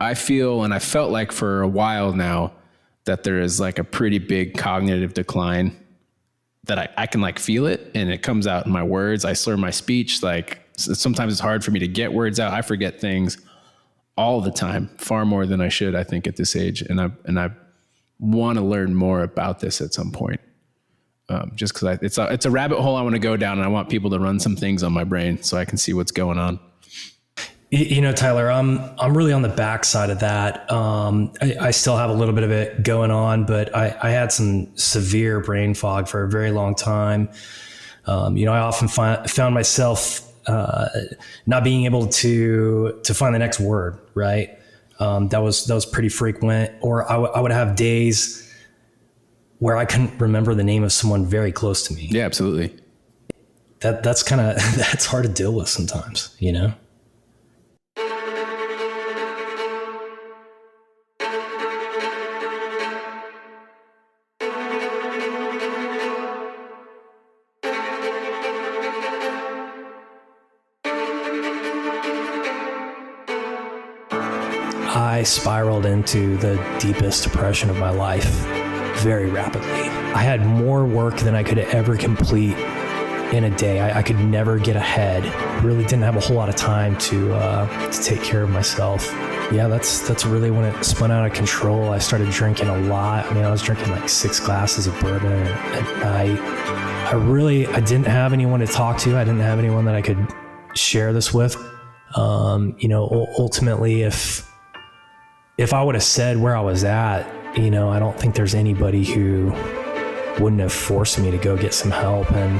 I feel, and I felt like for a while now, that there is like a pretty big cognitive decline, that I can like feel it, and it comes out in my words. I slur my speech. Like sometimes it's hard for me to get words out. I forget things all the time, far more than I should, I think, at this age. And I want to learn more about this at some point. Just because it's a rabbit hole I want to go down, and I want people to run some things on my brain so I can see what's going on. You know, Tyler, I'm really on the backside of that. I still have a little bit of it going on, but I had some severe brain fog for a very long time. I often found myself not being able to find the next word, right? That was pretty frequent. Or I would have days where I couldn't remember the name of someone very close to me. Yeah, absolutely. That's hard to deal with sometimes, you know? I spiraled into the deepest depression of my life very rapidly. I had more work than I could ever complete in a day. I could never get ahead. Really didn't have a whole lot of time to take care of myself. Yeah, that's really when it spun out of control. I started drinking a lot. I mean, I was drinking like 6 glasses of bourbon at night. I didn't have anyone to talk to. I didn't have anyone that I could share this with. Ultimately, if I would have said where I was at, I don't think there's anybody who wouldn't have forced me to go get some help. And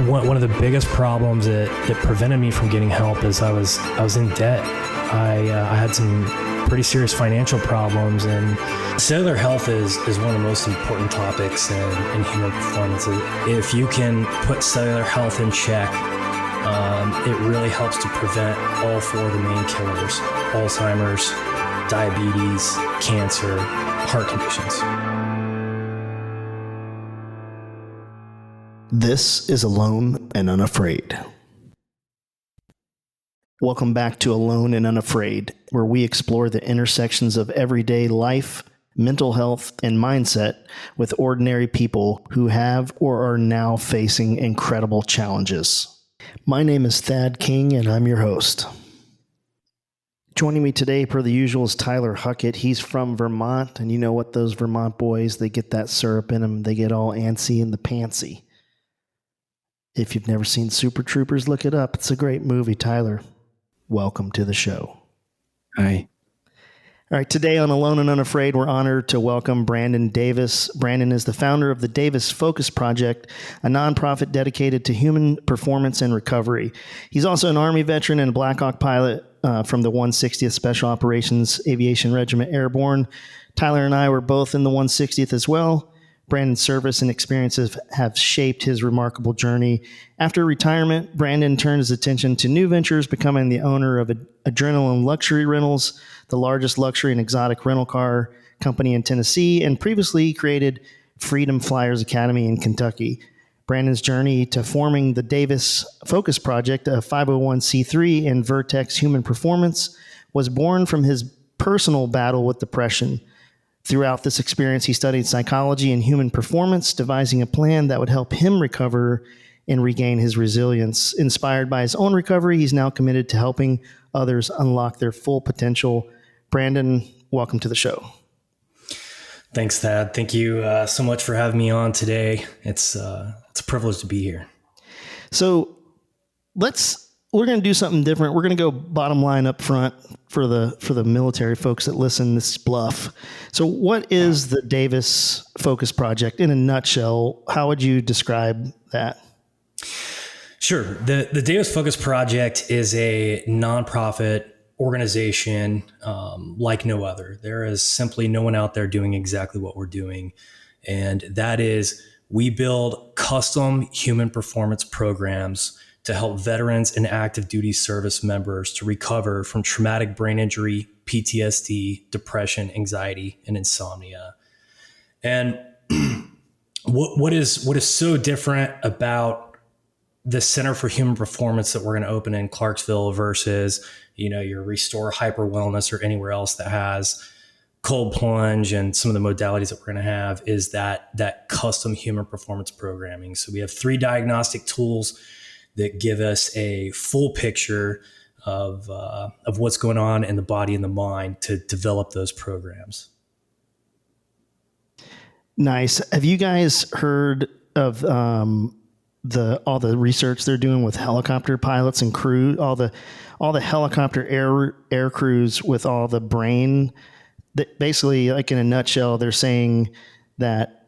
one of the biggest problems that prevented me from getting help is I was in debt. I had some pretty serious financial problems, and cellular health is one of the most important topics in human performance. If you can put cellular health in check, it really helps to prevent all 4 of the main killers: Alzheimer's, diabetes, cancer, heart conditions. This is Alone and Unafraid. Welcome back to Alone and Unafraid, where we explore the intersections of everyday life, mental health, and mindset with ordinary people who have or are now facing incredible challenges. My name is Thad King, and I'm your host. Joining me today, per the usual, is Tyler Huckett. He's from Vermont, and you know what those Vermont boys, they get that syrup in them. They get all antsy in the pantsy. If you've never seen Super Troopers, look it up. It's a great movie. Tyler, welcome to the show. Hi. All right, today on Alone and Unafraid, we're honored to welcome Brandon Davis. Brandon is the founder of the Davis Focus Project, a nonprofit dedicated to human performance and recovery. He's also an Army veteran and a Black Hawk pilot from the 160th Special Operations Aviation Regiment Airborne. Tyler and I were both in the 160th as well. Brandon's service and experiences have shaped his remarkable journey. After retirement, Brandon turned his attention to new ventures, becoming the owner of Adrenaline Luxury Rentals, the largest luxury and exotic rental car company in Tennessee, and previously created Freedom Flyers Academy in Kentucky. Brandon's journey to forming the Davis Focus Project, a 501c3 and Vertex Human Performance, was born from his personal battle with depression. Throughout this experience, he studied psychology and human performance, devising a plan that would help him recover and regain his resilience. Inspired by his own recovery, he's now committed to helping others unlock their full potential. Brandon, welcome to the show. Thanks, Thad. Thank you so much for having me on today. It's a privilege to be here. So we're going to do something different. We're going to go bottom line up front for the military folks that listen. This is bluff. So what is the Davis Focus Project in a nutshell? How would you describe that? Sure. The Davis Focus Project is a nonprofit organization like no other. There is simply no one out there doing exactly what we're doing. And that is, we build custom human performance programs to help veterans and active duty service members to recover from traumatic brain injury, PTSD, depression, anxiety, and insomnia. And what is so different about the Center for Human Performance that we're going to open in Clarksville versus your Restore Hyper Wellness or anywhere else that has cold plunge and some of the modalities that we're going to have, is that custom human performance programming. So we have 3 diagnostic tools that give us a full picture of what's going on in the body and the mind to develop those programs. Nice. Have you guys heard of all the research they're doing with helicopter pilots and crew, all the helicopter air crews with all the brain? That basically, like in a nutshell, they're saying that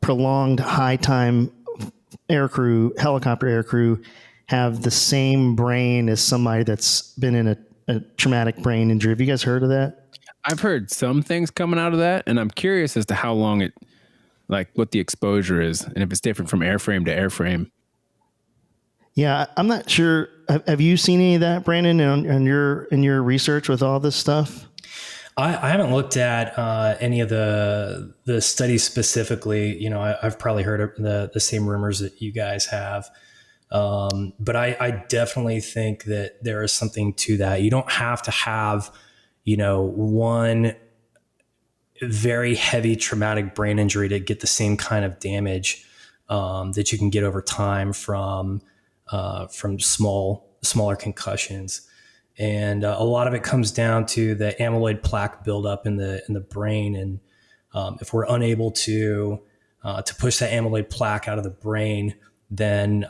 prolonged high time helicopter air crew have the same brain as somebody that's been in a traumatic brain injury. Have you guys heard of that? I've heard some things coming out of that, and I'm curious as to how long what the exposure is, and if it's different from airframe to airframe. Yeah, I'm not sure. Have you seen any of that, Brandon, in your research with all this stuff? I haven't looked at any of the studies specifically. I've probably heard of the same rumors that you guys have. But I definitely think that there is something to that. You don't have to have, one very heavy traumatic brain injury to get the same kind of damage that you can get over time from smaller concussions. And a lot of it comes down to the amyloid plaque buildup in the brain. And if we're unable to push that amyloid plaque out of the brain, then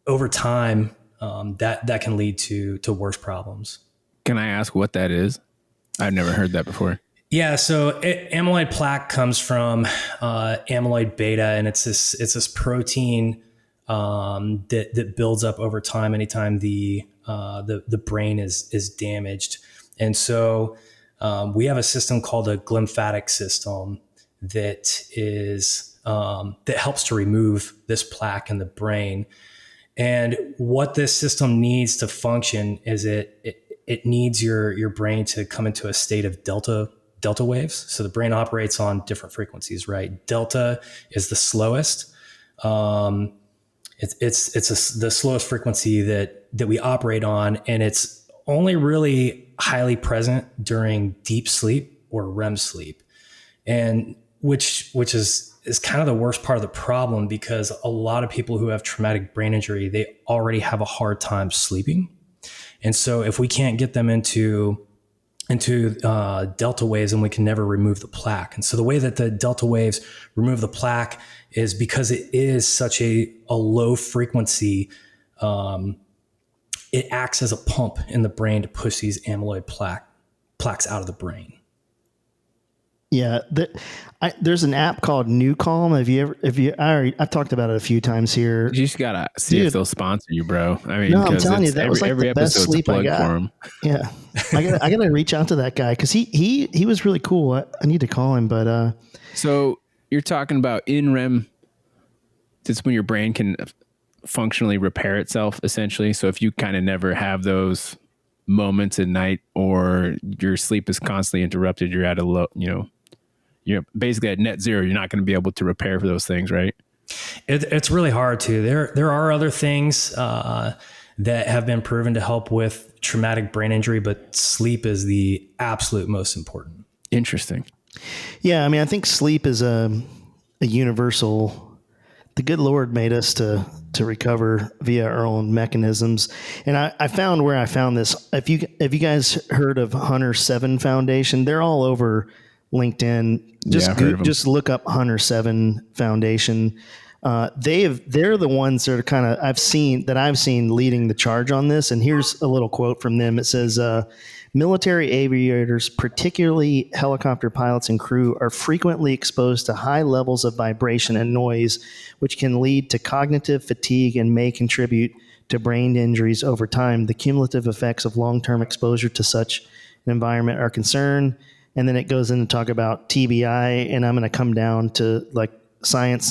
over time, that can lead to worse problems. Can I ask what that is? I've never heard that before. Yeah, so amyloid plaque comes from amyloid beta, and it's this protein that builds up over time anytime the brain is damaged. And so we have a system called a glymphatic system that helps to remove this plaque in the brain. And what this system needs to function is it needs your brain to come into a state of delta waves. So the brain operates on different frequencies, right? Delta is the slowest. It's the slowest frequency that we operate on, and it's only really highly present during deep sleep or REM sleep, and which is kind of the worst part of the problem, because a lot of people who have traumatic brain injury, they already have a hard time sleeping, and so if we can't get them into delta waves, and we can never remove the plaque. And so the way that the delta waves remove the plaque is because it is such a low frequency, it acts as a pump in the brain to push these amyloid plaques out of the brain. Yeah, there's an app called New Calm. I've talked about it a few times here. You just gotta see if they'll sponsor you, bro. I mean, no, I'm telling you, that was like every the best sleep I got. For him. Yeah, I gotta reach out to that guy because he was really cool. I need to call him, but so you're talking about in REM. It's when your brain can functionally repair itself, essentially. So if you kind of never have those moments at night, or your sleep is constantly interrupted, you're at a low, you're basically at net zero. You're not going to be able to repair for those things, right? It's really hard to. There are other things that have been proven to help with traumatic brain injury, but sleep is the absolute most important. Interesting. Yeah, I mean, I think sleep is a universal. The good Lord made us to recover via our own mechanisms. And I found where I found this. If you guys heard of Hunter 7 Foundation, they're all over LinkedIn. Just look up Hunter 7 Foundation. They're the ones that are kind of I've seen leading the charge on this. And here's a little quote from them. It says, military aviators, particularly helicopter pilots and crew, are frequently exposed to high levels of vibration and noise, which can lead to cognitive fatigue and may contribute to brain injuries over time. The cumulative effects of long-term exposure to such an environment are concerned. And then it goes in to talk about TBI, and I'm going to come down to like science,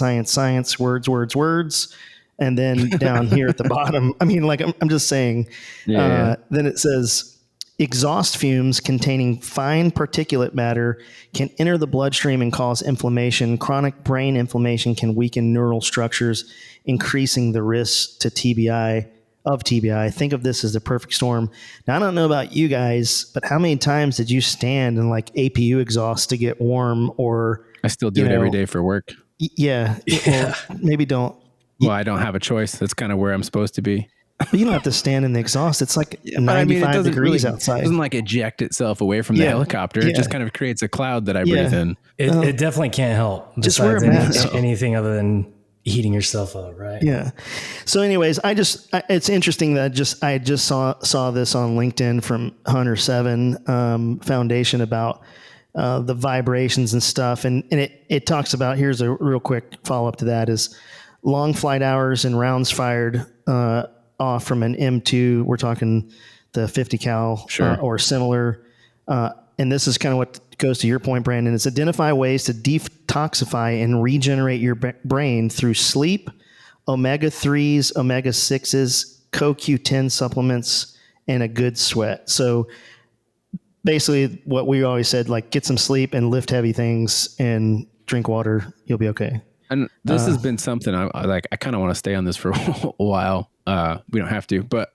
words. And then down here at the bottom, I mean, like I'm just saying, then it says, exhaust fumes containing fine particulate matter can enter the bloodstream and cause inflammation. Chronic brain inflammation can weaken neural structures, increasing the risk to TBI of TBI. Think of this as the perfect storm. Now, I don't know about you guys, but how many times did you stand in like APU exhaust to get warm? Or I still do it every day for work. Yeah. Well, maybe don't. Well, I don't have a choice. That's kind of where I'm supposed to be. But you don't have to stand in the exhaust. It's like 95 degrees outside. It doesn't like eject itself away from the helicopter. It just kind of creates a cloud that I breathe in. It definitely can't help. Just wear a mask. Anything other than heating yourself up, right? Yeah. So anyways, it's interesting that I just saw this on LinkedIn from Hunter 7 Foundation about the vibrations and stuff. And it talks about, here's a real quick follow-up to that, is long flight hours and rounds fired off from an M2. We're talking the 50 cal or similar. And this is kind of what goes to your point, Brandon. It's identify ways to detoxify and regenerate your brain through sleep, omega-3s, omega-6s, CoQ10 supplements, and a good sweat. So basically what we always said, like, get some sleep and lift heavy things and drink water. You'll be okay. And this has been something I kind of want to stay on this for a while. We don't have to, but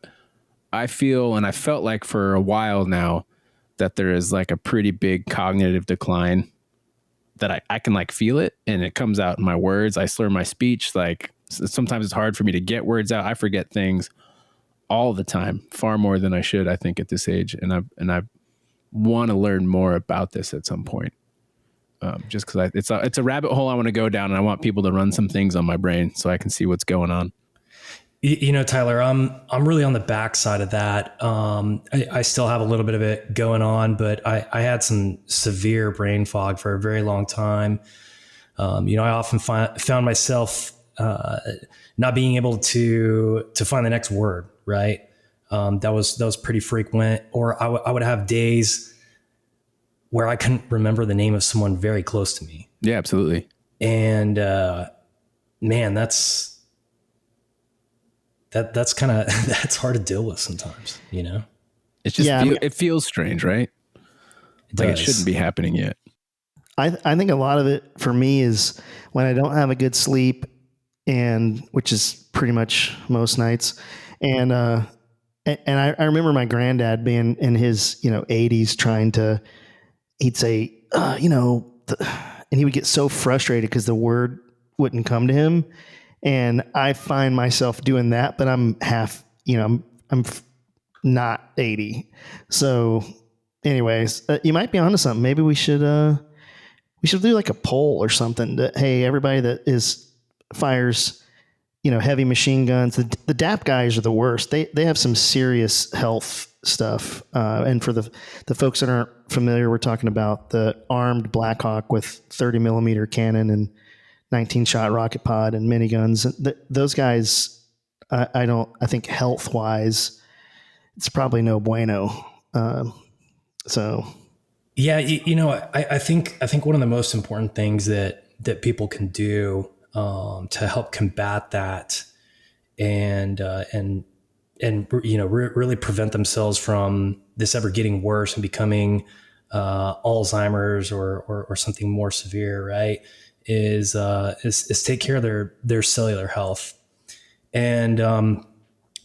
I feel, and I felt like for a while now, that there is like a pretty big cognitive decline, that I can like feel it, and it comes out in my words. I slur my speech. Like sometimes it's hard for me to get words out. I forget things all the time, far more than I should, I think, at this age. And I want to learn more about this at some point. Just because it's a rabbit hole I want to go down, and I want people to run some things on my brain so I can see what's going on. You know, Tyler, I'm really on the backside of that. I still have a little bit of it going on, but I had some severe brain fog for a very long time. I often found myself not being able to find the next word. Right, that was pretty frequent. Or I would have days where I couldn't remember the name of someone very close to me. Yeah, absolutely. And man, that's kind of, that's hard to deal with sometimes, you know? It's just, it feels strange, right? It shouldn't be happening yet. I think a lot of it for me is when I don't have a good sleep, and which is pretty much most nights. And I remember my granddad being in his, 80s he'd say, and he would get so frustrated because the word wouldn't come to him. And I find myself doing that, but I'm half, I'm not 80. So anyways, you might be onto something. Maybe we should do like a poll or something that, hey, everybody that fires, heavy machine guns, the DAP guys are the worst. They have some serious health stuff. And for the folks that aren't familiar, we're talking about the armed Black Hawk with 30 millimeter cannon and 19 shot rocket pod and miniguns. Those guys, I think health wise, it's probably no bueno. So yeah, I think one of the most important things that people can do to help combat that and really prevent themselves from this ever getting worse and becoming Alzheimer's or something more severe, right? Is take care of their cellular health. And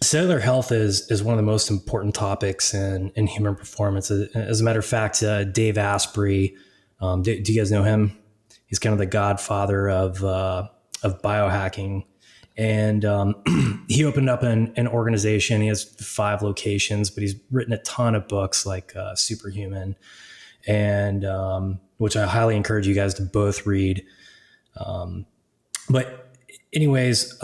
cellular health is one of the most important topics in human performance. As a matter of fact, Dave Asprey, do you guys know him? He's kind of the godfather of biohacking. And he opened up an organization. He has 5 locations, but he's written a ton of books like Superhuman, and which I highly encourage you guys to both read. But anyways,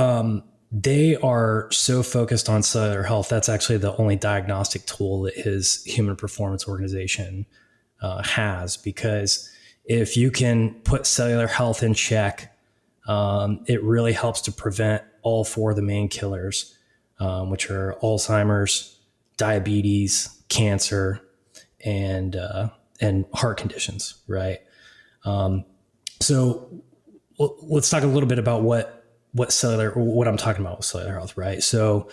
they are so focused on cellular health. That's actually the only diagnostic tool that his human performance organization has, because if you can put cellular health in check, it really helps to prevent all 4 of the main killers, which are Alzheimer's, diabetes, cancer, and heart conditions. Right. So let's talk a little bit about what I'm talking about with cellular health, right? So,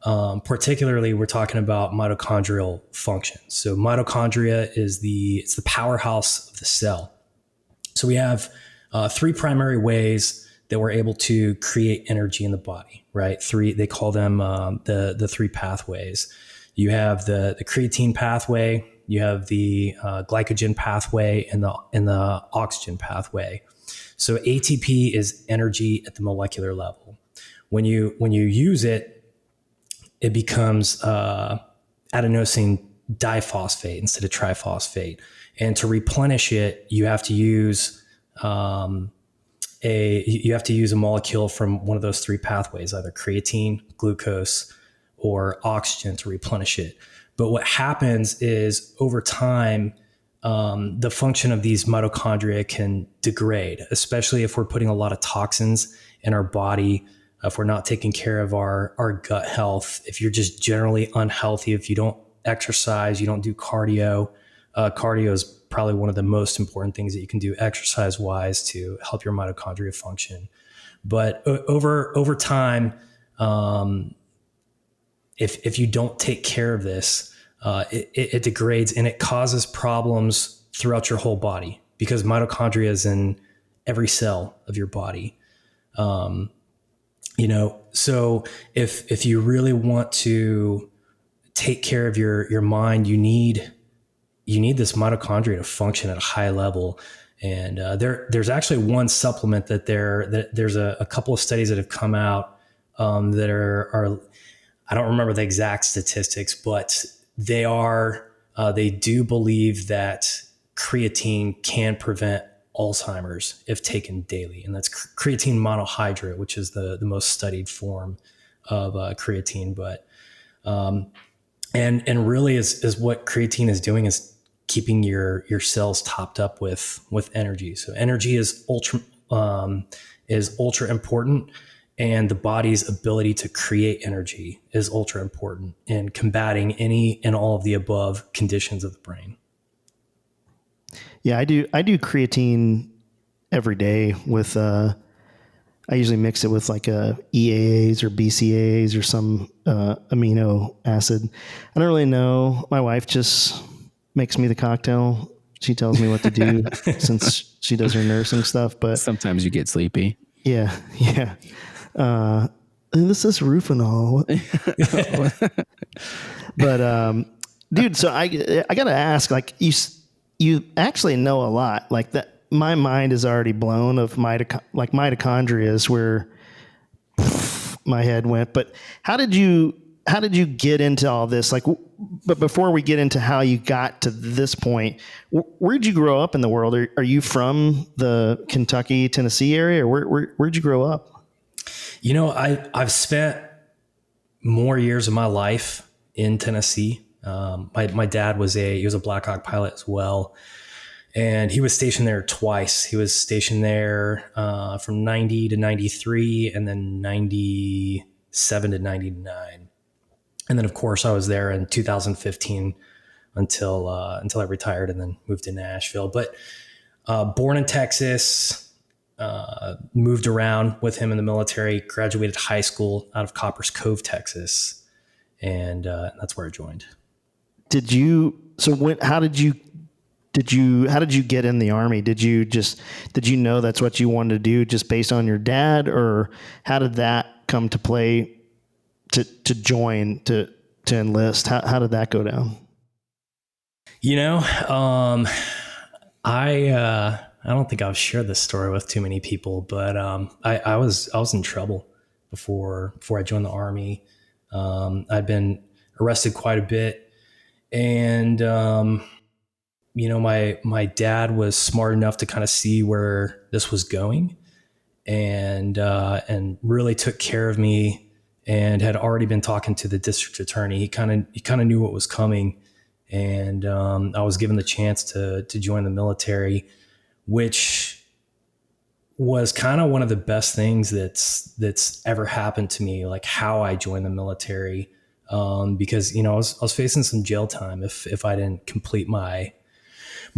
particularly we're talking about mitochondrial function. So mitochondria it's the powerhouse of the cell. So we have 3 primary ways that were able to create energy in the body, right? They call them the three pathways. You have the creatine pathway, you have the glycogen pathway, and the oxygen pathway. So ATP is energy at the molecular level. When you use it, it becomes adenosine diphosphate instead of triphosphate. And to replenish it, you have to use a molecule from one of those three pathways, either creatine, glucose, or oxygen to replenish it. But what happens is over time, the function of these mitochondria can degrade, especially if we're putting a lot of toxins in our body, if we're not taking care of our gut health, if you're just generally unhealthy, if you don't exercise, you don't do cardio. Cardio is probably one of the most important things that you can do exercise wise to help your mitochondria function. But over time, if you don't take care of this, it degrades and it causes problems throughout your whole body because mitochondria is in every cell of your body. So if you really want to take care of your mind, you need this mitochondria to function at a high level. And there's actually one supplement that there's a couple of studies that have come out that are I don't remember the exact statistics, but they do believe that creatine can prevent Alzheimer's if taken daily. And that's creatine monohydrate, which is the most studied form of creatine. But and really is what creatine is doing is keeping your cells topped up with energy. So energy is ultra important, and the body's ability to create energy is ultra important in combating any and all of the above conditions of the brain. Yeah, I do creatine every day with I usually mix it with like EAAs or BCAAs or some amino acid. I don't really know. My wife just makes me the cocktail. She tells me what to do since she does her nursing stuff. But sometimes you get sleepy. Yeah. This is Rufinol. But dude, so I gotta ask, like you actually know a lot. Like that, my mind is already blown of mitochondria is where my head went. But how did you get into all this? Like, but before we get into how you got to this point, where'd you grow up in the world? Are you from the Kentucky, Tennessee area, or where'd you grow up? I've spent more years of my life in Tennessee. My dad was a Black Hawk pilot as well. And he was stationed there twice. He was stationed there from 90 to 93 and then 97 to 99. And then, of course, I was there in 2015 until I retired and then moved to Nashville. But born in Texas, moved around with him in the military, graduated high school out of Coppers Cove, Texas. And that's where I joined. How did you get in the Army? Did you know that's what you wanted to do just based on your dad, or how did that come to play to join, to enlist? How did that go down? I don't think I've shared this story with too many people, but I was in trouble before I joined the Army. I'd been arrested quite a bit, and my dad was smart enough to kind of see where this was going, and really took care of me, and had already been talking to the district attorney. He kind of knew what was coming, and I was given the chance to join the military, which was kind of one of the best things that's ever happened to me, like how I joined the military, because I was facing some jail time if I didn't complete my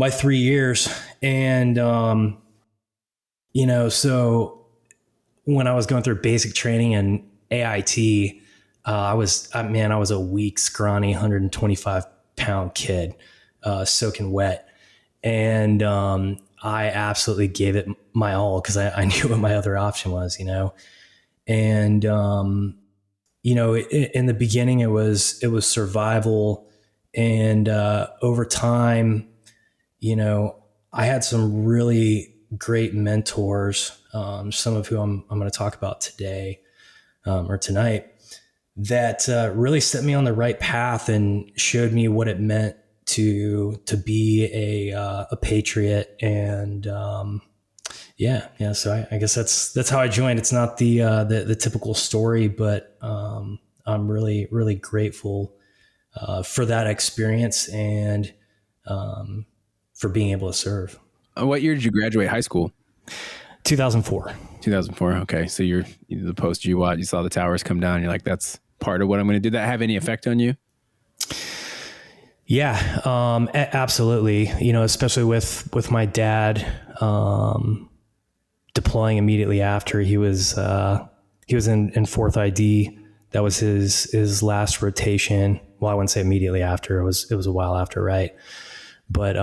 3 years. And so when I was going through basic training and AIT, I was a weak, scrawny 125-pound kid, soaking wet. And I absolutely gave it my all because I knew what my other option was, and, in the beginning it was survival. And, over time, I had some really great mentors, some of who I'm going to talk about today, or tonight, that, really set me on the right path and showed me what it meant to be a patriot. And, so I guess that's how I joined. It's not the typical story, but, I'm really, really grateful, for that experience and, for being able to serve. What year did you graduate high school? 2004. 2004. Okay. So you're the post GWAT, you saw the towers come down. You're like, that's part of what I'm going to do. Did that have any effect on you? Yeah, absolutely. Especially with my dad, deploying immediately after he was in fourth ID. That was his last rotation. Well, I wouldn't say immediately after. It was a while after, right? But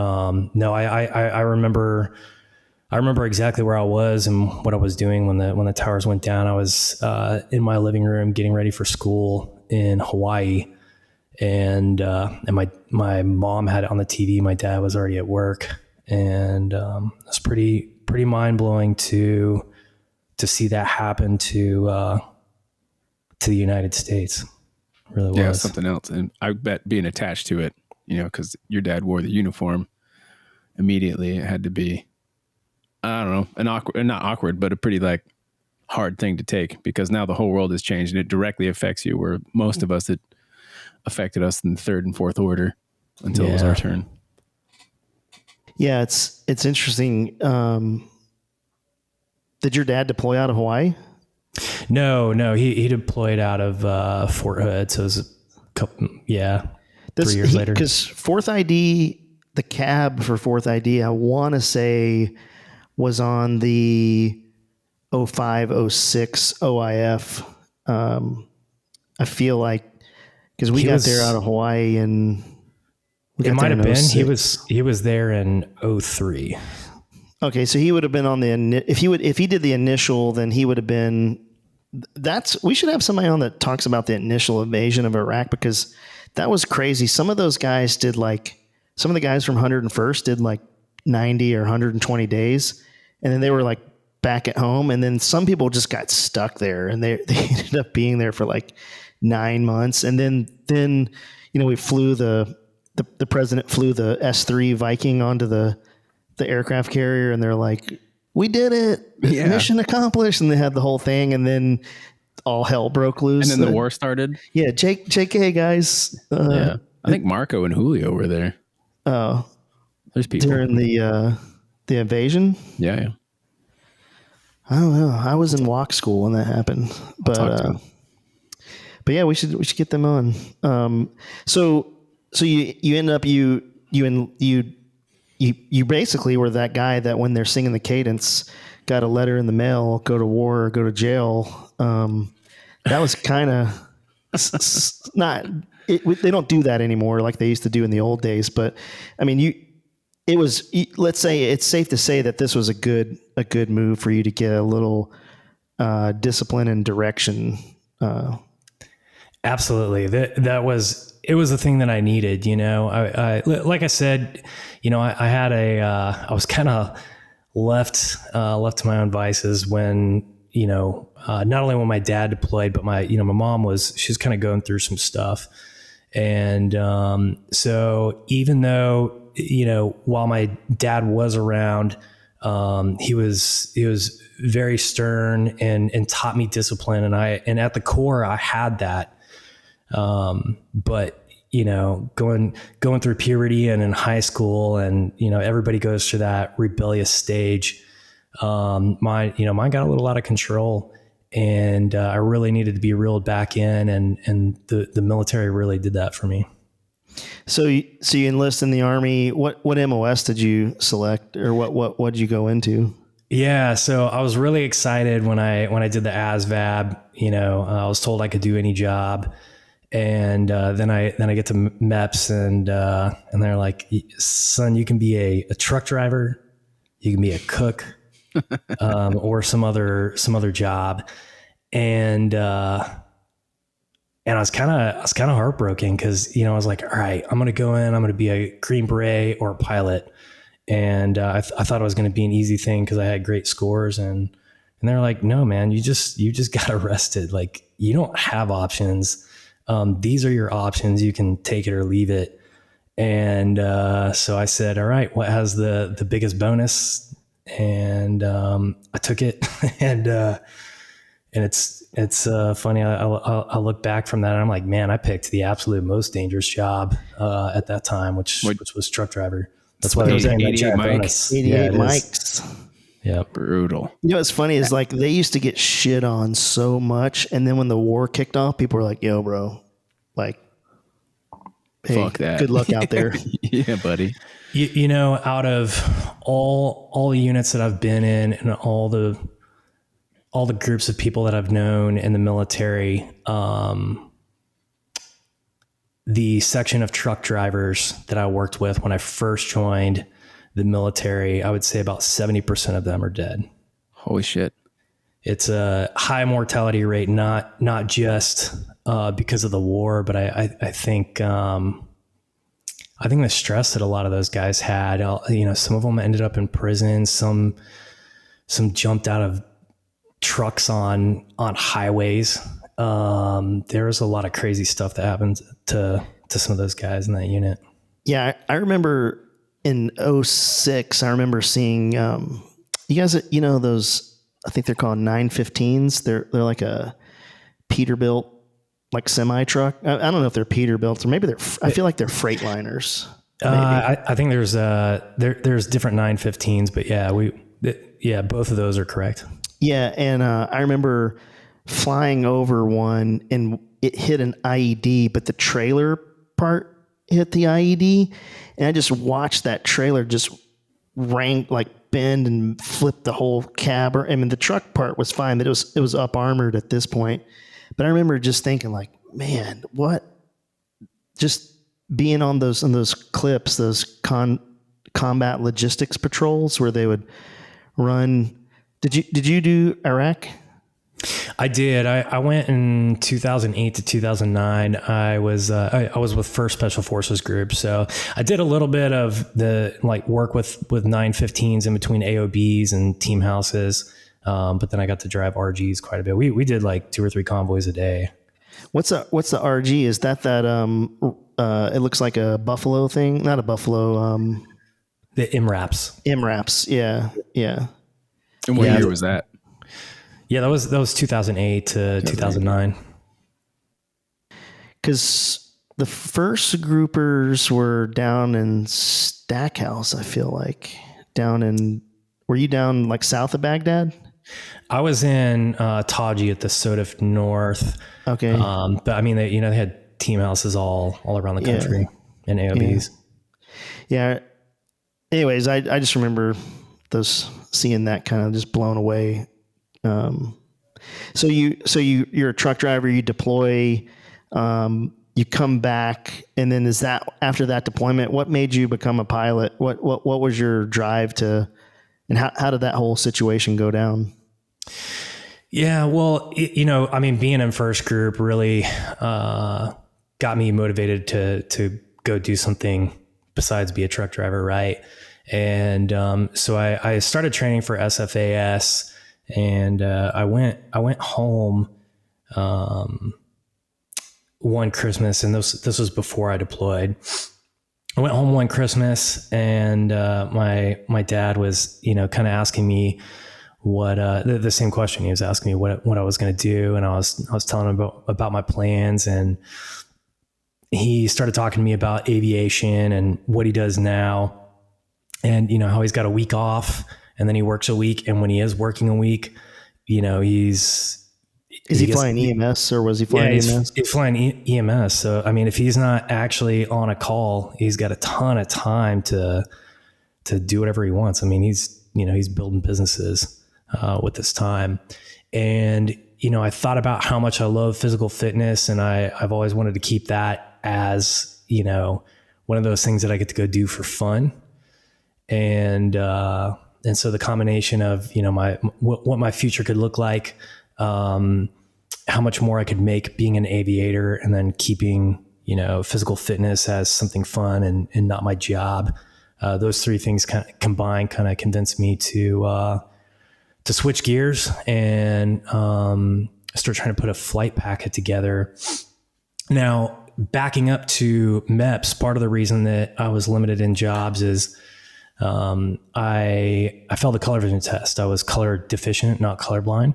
no, I remember exactly where I was and what I was doing when the towers went down. I was in my living room getting ready for school in Hawaii, and my mom had it on the TV. My dad was already at work, and it's pretty mind blowing to see that happen to the United States. It really was. Yeah, something else. And I bet being attached to it, because your dad wore the uniform immediately, it had to be, I don't know, not awkward, but a pretty hard thing to take, because now the whole world has changed and it directly affects you, where most of us, it affected us in the third and fourth order until it was our turn. Yeah, it's interesting. Did your dad deploy out of Hawaii? No, he deployed out of Fort Hood, so it was a couple, 3 years later. Because fourth ID, the cab for fourth ID, I want to say was on the 05, 06 OIF. I feel like, because we got there out of Hawaii, and it might have been he was there in 03. Okay, so he would have been on if he did the initial, then he would have been. We should have somebody on that talks about the initial invasion of Iraq, because that was crazy. Some of those guys did some of the guys from 101st did 90 or 120 days, and then they were back at home, and then some people just got stuck there, and they ended up being there for 9 months, and then we flew the president flew the S-3 Viking onto the aircraft carrier, and they're like, we did it. Yeah. Mission accomplished. And they had the whole thing, and then all hell broke loose. And then the war started. Yeah. JK guys. Yeah. I think Marco and Julio were there. Oh, there's people during the invasion. Yeah. I don't know. I was in walk school when that happened, but yeah, we should get them on. So you end up, you basically were that guy that when they're singing the cadence, got a letter in the mail, go to war or go to jail. That was kind of they don't do that anymore like they used to do in the old days. But I mean, let's say it's safe to say that this was a good move for you to get a little discipline and direction. Absolutely. It was the thing that I needed, I like I said, I had I was kind of left to my own vices when, not only when my dad deployed, but my mom she was kind of going through some stuff. And, so even though, while my dad was around, he was very stern and taught me discipline. And at the core, I had that. But going through puberty and in high school, and everybody goes through that rebellious stage. Mine got a little out of control, and I really needed to be reeled back in, and the military really did that for me. So you enlist in the Army. What MOS did you select, or what did you go into? Yeah, so I was really excited when I did the ASVAB. I was told I could do any job. And then I get to MEPS, and they're like, son, you can be a truck driver, You can be a cook, or some other job. And I was kind of heartbroken because, I was like, all right, I'm going to go in, I'm going to be a Green Beret or a pilot. And I thought it was going to be an easy thing because I had great scores. And they're like, no, man, you just got arrested. Like, you don't have options. These are your options. You can take it or leave it. And so I said, all right, what has the biggest bonus? And I took it. And it's funny. I look back from that and I'm like, man, I picked the absolute most dangerous job at that time, which was truck driver. That's why they were saying 88 mics. 88 mics. Yeah. Brutal. What's funny is like they used to get shit on so much. And then when the war kicked off, people were like, yo, bro, like, hey, fuck that. Good luck out there. Yeah, buddy. Out of all the units that I've been in and all the groups of people that I've known in the military, the section of truck drivers that I worked with when I first joined the military, I would say about 70% of them are dead. Holy shit. It's a high mortality rate, not just because of the war, but I think the stress that a lot of those guys had, some of them ended up in prison, some jumped out of trucks on highways. There was a lot of crazy stuff that happened to some of those guys in that unit. Yeah. I remember in 2006, I remember seeing, you guys, those, I think they're called 915s. They're like a Peterbilt, like semi truck. I don't know if they're Peterbilts or maybe I feel like they're Freightliners. I think there's different 915s, but yeah, both of those are correct. Yeah. And I remember flying over one and it hit an IED, but the trailer part hit the IED. And I just watched that trailer just bend and flip the whole cab. I mean, the truck part was fine, but it was up armored at this point. But I remember just thinking like, man, what? Just being on those clips, those combat logistics patrols where they would run. Did you do Iraq? I did. I went in 2008 to 2009. I was with First Special Forces Group. So I did a little bit of the work with 915s in between AOBs and team houses. But then I got to drive RGs quite a bit. We did 2 or 3 convoys a day. What's the RG? Is that it looks like a Buffalo thing? Not a Buffalo. The MRAPs. MRAPs. Yeah. Yeah. And what year was that? Yeah, that was 2008 to 2009. Because the first groupers were down in Stackhouse, I feel like. Were you down south of Baghdad? I was in Taji at the Sodif North. Okay. But I mean, they had team houses all around the country and AOBs. Yeah. Anyways, I just remember seeing that kind of just blown away. So you're a truck driver, you deploy, you come back, and then is that after that deployment, what made you become a pilot? What was your drive and how did that whole situation go down? Yeah, well, being in first group really, got me motivated to go do something besides be a truck driver. Right. And, so I started training for SFAS. And I went home one Christmas, and this was before I deployed. I went home one Christmas, and my dad was kind of asking me what the same question. He was asking me what I was going to do, and I was telling him about my plans, and he started talking to me about aviation and what he does now, and how he's got a week off. And then he works a week. And when he is working a week, is he flying EMS or was he flying EMS? He's flying EMS. So, I mean, if he's not actually on a call, he's got a ton of time to do whatever he wants. I mean, he's building businesses with this time. And, I thought about how much I love physical fitness, and I've always wanted to keep that as, one of those things that I get to go do for fun. And And so the combination of, what my future could look like, how much more I could make being an aviator, and then keeping, physical fitness as something fun and not my job. Those three things kind of combined kind of convinced me to switch gears and start trying to put a flight packet together. Now, backing up to MEPS, part of the reason that I was limited in jobs is I failed the color vision test. I was color deficient, not colorblind.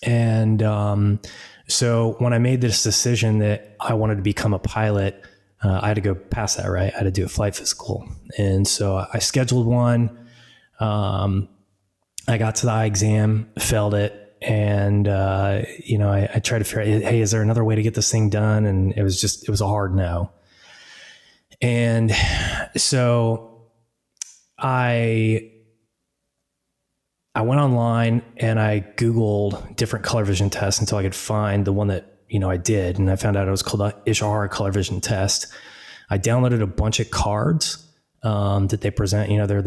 And so when I made this decision that I wanted to become a pilot, I had to go past that, right? I had to do a flight physical. And so I scheduled one. I got to the eye exam, failed it. And, I tried to figure out, hey, is there another way to get this thing done? And it was a hard no. And so I went online and I Googled different color vision tests until I could find the one that, I did. And I found out it was called the Ishihara color vision test. I downloaded a bunch of cards, that they present, they're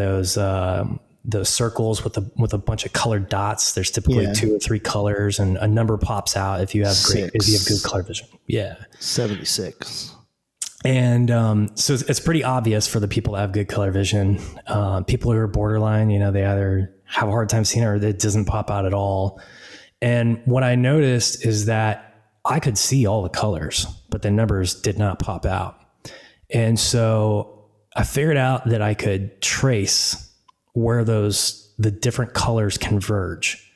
those circles with a bunch of colored dots. There's typically 2 or 3 colors, and a number pops out if you have good color vision. Yeah. 76. And so it's pretty obvious for the people that have good color vision. People who are borderline, they either have a hard time seeing it or it doesn't pop out at all. And what I noticed is that I could see all the colors, but the numbers did not pop out. And so I figured out that I could trace where the different colors converge.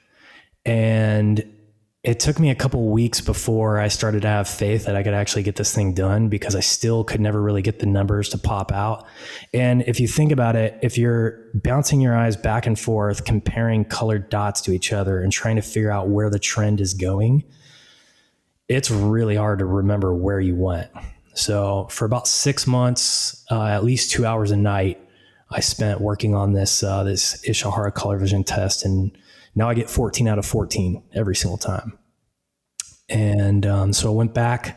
And it took me a couple of weeks before I started to have faith that I could actually get this thing done, because I still could never really get the numbers to pop out. And if you think about it, if you're bouncing your eyes back and forth, comparing colored dots to each other and trying to figure out where the trend is going, it's really hard to remember where you went. So for about 6 months, at least 2 hours a night, I spent working on this Ishihara color vision test, and now I get 14 out of 14 every single time. And so I went back,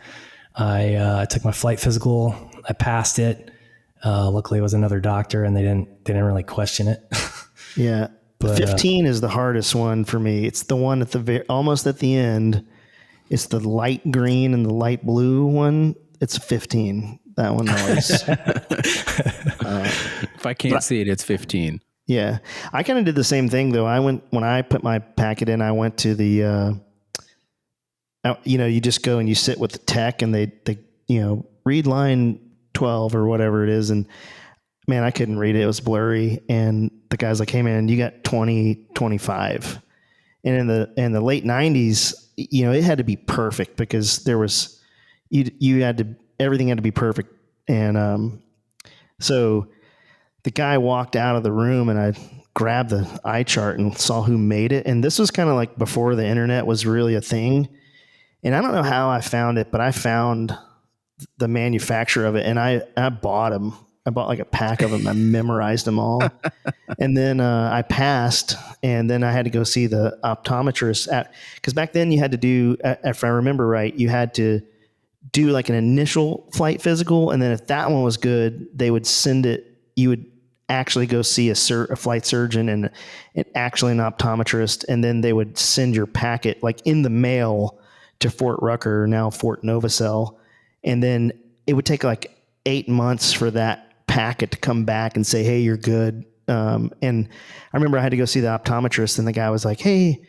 I took my flight physical, I passed it. Luckily it was another doctor and they didn't really question it. Yeah. But 15 is the hardest one for me. It's the one at almost at the end. It's the light green and the light blue one. It's 15. That one always. If I can't see it, it's 15. Yeah. I kind of did the same thing though. When I put my packet in, I went to the, you just go and you sit with the tech and they read line 12 or whatever it is. And man, I couldn't read it. It was blurry. And the guy's like, hey man, you got 20, 25. And in the late 90s, it had to be perfect because there was, everything had to be perfect. And, so the guy walked out of the room and I grabbed the eye chart and saw who made it. And this was kind of like before the internet was really a thing. And I don't know how I found it, but I found the manufacturer of it and I bought them. I bought like a pack of them. I memorized them all. And then I passed, and then I had to go see the optometrist because back then you had to do, if I remember right, you had to do like an initial flight physical. And then if that one was good, they would send it, you would actually go see a flight surgeon and actually an optometrist. And then they would send your packet like in the mail to Fort Rucker, now Fort Novacell. And then it would take like 8 months for that packet to come back and say, hey, you're good. And I remember I had to go see the optometrist and the guy was like, hey,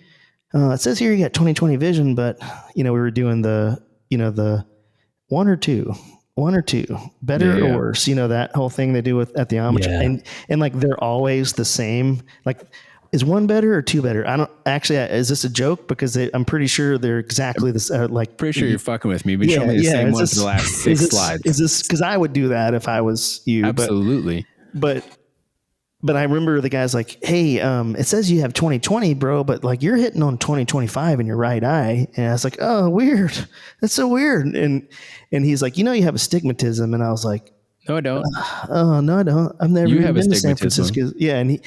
it says here you got 20/20 vision, but we were doing the one or two, better or worse, that whole thing they do at the optometrist. Yeah. And like, they're always the same. Like, is one better or two better? I don't actually, is this a joke? Because I'm pretty sure they're exactly this, pretty sure you're fucking with me, but show me the same one for the last 6 slides. Is this, cause I would do that if I was you. Absolutely. But I remember the guy's like, hey, it says you have 20/20, bro, but like you're hitting on 20/25 in your right eye. And I was like, oh, weird. That's so weird. And he's like, you have astigmatism. And I was like, no, I don't. Oh, no, I don't. I've never even been to San Francisco. Yeah. And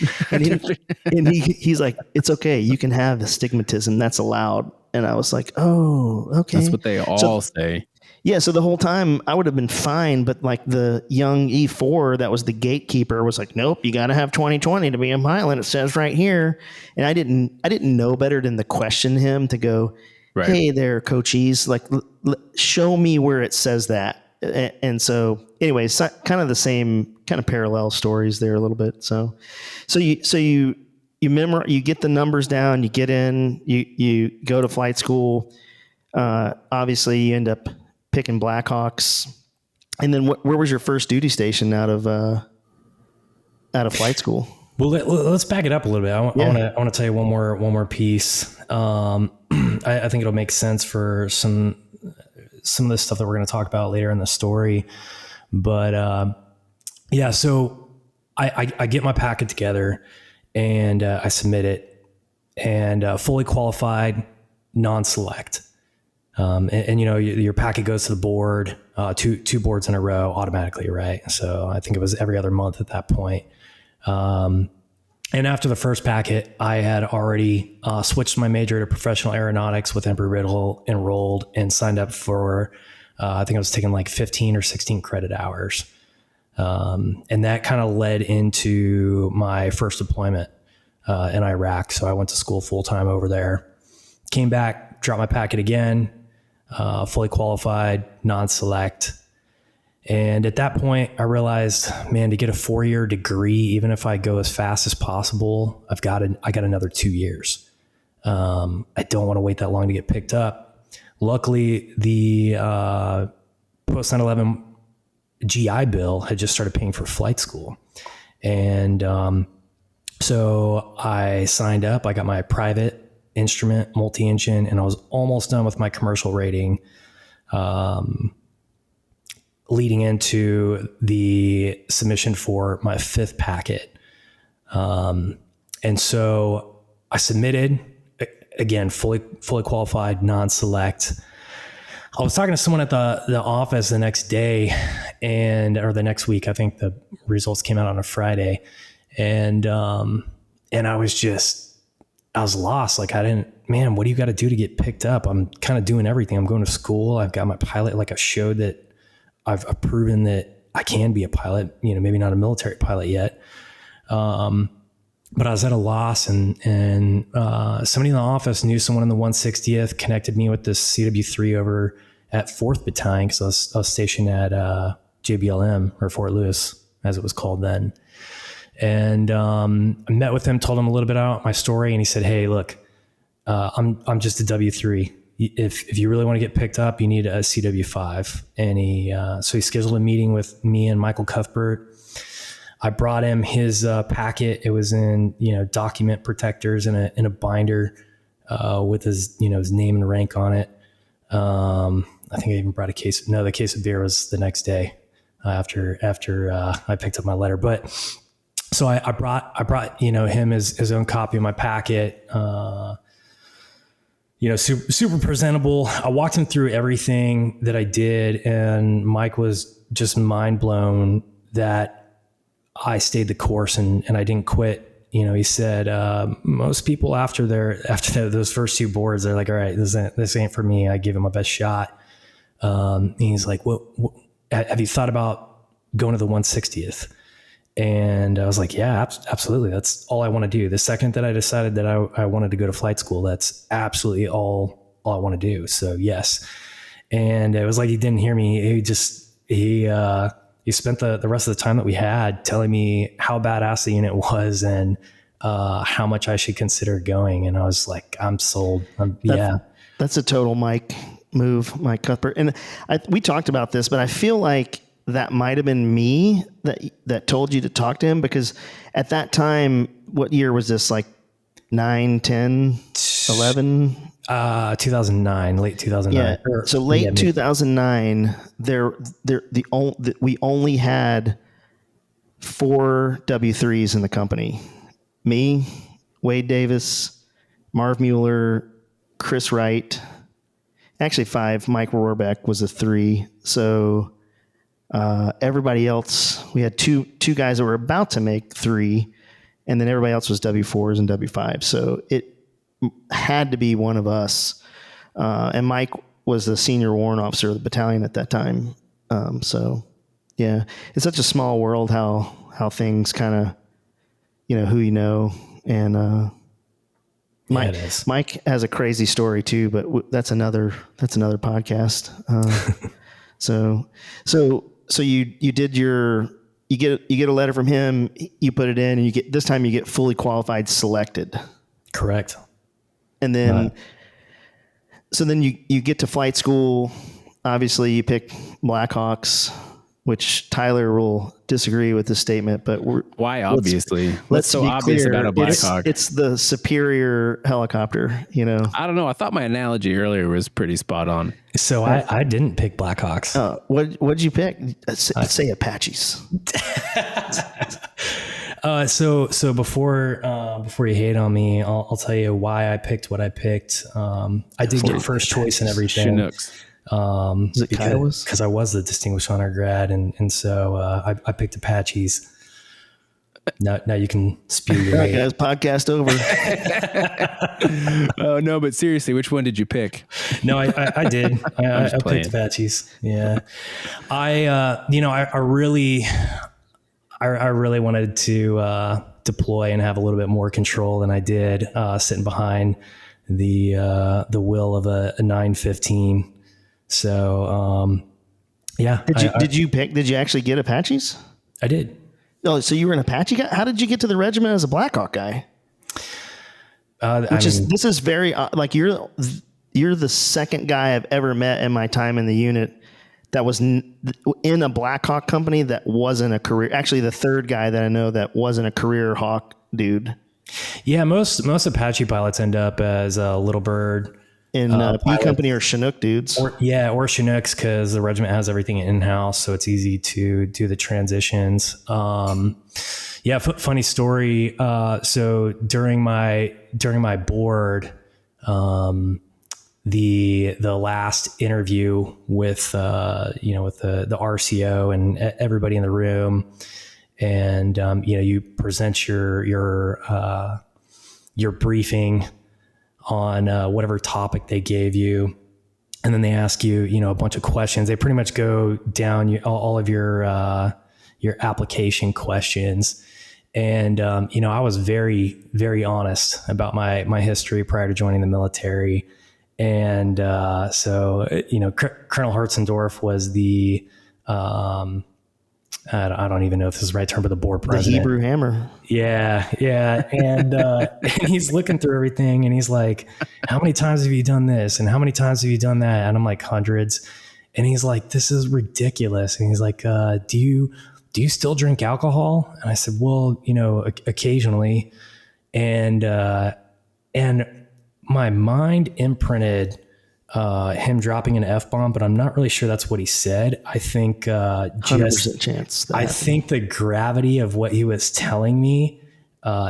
he's like, it's okay. You can have astigmatism. That's allowed. And I was like, oh, okay. That's what they all say. Yeah, so the whole time I would have been fine, but like the young E4 that was the gatekeeper was like, nope, you got to have 2020 to be a pilot. It says right here, and I didn't know better than to question him to go, Right. hey there, coachees, like show me where it says that. And so, anyways, kind of the same kind of parallel stories there a little bit. So you get the numbers down, you get in, you go to flight school. Obviously, you end up picking Blackhawks, and then where was your first duty station out of flight school? Well, let's back it up a little bit. I want to tell you one more piece. I think it'll make sense for some of the stuff that we're going to talk about later in the story. But yeah, so I get my packet together and I submit it, and fully qualified, non-select. And you know, your packet goes to the board, two boards in a row automatically, right? So I think it was every other month at that point. And after the first packet, I had already switched my major to professional aeronautics with Embry-Riddle, enrolled and signed up for, I think I was taking like 15 or 16 credit hours. And that kind of led into my first deployment in Iraq. So I went to school full-time over there, came back, dropped my packet again, fully qualified, non-select. And at that point I realized, man, to get a 4-year degree, even if I go as fast as possible, I got another 2 years. I don't want to wait that long to get picked up. Luckily, the post 9/11 GI Bill had just started paying for flight school. And so I signed up, I got my private instrument, multi-engine, and I was almost done with my commercial rating, leading into the submission for my 5th packet. And so I submitted, again, fully qualified, non-select. I was talking to someone at the office the next day or the next week. I think the results came out on a Friday, and I was lost. Like, man, what do you got to do to get picked up? I'm kind of doing everything. I'm going to school. I've got my pilot. Like, I showed that I've proven that I can be a pilot, you know, maybe not a military pilot yet. But I was at a loss, and somebody in the office knew someone in the 160th, connected me with this CW3 over at 4th Battalion, because I was stationed at JBLM, or Fort Lewis, as it was called then. And I met with him, told him a little bit about my story, and he said, "Hey, look, I'm just a W3. If you really want to get picked up, you need a CW5." And so he scheduled a meeting with me and Michael Cuthbert. I brought him his packet. It was in, you know, document protectors in a binder with his name and rank on it. I think I even brought the case of beer was the next day after I picked up my letter. But so I brought him his own copy of my packet. Super presentable. I walked him through everything that I did, and Mike was just mind blown that I stayed the course and I didn't quit. You know, he said, most people after those first 2 boards, they're like, all right, this ain't for me. I gave him my best shot. And he's like, what, have you thought about going to the 160th? And I was like, yeah, absolutely. That's all I want to do. The second that I decided that I wanted to go to flight school, that's absolutely all I want to do. So yes. And it was like, he didn't hear me. He spent the rest of the time that we had telling me how badass the unit was and how much I should consider going. And I was like, I'm sold. That's a total Mike move, Mike Cuthbert. And we talked about this, but I feel like that might have been me that told you to talk to him, because at that time, what year was this? Like 9, 10, 11? 2009, late 2009. Yeah. So late 2009, we only had 4 W3s in the company. Me, Wade Davis, Marv Mueller, Chris Wright. Actually 5. Mike Rohrbeck was a 3. So everybody else, we had two guys that were about to make 3, and then everybody else was W4s and W5s. So it had to be one of us. And Mike was the senior warrant officer of the battalion at that time. So yeah, it's such a small world how things kind of, who you know. And Mike has a crazy story too, but that's another podcast. So you did you get a letter from him, you put it in, and this time you get fully qualified selected. Correct. And then, so then you get to flight school. Obviously you pick Blackhawks, which Tyler will disagree with this statement, but why? Obviously, let's so be obvious clear. about a Blackhawk. It's the superior helicopter, I don't know. I thought my analogy earlier was pretty spot on. So I didn't pick Blackhawks. What'd you pick? Say Apaches. So before you hate on me, I'll tell you why I picked what I picked. I did get first choice and everything. Chinooks. Is it Kiowas? Because I was the Distinguished Honor grad, and so I picked Apaches. Now you can spew your hate. Guys, podcast over. Oh no, but seriously, which one did you pick? No, I did. I picked Apaches. Yeah, I really wanted to deploy and have a little bit more control than I did, sitting behind the wheel of a 915. So, yeah. Did you actually get Apaches? I did. Oh, so you were an Apache guy? How did you get to the regiment as a Blackhawk guy? This is very like you're the second guy I've ever met in my time in the unit that was in a Blackhawk company that wasn't a career. Actually, the third guy that I know that wasn't a career Hawk dude. Yeah, most Apache pilots end up as a Little Bird in B company or Chinook dudes. Or Chinooks, because the regiment has everything in-house, so it's easy to do the transitions. Funny story. So during my board, the last interview with the RCO and everybody in the room, and you present your briefing on whatever topic they gave you, and then they ask you a bunch of questions. They pretty much go down all of your application questions. And I was very, very honest about my history prior to joining the military. And so Colonel Hertzendorf was the I don't even know if this is the right term, but the board president. The Hebrew Hammer. Yeah. And he's looking through everything, and he's like, how many times have you done this? And how many times have you done that? And I'm like, hundreds. And he's like, this is ridiculous. And he's like, do you still drink alcohol? And I said, well, occasionally. And my mind imprinted him dropping an F-bomb, but I'm not really sure that's what he said. I think 100% chance. I think the gravity of what he was telling me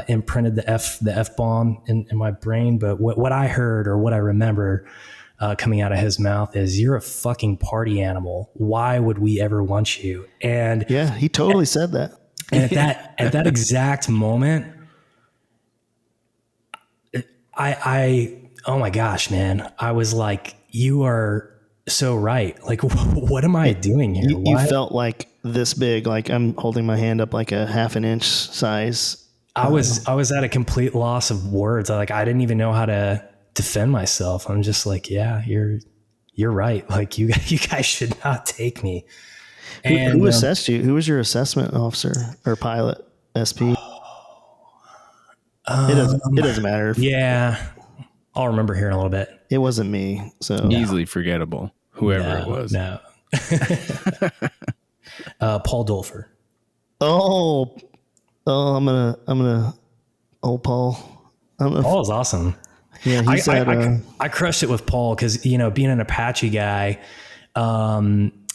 imprinted the F-bomb in my brain. But what I heard, or what I remember coming out of his mouth, is, you're a fucking party animal. Why would we ever want you? And yeah, he totally said that. And at that exact moment, oh my gosh, man. I was like, you are so right. Like, what am I doing here? You felt like this big, like I'm holding my hand up like a half an inch size. I was at a complete loss of words. I didn't even know how to defend myself. I'm just like, yeah, you're right. Like, you guys should not take me. And who assessed you? Who was your assessment officer or pilot? SP? It doesn't matter. Yeah. I'll remember here in a little bit. It wasn't me. So easily forgettable. Whoever it was. No. Paul Dolfer. Oh, I'm gonna. Oh, Paul. Paul is awesome. Yeah, I crushed it with Paul because being an Apache guy,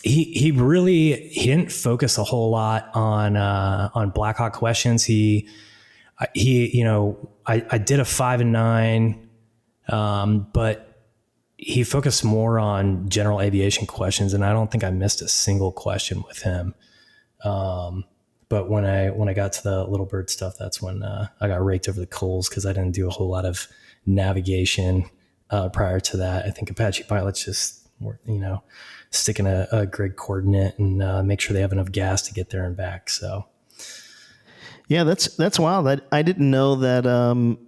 he didn't focus a whole lot on Blackhawk questions. I did a 5 and 9. But he focused more on general aviation questions, and I don't think I missed a single question with him. But when I got to the Little Bird stuff, that's when I got raked over the coals, because I didn't do a whole lot of navigation prior to that. I think Apache pilots just sticking a grid coordinate and make sure they have enough gas to get there and back. So. Yeah, that's wild. I didn't know that.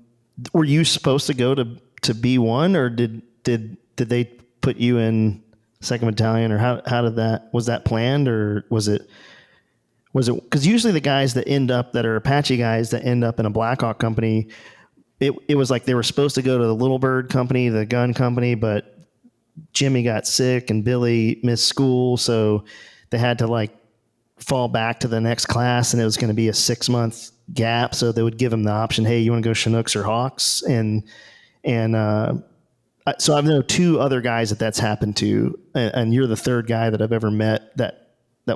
Were you supposed to go to B1, or did they put you in 2nd Battalion, or how did that, was that planned, or was it because usually the guys that are Apache guys that end up in a Black Hawk company, it was like they were supposed to go to the Little Bird company, the gun company, but Jimmy got sick and Billy missed school, so they had to like fall back to the next class, and it was going to be a 6-month gap. So they would give him the option, hey, you want to go Chinooks or Hawks? And so I've known 2 other guys that's happened to, and you're the 3rd guy that I've ever met that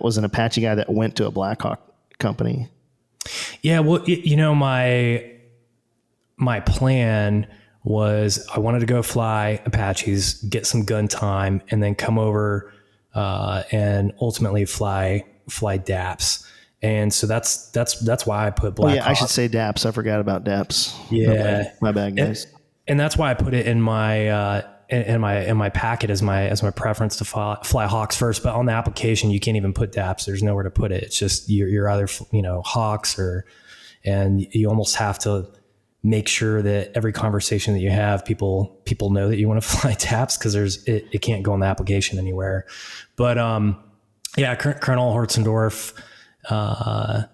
was an Apache guy that went to a Black Hawk company. Yeah. Well, my plan was I wanted to go fly Apaches, get some gun time, and then come over, and ultimately fly DAPs. And so that's why I put Black Hawk. I should say DAPs. I forgot about DAPs. Yeah. My bad, guys. And that's why I put it in my packet as my preference to fly Hawks first. But on the application, you can't even put DAPs. There's nowhere to put it. It's just you're either Hawks and you almost have to make sure that every conversation that you have, people know that you want to fly DAPs, because it can't go on the application anywhere. But yeah, Colonel Hortzendorf, at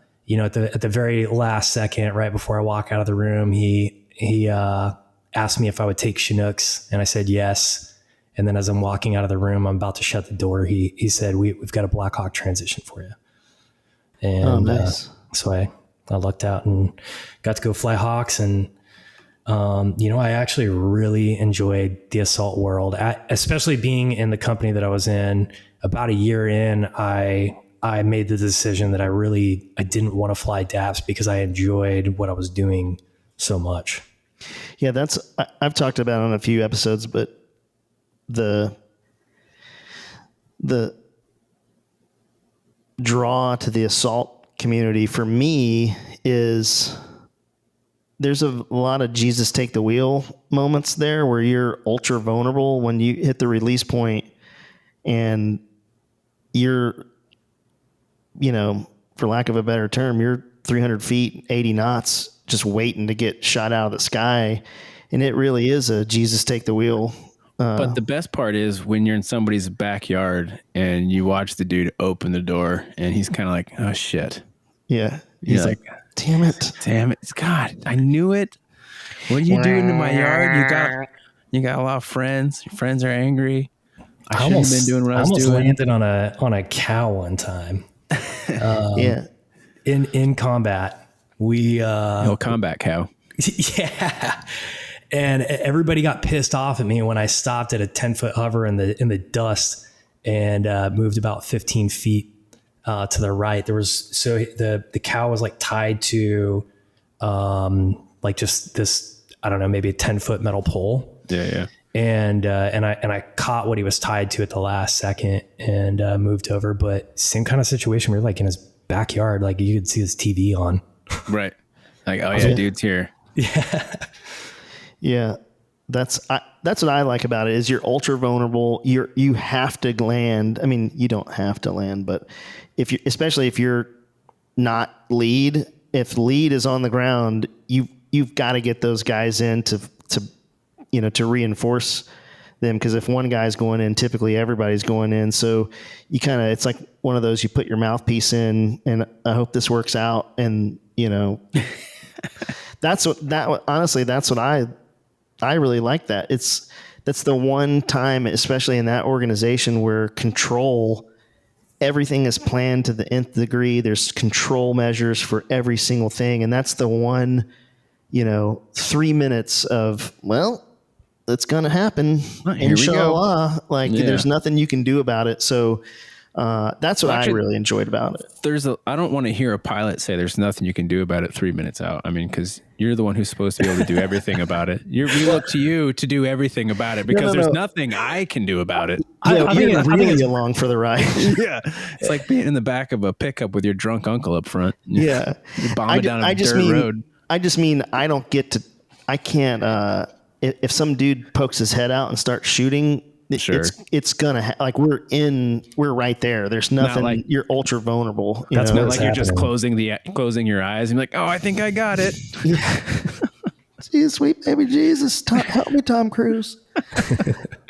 the very last second, right before I walk out of the room, he asked me if I would take Chinooks, and I said yes. And then as I'm walking out of the room, I'm about to shut the door, he said, we've got a Black Hawk transition for you. And nice. So I lucked out and got to go fly Hawks. And, I actually really enjoyed the assault world, especially being in the company that I was in. About a year in, I made the decision that I didn't want to fly DAPs because I enjoyed what I was doing so much. Yeah, I've talked about it on a few episodes, but the draw to the assault community for me is there's a lot of Jesus take the wheel moments there where you're ultra vulnerable when you hit the release point and you're, for lack of a better term, you're 300 feet, 80 knots, just waiting to get shot out of the sky. And it really is a Jesus take the wheel. But the best part is when you're in somebody's backyard and you watch the dude open the door and he's kind of like, oh shit. Yeah. He's like, damn it. God, I knew it. What are you doing in my yard? You got a lot of friends. Your friends are angry. I shouldn't have been doing what I was doing. Landed on a cow one time. Yeah. In combat, we combat cow. Yeah. And everybody got pissed off at me when I stopped at a 10-foot hover in the dust and moved about 15 feet to the right. The cow was like tied to like just this, I don't know, maybe a 10-foot metal pole. Yeah. And I caught what he was tied to at the last second and moved over. But same kind of situation. We were like in his backyard, like you could see his TV on. Right. Like, oh yeah, dude's here. Yeah. Yeah. That's what I like about it is you're ultra vulnerable. You have to land. I mean, you don't have to land, but especially if you're not lead, if lead is on the ground, you've got to get those guys in to reinforce them. Cause if one guy's going in, typically everybody's going in. So it's like one of those, you put your mouthpiece in and I hope this works out. And that's what I really like that. That's the one time, especially in that organization where everything is planned to the nth degree. There's control measures for every single thing. And that's the one, 3 minutes of, well, it's going to happen. Well, here Inshallah. There's nothing you can do about it. So that's what I really enjoyed about it. I don't want to hear a pilot say there's nothing you can do about it 3 minutes out. I mean, because you're the one who's supposed to be able to do everything about it. We look to you to do everything about it because there's nothing I can do about it. You're really along for the ride. Yeah. It's like being in the back of a pickup with your drunk uncle up front. Yeah. You're bombing down a dirt road. I just mean, I can't, if some dude pokes his head out and starts shooting, Sure. It's gonna like we're right there. There's nothing. like- you're ultra vulnerable. That's Not what's like you're just happening. closing your eyes and be like, oh, I think I got it. Jesus, sweet baby Jesus, help me, Tom Cruise.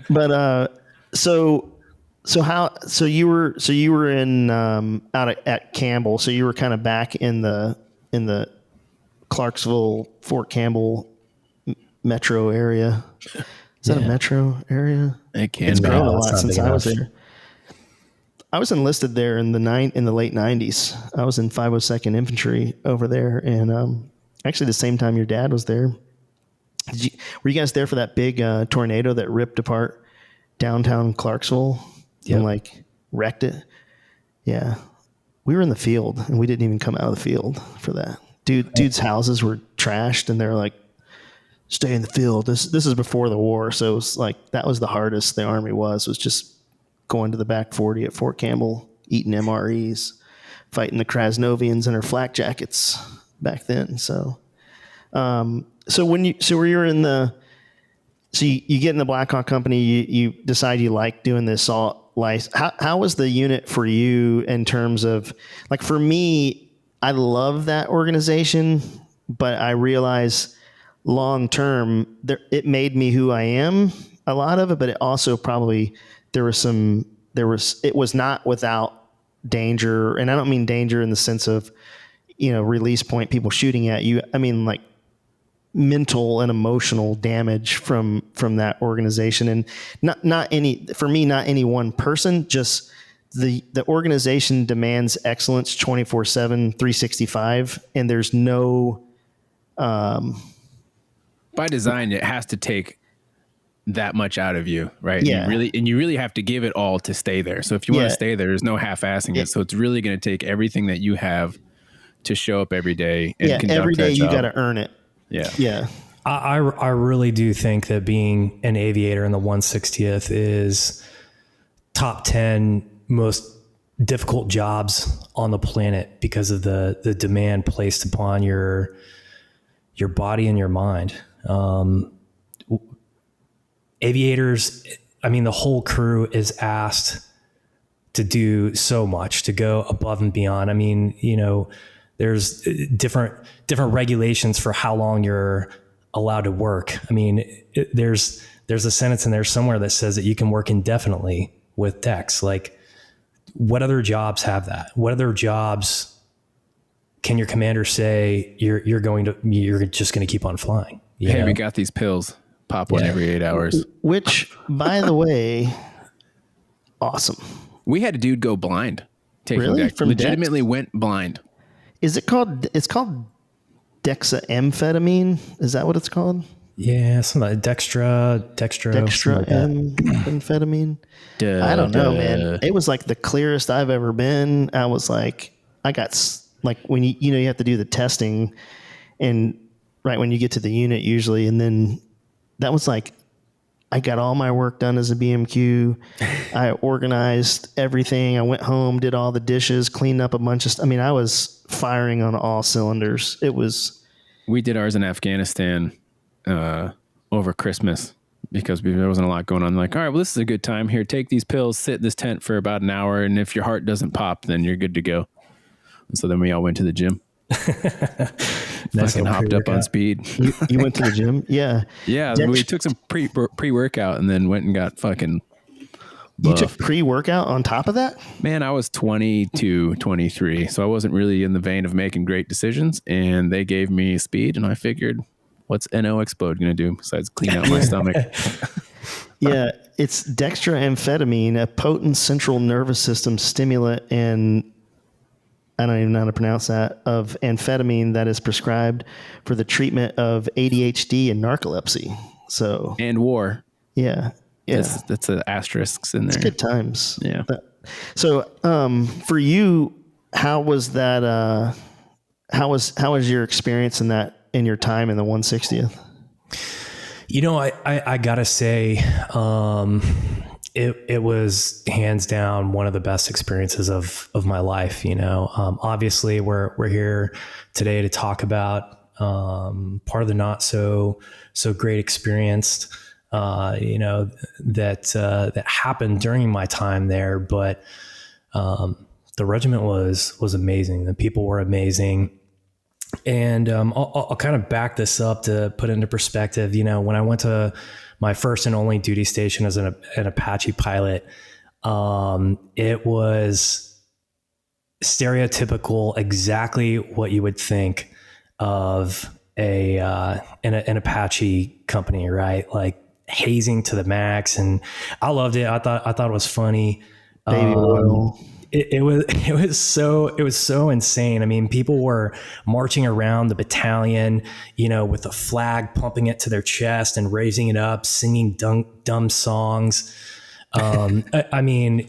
But so you were in at Campbell. So you were kind of back in the Clarksville, Fort Campbell metro area. Is that a metro area? It can It's be. grown a No, lot it's not since big I was enough. there. I was enlisted there in the late 90s. I was in 502nd Infantry over there, and actually the same time your dad was there. Were you guys there for that big tornado that ripped apart downtown Clarksville and like wrecked it? Yeah, we were in the field, and we didn't even come out of the field for that. Dude's houses were trashed, and they're like, stay in the field. This is before the war, so it was like that was the hardest the Army was just going to the back 40 at Fort Campbell, eating MREs, fighting the Krasnovians in their flak jackets back then. So you get in the Black Hawk Company, you decide you like doing the assault life. How was the unit for you in terms of, like, for me, I love that organization, but I realize long term it made me who I am, a lot of it, but it also probably it was not without danger. And I don't mean danger in the sense of, release point, people shooting at you. I mean, like, mental and emotional damage from that organization, and not any one person, just the organization demands excellence 24/7, 365, and there's no By design, it has to take that much out of you, right? Yeah. You really have to give it all to stay there. So if you want to stay there, there's no half-assing it. So it's really going to take everything that you have to show up every day and conduct every day that you job. got to earn it. Yeah. I really do think that being an aviator in the 160th is top 10 most difficult jobs on the planet because of the demand placed upon your body and your mind. Aviators, I mean, the whole crew is asked to do so much, to go above and beyond. I mean, there's different regulations for how long you're allowed to work. I mean, there's a sentence in there somewhere that says that you can work indefinitely with decks. Like, what other jobs have that? What other jobs can your commander say you're just going to keep on flying? Hey, we got these pills. Pop one every 8 hours. Which, by the way, awesome. We had a dude go blind. Really? Dex. Legitimately went blind. Is it called? It's called dexamphetamine. Is that what it's called? Yeah, something like dextramphetamine. I don't know, man. It was like the clearest I've ever been. I was like, when you have to do the testing, and right when you get to the unit usually, and then that was like, I got all my work done as a BMQ. I organized everything. I went home, did all the dishes, cleaned up a bunch of stuff. I mean, I was firing on all cylinders. We did ours in Afghanistan over Christmas because there wasn't a lot going on. Like, all right, well, this is a good time here. Take these pills, sit in this tent for about an hour, and if your heart doesn't pop, then you're good to go. And so then we all went to the gym. Nice fucking hopped up on speed. You went to the gym? Yeah. Yeah, we took some pre-workout and then went and got fucking buff. You took pre-workout on top of that? Man, I was 22, 23, so I wasn't really in the vein of making great decisions, and they gave me speed, and I figured, what's NO Explode going to do besides clean out my stomach? Yeah, it's dextramphetamine, a potent central nervous system stimulant, and I don't even know how to pronounce that, of amphetamine that is prescribed for the treatment of ADHD and narcolepsy. So, And war. yeah. That's an asterisks in there. It's good times. Yeah. So, for you, how was that? How was your experience in your time in the 160th? I gotta say, it was hands down one of the best experiences of my life. Obviously we're here today to talk about part of the not so great experience. that happened during my time there. But the regiment was amazing. The people were amazing. And I'll kind of back this up to put into perspective. When I went to my first and only duty station as an Apache pilot, it was stereotypical, exactly what you would think of an Apache company, right? Like hazing to the max, and I loved it. I thought it was funny. Baby oil. It was so insane. I mean, people were marching around the battalion, with a flag, pumping it to their chest and raising it up, singing dumb songs. I mean,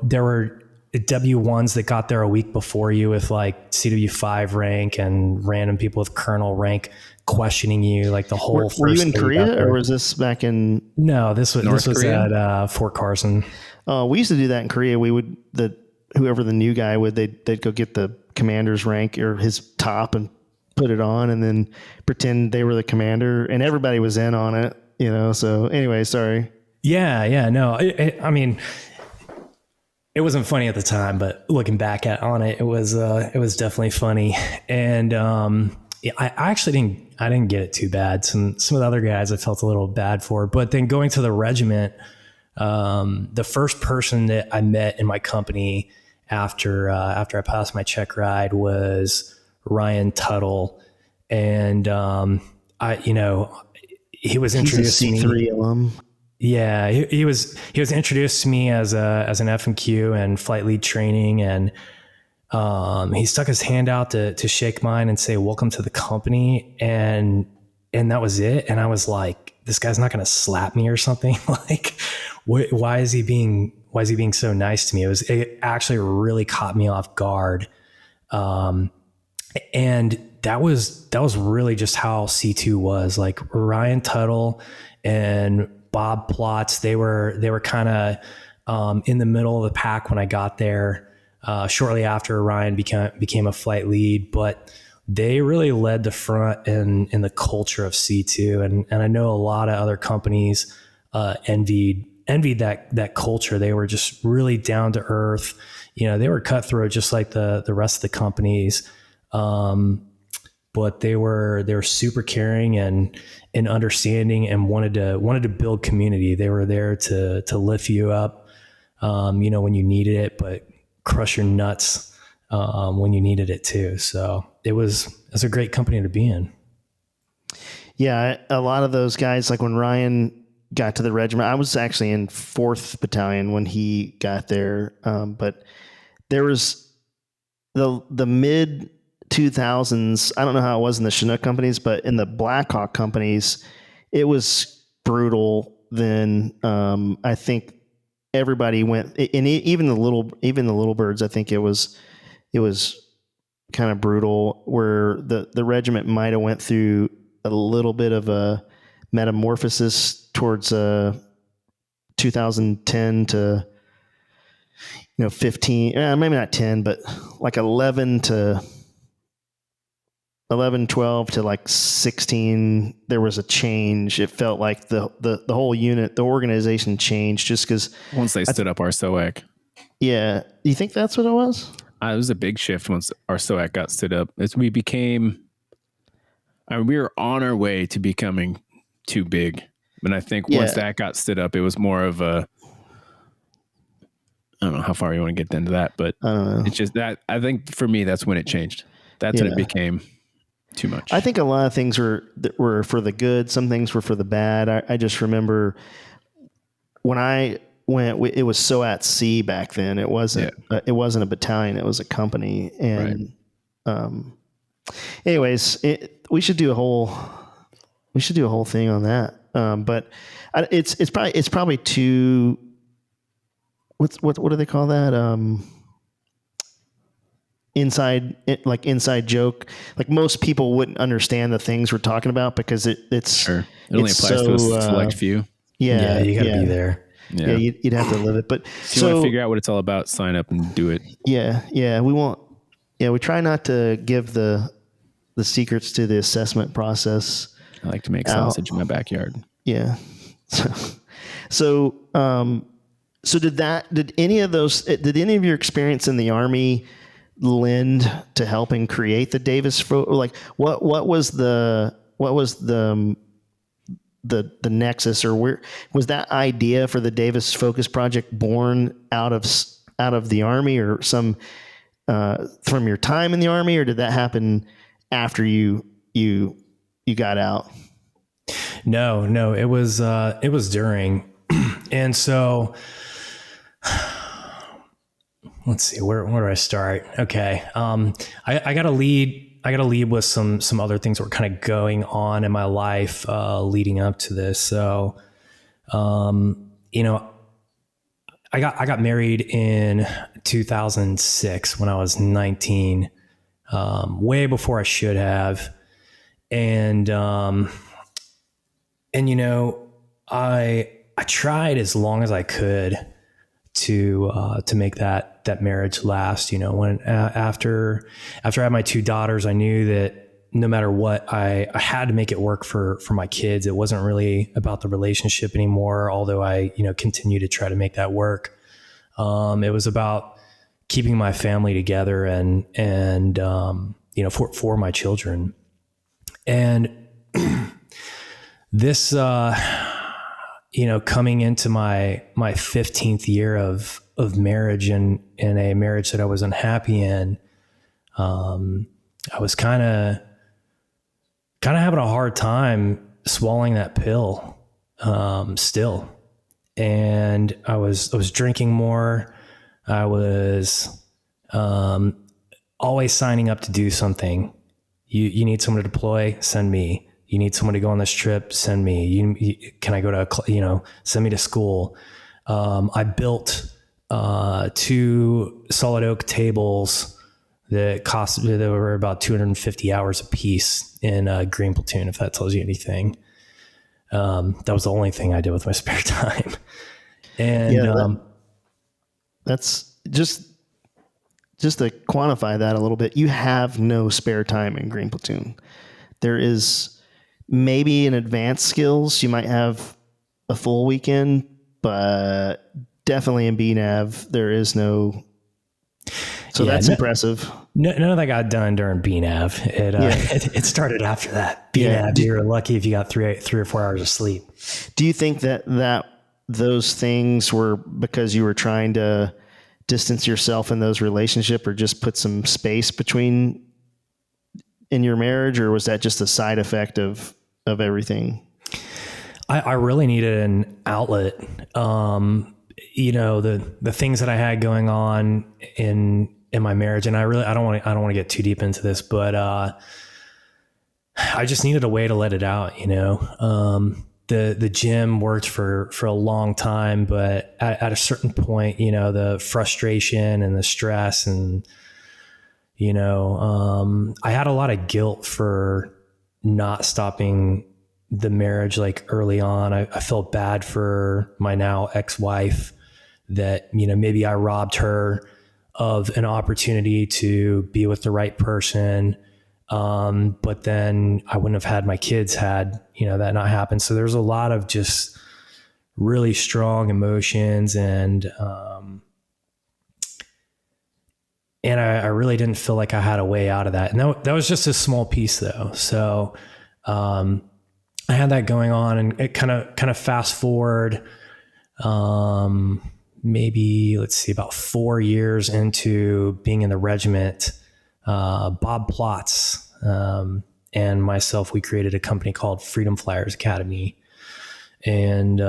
there were W1s that got there a week before you with like CW5 rank, and random people with colonel rank questioning you, like the whole. Were you in Korea, or was this back in? No, this was Korea? at Fort Carson. We used to do that in Korea. We would whoever the new guy would, they'd go get the commander's rank or his top and put it on, and then pretend they were the commander, and everybody was in on it. So anyway, sorry. Yeah, no. I mean, it wasn't funny at the time, but looking back on it, it was definitely funny. And I actually didn't get it too bad. Some of the other guys I felt a little bad for, but then going to the regiment, the first person that I met in my company after I passed my check ride was Ryan Tuttle, and he was introduced to me. He's a C3 alum. Yeah, he was introduced to me as an F&Q and flight lead training, and he stuck his hand out to shake mine and say, "Welcome to the company," and that was it. And I was like, "This guy's not going to slap me or something." Like, why is he being so nice to me? It actually really caught me off guard, and that was really just how C2 was. Like Ryan Tuttle and Bob Plotz, they were kind of in the middle of the pack when I got there. Shortly after Ryan became a flight lead, but they really led the front in the culture of C2, and I know a lot of other companies envied that culture. They were just really down to earth. They were cutthroat just like the rest of the companies, but they were super caring and understanding, and wanted to build community. They were there to lift you up, when you needed it, but crush your nuts when you needed it too. So it was a great company to be in. Yeah, a lot of those guys, like when Ryan got to the regiment, I was actually in 4th Battalion when he got there, but there was the mid 2000s. I don't know how it was in the Chinook companies, but in the Black Hawk companies, it was brutal. Then I think everybody went, and even the little birds. I think it was kind of brutal, where the regiment might have went through a little bit of a metamorphosis towards 2010 to 15, maybe not 10, but like 11 to 12 to like 16, there was a change. It felt like the whole unit, the organization changed just because once they stood up our SOAC. Yeah. You think that's what it was? It was a big shift once our SOAC got stood up. We were on our way to becoming too big. And I think once that got stood up, it was more of a, I don't know how far you want to get into that, but it's just that, I think for me, that's when it changed. That's when it became too much. I think a lot of things were for the good. Some things were for the bad. I just remember when I went, it was SOAT C back then. It wasn't a battalion. It was a company. And, anyways, we should do a whole thing on that. But it's probably too, what do they call that? Inside joke. Like most people wouldn't understand the things we're talking about because it's sure. It only applies to a select few. Yeah, you gotta be there. Yeah, you'd have to live it. But if you want to figure out what it's all about, sign up and do it. Yeah, we won't. Yeah, we try not to give the secrets to the assessment process. I like to make sausage in my backyard. Yeah, So did any of your experience in the Army lend to helping create the Davis? Like what was the nexus, or where was that idea for the Davis Focus Project born out of the Army, or some from your time in the Army, or did that happen after you got out? No, it was during. And so let's see, where do I start? Okay. I got to lead with some other things that were kind of going on in my life, leading up to this. So, I got married in 2006 when I was 19, way before I should have. And I tried as long as I could to make that marriage last. When after I had my two daughters, I knew that no matter what, I had to make it work for my kids. It wasn't really about the relationship anymore, although I continue to try to make that work. It was about keeping my family together and for my children. And this coming into my 15th year of marriage, and in a marriage that I was unhappy in, I was kind of having a hard time swallowing that pill, still. And I was drinking more. I was, always signing up to do something. You need someone to deploy? Send me. You need someone to go on this trip? Send me. Can I go to, send me to school. I built 2 solid oak tables that were about 250 hours a piece in Green Platoon, if that tells you anything. That was the only thing I did with my spare time. And that's just to quantify that a little bit. You have no spare time in Green Platoon. There is maybe in advanced skills, you might have a full weekend, but definitely in BNAV, there is no. So that's impressive. None of that got done during BNAV. It started after that. BNAV, you were lucky if you got 3 or 4 hours of sleep. Do you think that those things were because you were trying to distance yourself in those relationships, or just put some space between in your marriage, or was that just a side effect of everything? I really needed an outlet. The things that I had going on in my marriage, and I don't want to get too deep into this, but I just needed a way to let it out. The gym worked for a long time, but at a certain point, the frustration and the stress, and I had a lot of guilt for not stopping the marriage like early on. I felt bad for my now ex-wife that, maybe I robbed her of an opportunity to be with the right person. But then I wouldn't have had my kids had, that not happen. So there's a lot of just really strong emotions, and I really didn't feel like I had a way out of that. And that was just a small piece though. So, I had that going on, and it kind of fast forward, maybe about 4 years into being in the regiment. Bob Plotz, and myself, we created a company called Freedom Flyers Academy. And,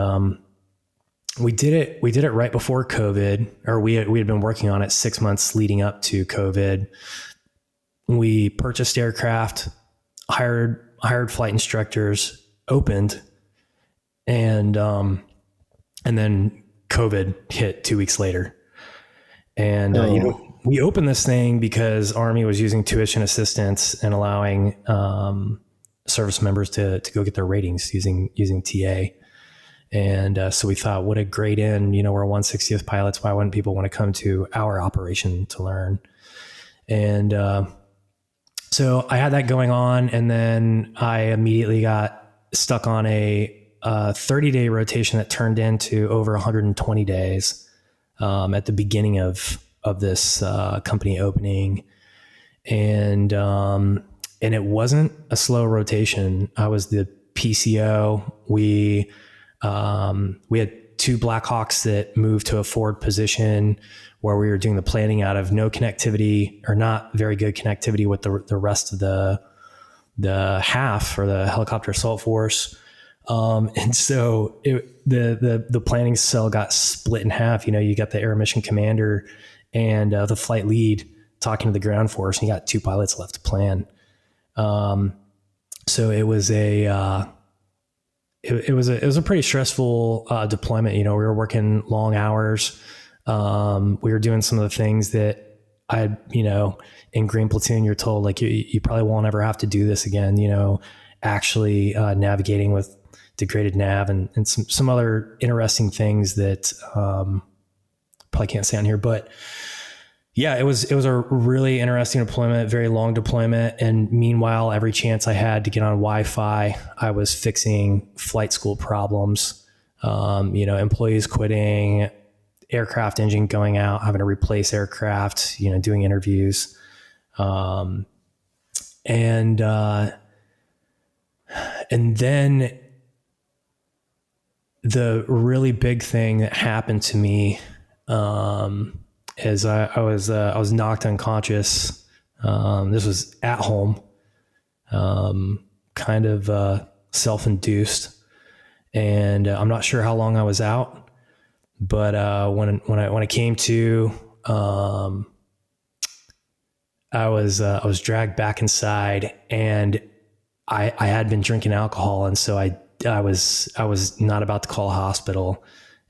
we did it right before COVID, or we had been working on it 6 months leading up to COVID. We purchased aircraft, hired flight instructors, opened, and then COVID hit 2 weeks later. And, we opened this thing because Army was using tuition assistance and allowing service members to go get their ratings using TA. And so we thought, what a great end. We're 160th pilots. Why wouldn't people want to come to our operation to learn? And so I had that going on, and then I immediately got stuck on a a 30-day rotation that turned into over 120 days at the beginning of this company opening. And it wasn't a slow rotation. I was the PCO. We had 2 Blackhawks that moved to a forward position where we were doing the planning out of no connectivity, or not very good connectivity, with the rest of the HAF, or the Helicopter Assault Force. And so the planning cell got split in half. You got the Air Mission Commander and the flight lead talking to the ground force, and you got 2 pilots left to plan. So it was a pretty stressful deployment. We were working long hours. We were doing some of the things that in Green Platoon, you're told, like, you probably won't ever have to do this again, actually navigating with degraded nav and some other interesting things that probably can't say on here. But yeah, it was a really interesting deployment, very long deployment. And meanwhile, every chance I had to get on Wi-Fi, I was fixing flight school problems, employees quitting, aircraft engine going out, having to replace aircraft, doing interviews. And then the really big thing that happened to me, is I was knocked unconscious. This was at home, kind of self-induced, and I'm not sure how long I was out, but when I came to, I was dragged back inside, and I had been drinking alcohol, and so I was not about to call a hospital,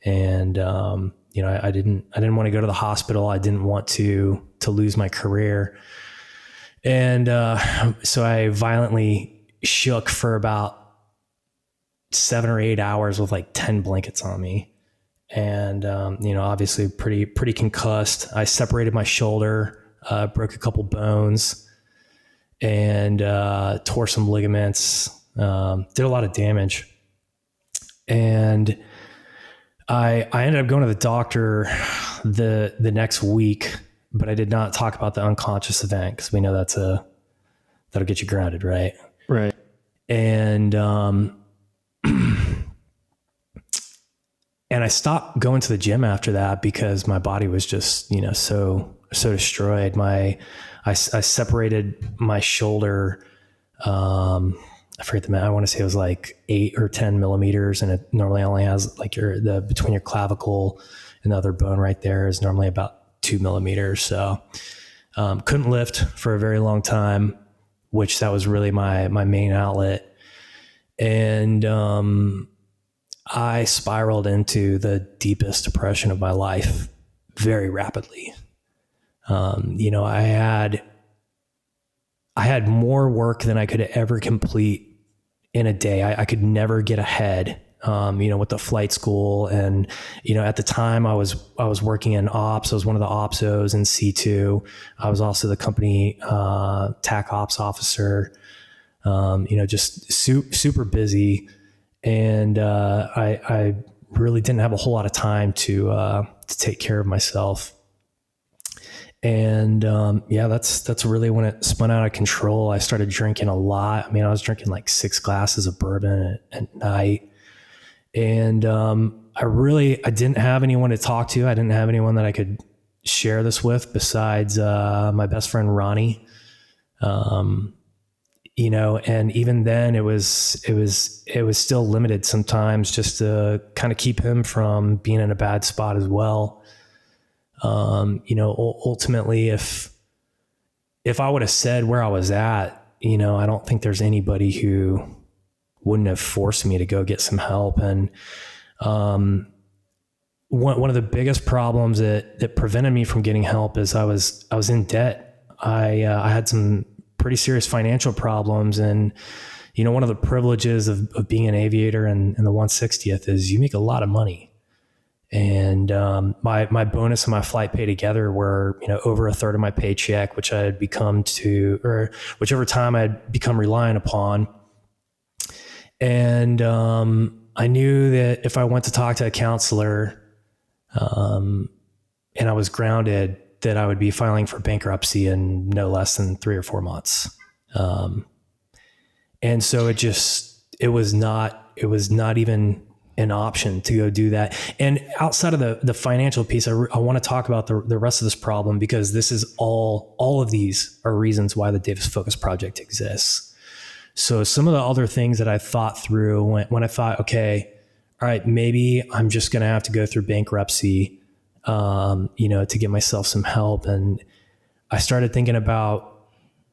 and I didn't want to go to the hospital. I didn't want to lose my career. And so I violently shook for about 7 or 8 hours with like 10 blankets on me. And, obviously pretty concussed. I separated my shoulder, broke a couple bones, and tore some ligaments, did a lot of damage. And I ended up going to the doctor the next week, but I did not talk about the unconscious event, because we know that'll get you grounded, right? Right. And and I stopped going to the gym after that because my body was just so destroyed. I separated my shoulder. I forget I want to say it was like 8 or 10 millimeters, and it normally only has like between your clavicle and the other bone right there is normally about 2 millimeters. So, couldn't lift for a very long time, which that was really my main outlet. And, I spiraled into the deepest depression of my life very rapidly. I had more work than I could ever complete in a day. I could never get ahead, with the flight school. And, at the time I was working in ops. I was one of the opsos in C2. I was also the company, TAC ops officer, just super busy. And, I really didn't have a whole lot of time to take care of myself. And, that's really when it spun out of control. I started drinking a lot. I mean, I was drinking like 6 glasses of bourbon at night. And, I didn't have anyone to talk to. I didn't have anyone that I could share this with besides, my best friend, Ronnie. And even then it was still limited sometimes, just to kind of keep him from being in a bad spot as well. Ultimately, if I would have said where I was at, I don't think there's anybody who wouldn't have forced me to go get some help. And, one of the biggest problems that prevented me from getting help is I was in debt. I had some pretty serious financial problems. And, one of the privileges of being an aviator and the 160th is you make a lot of money. And, my bonus and my flight pay together were, over a third of my paycheck, which I had which over time I had become reliant upon. And, I knew that if I went to talk to a counselor, and I was grounded, that I would be filing for bankruptcy in no less than 3 or 4 months. And so it was not even an option to go do that. And outside of the financial piece, I want to talk about the rest of this problem, because this is all of these are reasons why the Davis Focus Project exists. So some of the other things that I thought through when I thought, okay, all right, maybe I'm just going to have to go through bankruptcy, to get myself some help. And I started thinking about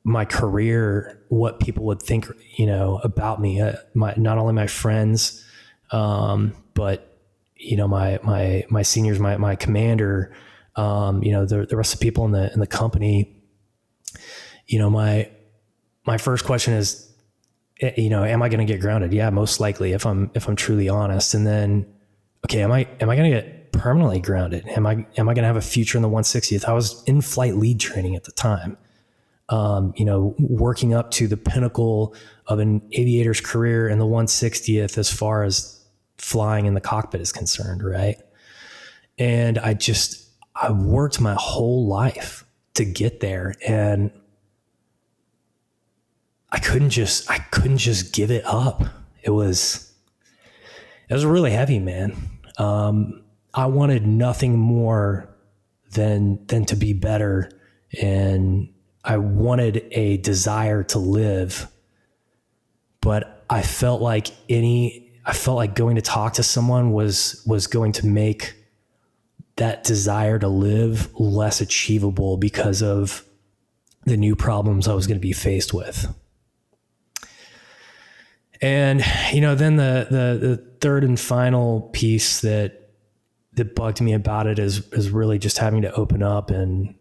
my career, what people would think, about me, not only my friends, but, my seniors, my commander, the rest of the people in the company. My first question is, am I going to get grounded? Yeah, most likely, if I'm truly honest. And then, okay, am I going to get permanently grounded? Am I going to have a future in the 160th? I was in flight lead training at the time, working up to the pinnacle of an aviator's career in the 160th, as far as flying in the cockpit is concerned. Right. And I worked my whole life to get there, and I couldn't just give it up. It was really heavy, man. I wanted nothing more than to be better. And I wanted a desire to live, but I felt like going to talk to someone was going to make that desire to live less achievable because of the new problems I was going to be faced with. And, then the third and final piece that bugged me about it is really just having to open up and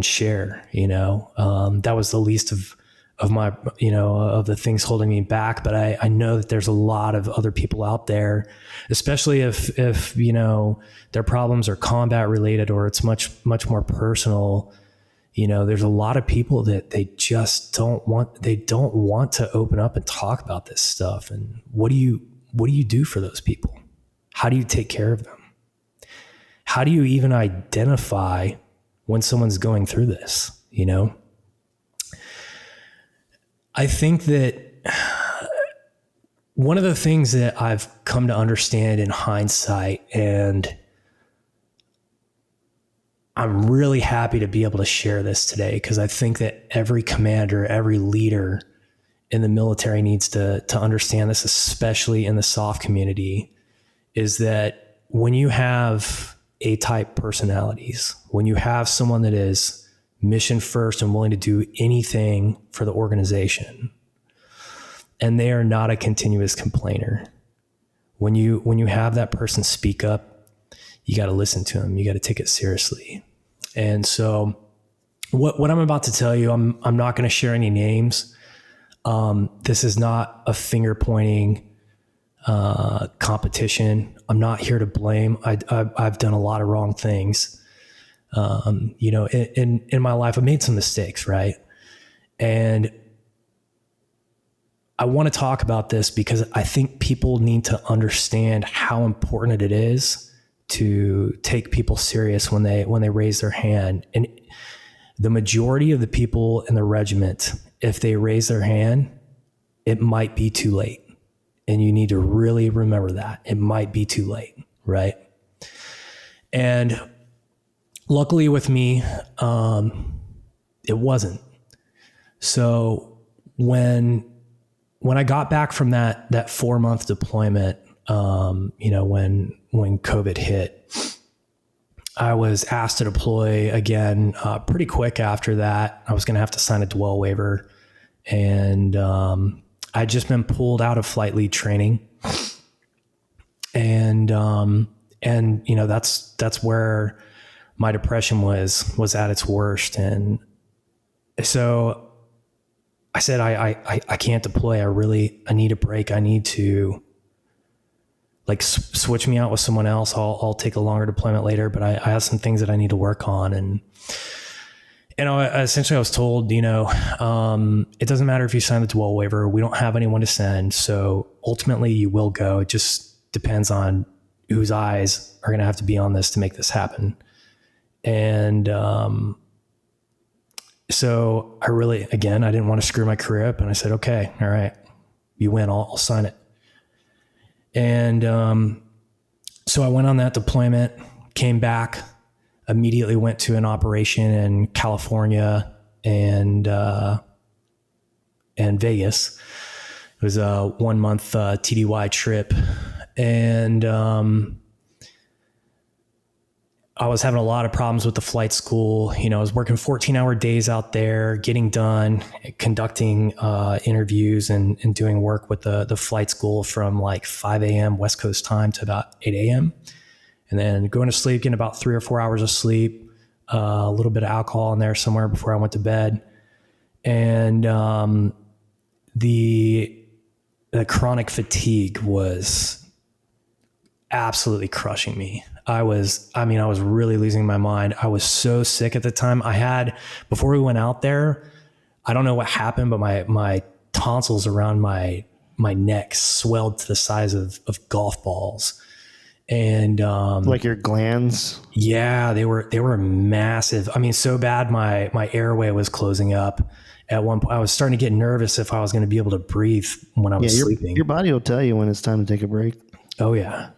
share. That was the least of my, of the things holding me back. But I know that there's a lot of other people out there, especially if their problems are combat related, or it's much more personal. There's a lot of people that they just don't want to open up and talk about this stuff. And what do you do for those people? How do you take care of them? How do you even identify when someone's going through this? I think that one of the things that I've come to understand in hindsight, and I'm really happy to be able to share this today, because I think that every commander, every leader in the military needs to understand this, especially in the SOF community, is that when you have A-type personalities, when you have someone that is mission first and willing to do anything for the organization, and they are not a continuous complainer, when you have that person speak up, you got to listen to them. You got to take it seriously. And so what I'm about to tell you, I'm not going to share any names. This is not a finger pointing competition. I'm not here to blame. I've done a lot of wrong things. In my life, I've made some mistakes, right? And I want to talk about this because I think people need to understand how important it is to take people serious when they raise their hand. And the majority of the people in the regiment, if they raise their hand, it might be too late. And you need to really remember that. It might be too late, right? And luckily with me, it wasn't. So when I got back from that 4-month deployment, when COVID hit, I was asked to deploy again pretty quick after that. I was going to have to sign a dwell waiver, and I'd just been pulled out of flight lead training, and that's where my depression was at its worst. And so I said, I can't deploy. I need a break. I need to switch me out with someone else. I'll take a longer deployment later, but I have some things that I need to work on. And essentially I was told, it doesn't matter if you sign the dwell waiver. We don't have anyone to send. So ultimately you will go. Just depends on whose eyes are going to have to be on this to make this happen. And so I really, again, I didn't want to screw my career up. And I said, okay, all right, you win, I'll sign it. And so I went on that deployment, came back, immediately went to an operation in California and Vegas. It was a 1 month TDY trip. And I was having a lot of problems with the flight school. You know, I was working 14-hour days out there, getting done, conducting interviews and doing work with the flight school from like 5 a.m. West Coast time to about 8 a.m. And then going to sleep, getting about 3 or 4 hours of sleep, a little bit of alcohol in there somewhere before I went to bed. And the chronic fatigue was absolutely crushing me. I was really losing my mind. I was so sick at the time. Before we went out there, I don't know what happened, but my tonsils around my neck swelled to the size of golf balls. And, like your glands. Yeah, they were massive. I mean, so bad my airway was closing up. At one point, I was starting to get nervous if I was going to be able to breathe when I was sleeping. Your body will tell you when it's time to take a break. Oh yeah.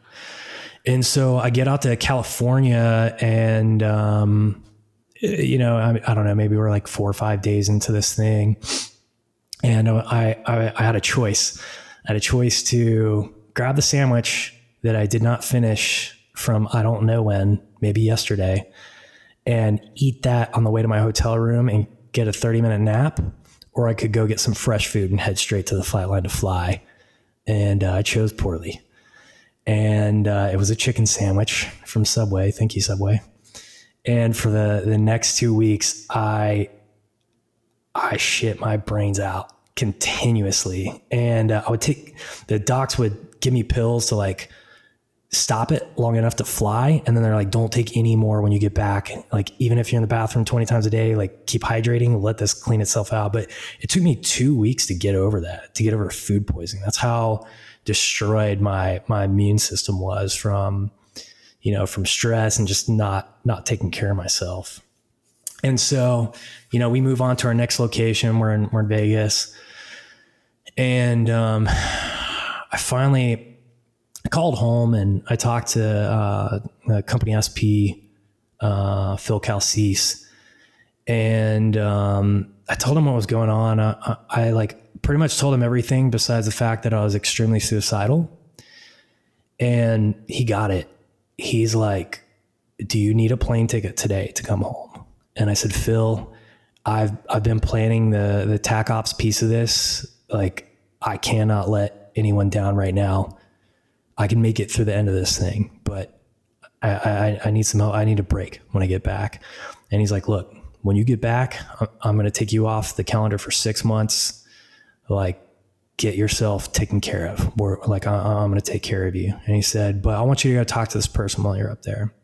And so I get out to California and, you know, I don't know, maybe we're like 4 or 5 days into this thing. And I had a choice. I had a choice to grab the sandwich that I did not finish from, I don't know when, maybe yesterday, and eat that on the way to my hotel room and get a 30-minute nap, or I could go get some fresh food and head straight to the flight line to fly. And I chose poorly. And it was a chicken sandwich from Subway. Thank you, Subway. And for the next 2 weeks, I shit my brains out continuously. And the docs would give me pills to like stop it long enough to fly. And then they're like, don't take any more when you get back. Like, even if you're in the bathroom 20 times a day, like keep hydrating, let this clean itself out. But it took me 2 weeks to get over that, to get over food poisoning. That's how destroyed my immune system was from stress and just not taking care of myself. And so, you know, we move on to our next location. We're in Vegas. And I finally called home and I talked to the company SP, Phil Calcese, and I told him what was going on. I like pretty much told him everything besides the fact that I was extremely suicidal. And he got it. He's like, do you need a plane ticket today to come home? And I said, Phil, I've been planning the TAC ops piece of this. Like, I cannot let anyone down right now. I can make it through the end of this thing, but I need some help. I need a break when I get back. And he's like, look, when you get back, I'm going to take you off the calendar for 6 months. Like, get yourself taken care of. I'm going to take care of you. And he said, but I want you to go talk to this person while you're up there.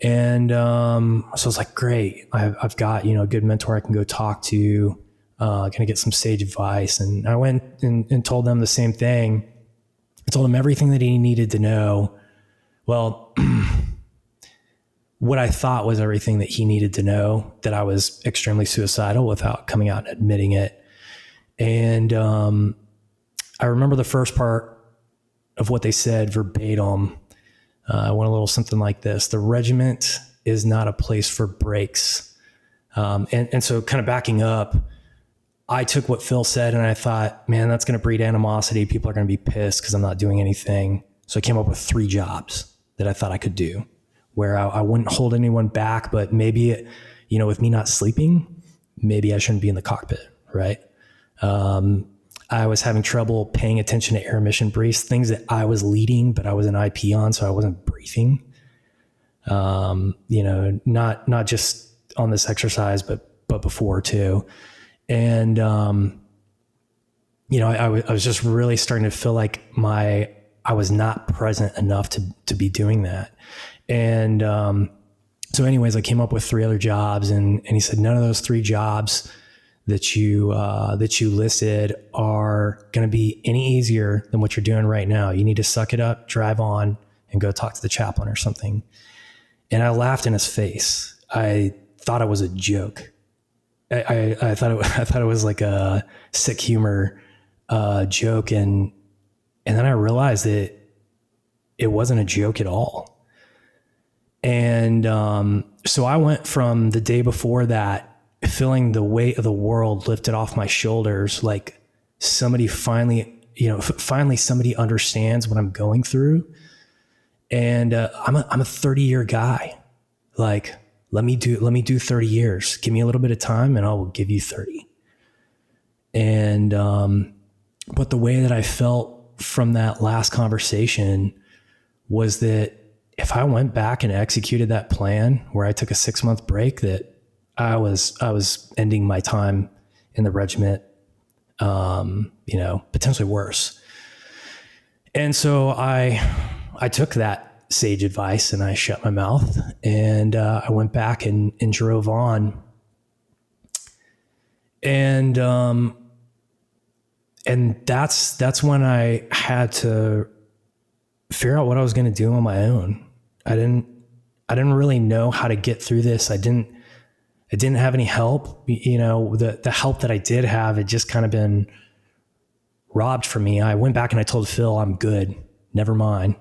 And so I was like, great. I've got, a good mentor I can go talk to, going to get some sage advice. And I went and told them the same thing. I told him everything that he needed to know. Well, what I thought was everything that he needed to know, that I was extremely suicidal without coming out and admitting it. And I remember the first part of what they said verbatim. I went a little something like this: the regiment is not a place for breaks. And so kind of backing up, I took what Phil said and I thought, man, that's going to breed animosity. People are going to be pissed because I'm not doing anything. So I came up with 3 jobs that I thought I could do where I wouldn't hold anyone back, but maybe, with me not sleeping, maybe I shouldn't be in the cockpit, right? I was having trouble paying attention to air mission briefs, things that I was leading, but I was an IP on, so I wasn't briefing. Not just on this exercise, but before too. And, I was just really starting to feel like I was not present enough to be doing that. And, so anyways, I came up with 3 other jobs and he said, none of those 3 jobs that you listed are going to be any easier than what you're doing right now. You need to suck it up, drive on, and go talk to the chaplain or something." And I laughed in his face. I thought it was a joke. I thought it was like a sick humor joke, and then I realized that it wasn't a joke at all. And so I went from the day before that, feeling the weight of the world lifted off my shoulders, like somebody finally somebody understands what I'm going through. And I'm a 30-year guy. Like, let me do 30 years. Give me a little bit of time and I will give you 30. And but the way that I felt from that last conversation was that if I went back and executed that plan where I took a 6-month break, that I was ending my time in the regiment, potentially worse. And so I took that sage advice and I shut my mouth, and I went back and drove on. And that's when I had to figure out what I was going to do on my own. I didn't really know how to get through this. I didn't have any help. The help that I did have had just kind of been robbed from me. I went back and I told Phil, "I'm good, never mind."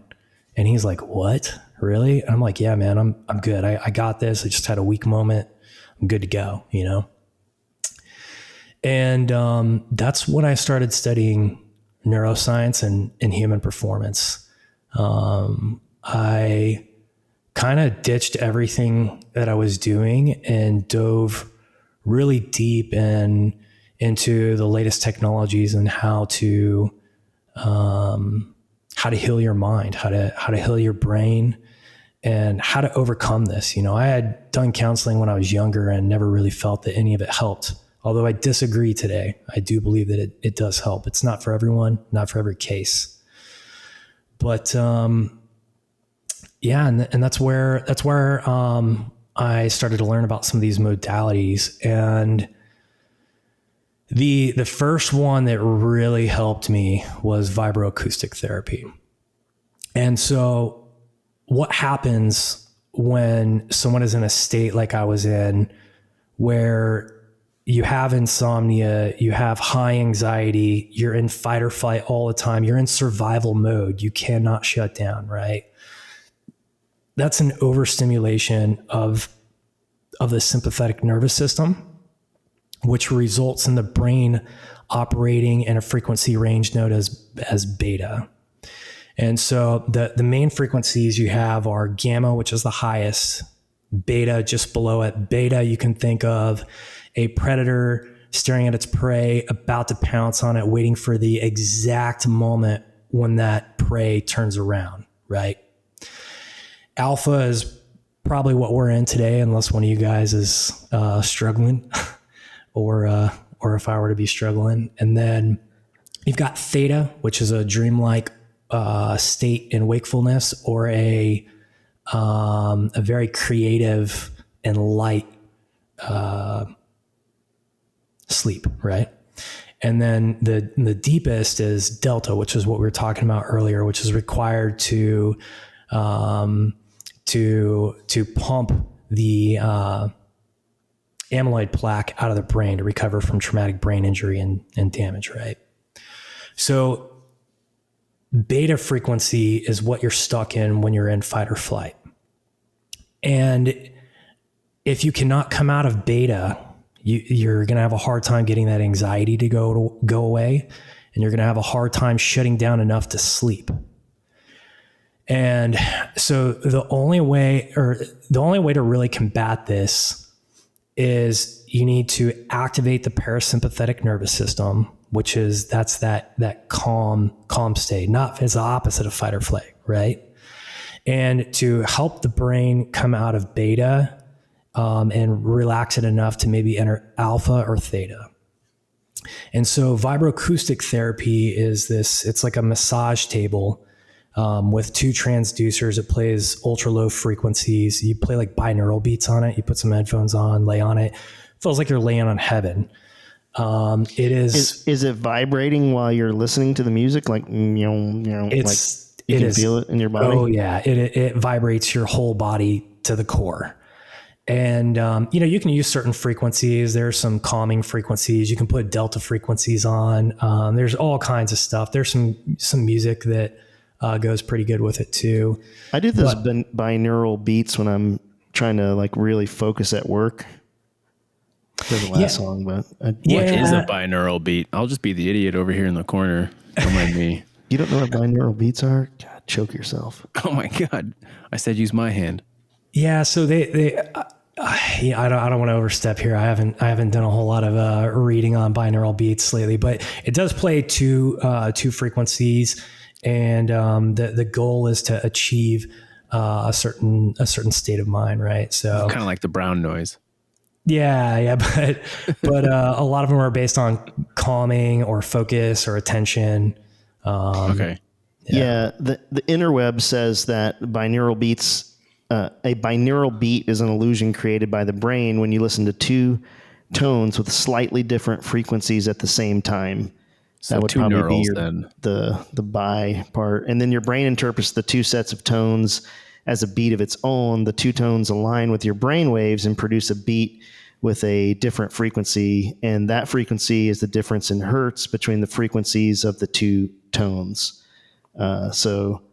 And he's like, "What? Really?" And I'm like, "Yeah, man, I'm good. I got this. I just had a weak moment. I'm good to go, And that's when I started studying neuroscience and human performance. I kind of ditched everything that I was doing and dove really deep into the latest technologies and how to heal your mind, how to heal your brain, and how to overcome this. I had done counseling when I was younger and never really felt that any of it helped. Although I disagree today. I do believe that it does help. It's not for everyone, not for every case. But yeah, and that's where I started to learn about some of these modalities. And the first one that really helped me was vibroacoustic therapy. And so what happens when someone is in a state like I was in, where you have insomnia, you have high anxiety, you're in fight or flight all the time, you're in survival mode, you cannot shut down, right? That's an overstimulation of the sympathetic nervous system, which results in the brain operating in a frequency range known as beta. And so the main frequencies you have are gamma, which is the highest, beta just below it. Beta, you can think of a predator staring at its prey, about to pounce on it, waiting for the exact moment when that prey turns around, right? Alpha is probably what we're in today, unless one of you guys is struggling or if I were to be struggling. And then you've got theta, which is a dreamlike state in wakefulness, or a very creative and light sleep, right? And then the deepest is delta, which is what we were talking about earlier, which is required to pump the amyloid plaque out of the brain to recover from traumatic brain injury and damage, right? So beta frequency is what you're stuck in when you're in fight or flight. And if you cannot come out of beta, you're going to have a hard time getting that anxiety to go away, and you're going to have a hard time shutting down enough to sleep. And so the only way to really combat this is you need to activate the parasympathetic nervous system, which is that calm state. It's the opposite of fight or flight, right? And to help the brain come out of beta and relax it enough to maybe enter alpha or theta. And so vibroacoustic therapy is it's like a massage table with two transducers. It plays ultra low frequencies. You play like binaural beats on it. You put some headphones on, lay on it. Feels like you're laying on heaven. It is. Is it vibrating while you're listening to the music? Like, like you can feel it in your body? Oh yeah. It vibrates your whole body to the core. And, you can use certain frequencies. There's some calming frequencies. You can put delta frequencies on. There's all kinds of stuff. There's some music that goes pretty good with it too. I do those binaural beats when I'm trying to like really focus at work. Doesn't last long, but what is a binaural beat? I'll just be the idiot over here in the corner. Don't mind me. You don't know what binaural beats are? God, choke yourself. Oh my God. I said use my hand. Yeah, so I don't want to overstep here. I haven't done a whole lot of reading on binaural beats lately, but it does play two frequencies, and the goal is to achieve a certain state of mind, right? So kind of like the brown noise. Yeah, but a lot of them are based on calming or focus or attention. Okay. Yeah, the interweb says that binaural beats. A binaural beat is an illusion created by the brain when you listen to two tones with slightly different frequencies at the same time. So that would two probably neurals, be the bi part. And then your brain interprets the two sets of tones as a beat of its own. The two tones align with your brain waves and produce a beat with a different frequency. And that frequency is the difference in hertz between the frequencies of the two tones. So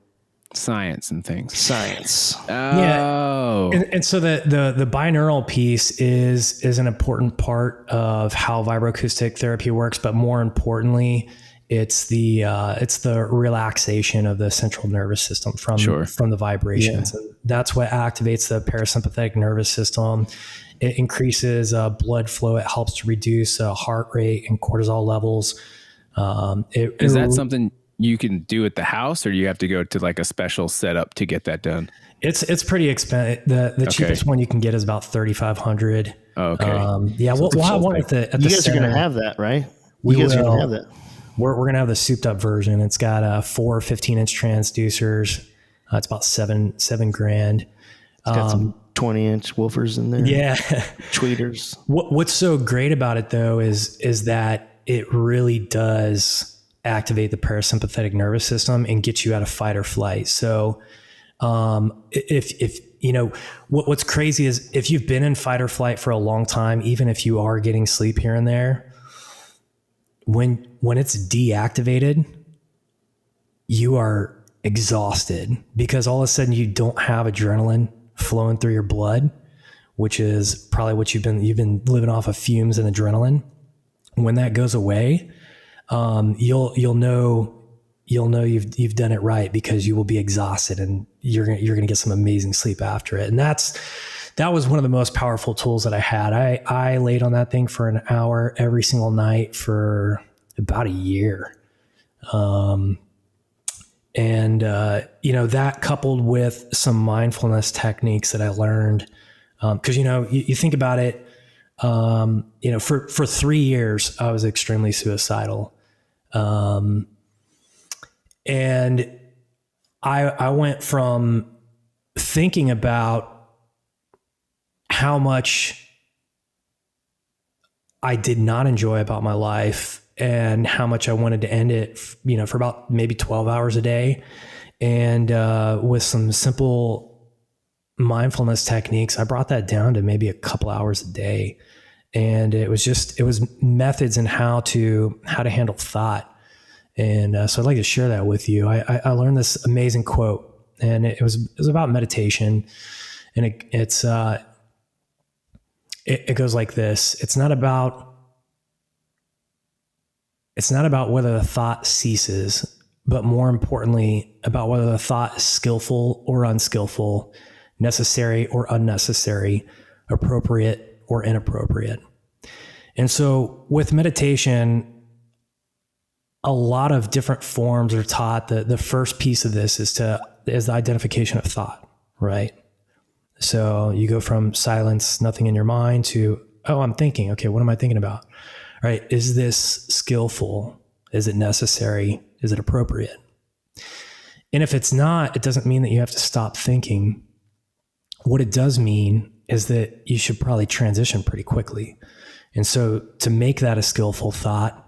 science and things. Science. Oh. Yeah. And so the binaural piece is an important part of how vibroacoustic therapy works, but more importantly, it's the relaxation of the central nervous system from the vibrations. Yeah. And that's what activates the parasympathetic nervous system. It increases blood flow. It helps to reduce heart rate and cortisol levels. Is that something you can do at the house, or do you have to go to like a special setup to get that done? It's pretty expensive. The cheapest one you can get is about $3,500. Oh, okay. Yeah, we'll have one at the you guys center. are going to have that, right? You guys will. are going to have that. We're going to have the souped up version. It's got 4 15-inch transducers. It's about seven grand. It's got some 20-inch woofers in there. Yeah. Tweeters. What's so great about it though is that it really does activate the parasympathetic nervous system and get you out of fight or flight. So, if you know, what's crazy is if you've been in fight or flight for a long time, even if you are getting sleep here and there, when it's deactivated, you are exhausted because all of a sudden you don't have adrenaline flowing through your blood, which is probably what you've been living off of fumes and adrenaline. When that goes away, you'll know you've done it right because you will be exhausted and you're gonna get some amazing sleep after it. And that was one of the most powerful tools that I had. I laid on that thing for an hour every single night for about a year. That coupled with some mindfulness techniques that I learned, cause you think about it, for 3 years I was extremely suicidal. And I went from thinking about how much I did not enjoy about my life and how much I wanted to end it, for about maybe 12 hours a day. And, with some simple mindfulness techniques, I brought that down to maybe a couple hours a day. And it was methods in how to handle thought. And so I'd like to share that with you. I learned this amazing quote, and it was about meditation, and it goes like this: It's not about whether the thought ceases, but more importantly, about whether the thought is skillful or unskillful, necessary or unnecessary, appropriate or inappropriate. And so with meditation, a lot of different forms are taught. The first piece of this is the identification of thought, right? So you go from silence, nothing in your mind, to, oh, I'm thinking. Okay, what am I thinking about? All right, is this skillful? Is it necessary? Is it appropriate? And if it's not, it doesn't mean that you have to stop thinking. What it does mean is that you should probably transition pretty quickly. And so to make that a skillful thought,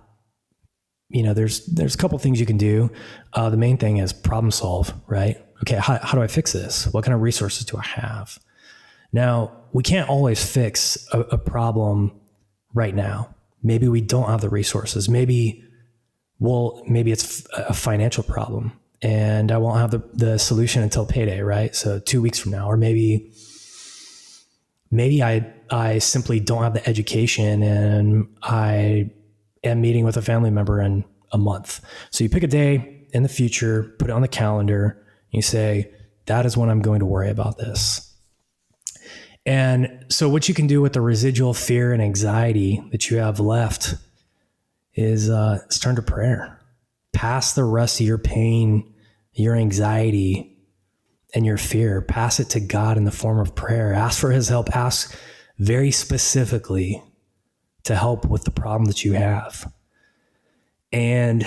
there's a couple things you can do. The main thing is problem solve, right? Okay, how do I fix this? What kind of resources do I have? Now, we can't always fix a problem right now. Maybe we don't have the resources. Maybe it's a financial problem and I won't have the solution until payday, right? So 2 weeks from now, or maybe I simply don't have the education and I am meeting with a family member in a month. So you pick a day in the future, put it on the calendar, and you say, that is when I'm going to worry about this. And so what you can do with the residual fear and anxiety that you have left is turn to prayer. Pass the rest of your pain, your anxiety, and your fear. Pass it to God in the form of prayer. Ask for his help. Ask very specifically to help with the problem that you have. And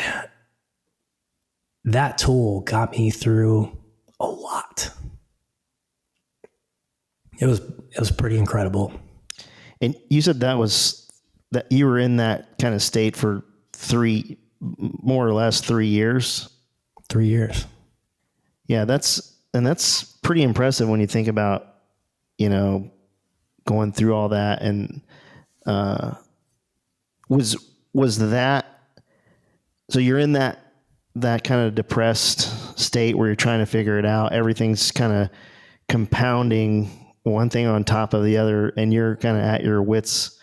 that tool got me through a lot. It was pretty incredible. And you said that you were in that kind of state for more or less 3 years. 3 years. Yeah, that's pretty impressive when you think about, going through all that. And was that, so you're in that kind of depressed state where you're trying to figure it out. Everything's kind of compounding one thing on top of the other, and you're kind of at your wits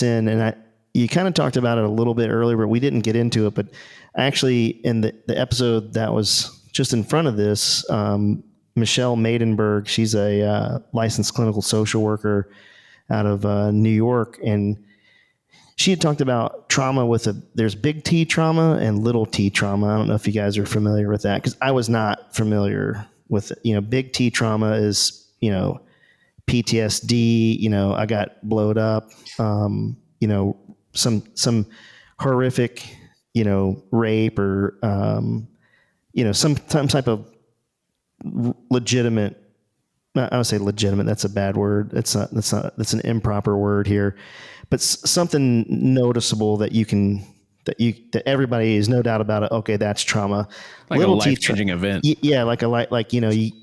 end. And you kind of talked about it a little bit earlier, but we didn't get into it. But actually, in the episode that was just in front of this, Michelle Maidenberg, she's a licensed clinical social worker out of New York, and she had talked about trauma there's big T trauma and little T trauma. I don't know if you guys are familiar with that, because I was not familiar with it. Big T trauma is, PTSD, I got blowed up, some horrific, rape or, some type of legitimate, I would say legitimate, that's a bad word. That's an improper word here, but something noticeable that that everybody is no doubt about it. Okay, that's trauma. Like little a life-changing event. Yeah,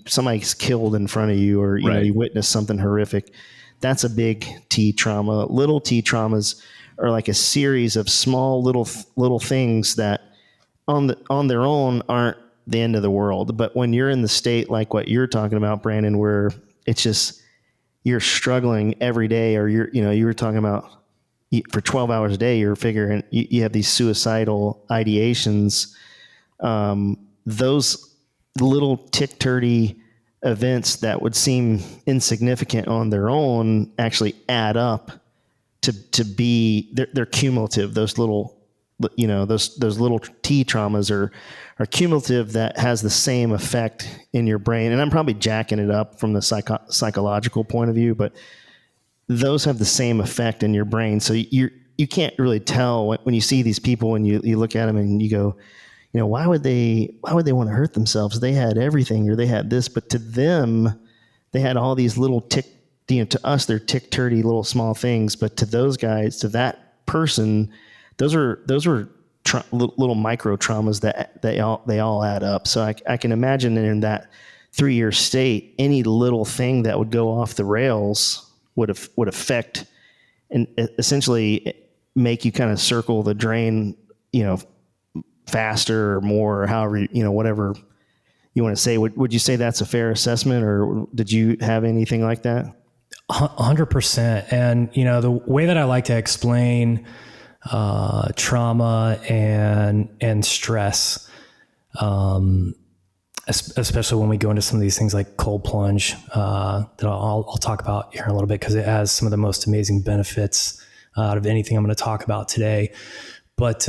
somebody's killed in front of you, or you witness something horrific. That's a big T trauma. Little T traumas are like a series of small little things that on their own aren't the end of the world. But when you're in the state like what you're talking about, Brandon, where it's just you're struggling every day, or you were talking about for 12 hours a day, you're figuring you have these suicidal ideations. Those little tick-turdy events that would seem insignificant on their own actually add up to be, they're cumulative. Those little, those little T traumas are cumulative, that has the same effect in your brain. And I'm probably jacking it up from the psychological point of view, but those have the same effect in your brain. So you can't really tell when you see these people and you look at them and you go, why would they want to hurt themselves? They had everything, or they had this, but to them, they had all these little to us, they're tick-turdy little small things, but to those guys, to that person, those were little micro traumas that they all add up. So I can imagine in that 3-year state, any little thing that would go off the rails would affect and essentially make you kind of circle the drain, faster or more, or however, whatever you want to say. Would you say that's a fair assessment, or did you have anything like that? 100%. And, the way that I like to explain trauma and stress, especially when we go into some of these things like cold plunge, that I'll talk about here in a little bit, because it has some of the most amazing benefits out of anything I'm going to talk about today. But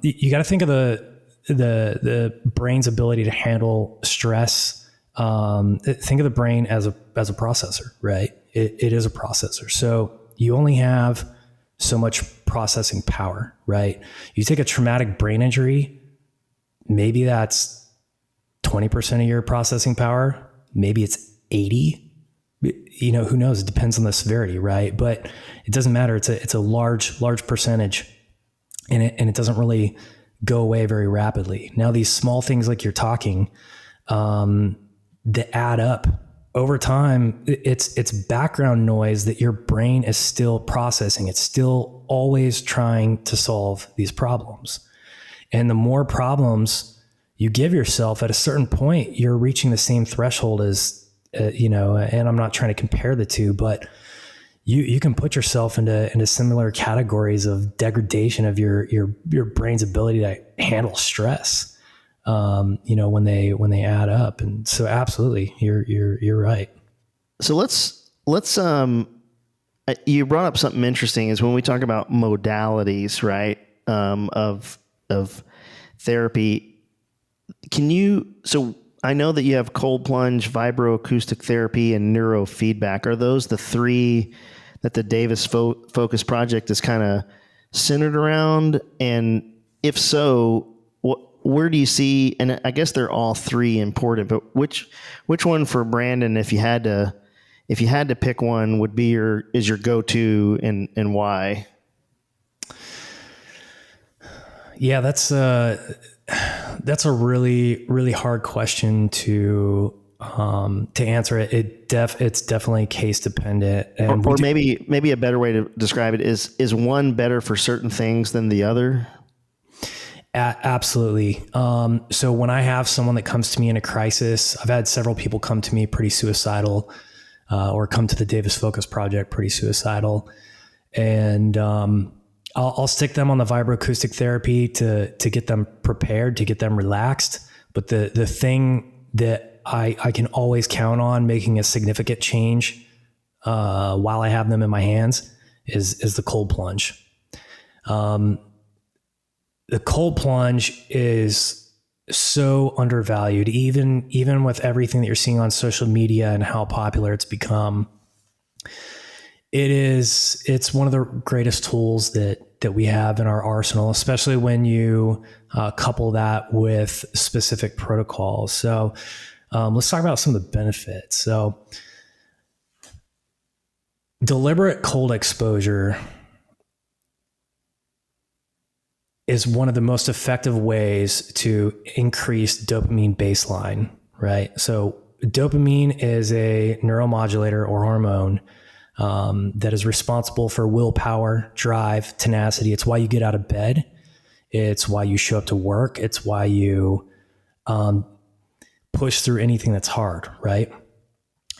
you got to think of the brain's ability to handle stress. Think of the brain as a processor, right? It is a processor. So you only have so much processing power, right? You take a traumatic brain injury, maybe that's 20% of your processing power. Maybe it's 80, who knows? It depends on the severity, right? But it doesn't matter. It's a large percentage, and it doesn't really go away very rapidly. Now, these small things like you're talking, that add up over time. It's background noise that your brain is still processing. It's still always trying to solve these problems. And the more problems you give yourself, at a certain point, you're reaching the same threshold as, and I'm not trying to compare the two, but you can put yourself into similar categories of degradation of your brain's ability to handle stress, when they add up. And so absolutely, you're right. So let's you brought up something interesting, is when we talk about modalities, right? Of therapy. So I know that you have cold plunge, vibroacoustic therapy, and neurofeedback. Are those the three that the Davis Focus Project is kind of centered around? And if so, where do you see, and I guess they're all three important, but which one for Brandon, if you had to pick one, would be your go-to, and why? Yeah, that's a really, really hard question to answer. It's definitely case dependent, and or maybe a better way to describe it is one better for certain things than the other? Absolutely. So when I have someone that comes to me in a crisis, I've had several people come to me pretty suicidal, or come to the Davis Focus Project pretty suicidal, and I'll stick them on the vibroacoustic therapy to get them prepared, to get them relaxed. But the thing that I can always count on making a significant change while I have them in my hands is the cold plunge. The cold plunge is so undervalued, even with everything that you're seeing on social media and how popular it's become. It's one of the greatest tools that we have in our arsenal, especially when you couple that with specific protocols. So let's talk about some of the benefits. So deliberate cold exposure is one of the most effective ways to increase dopamine baseline, right? So dopamine is a neuromodulator or hormone that is responsible for willpower, drive, tenacity. It's why you get out of bed. It's why you show up to work. It's why you push through anything that's hard, right?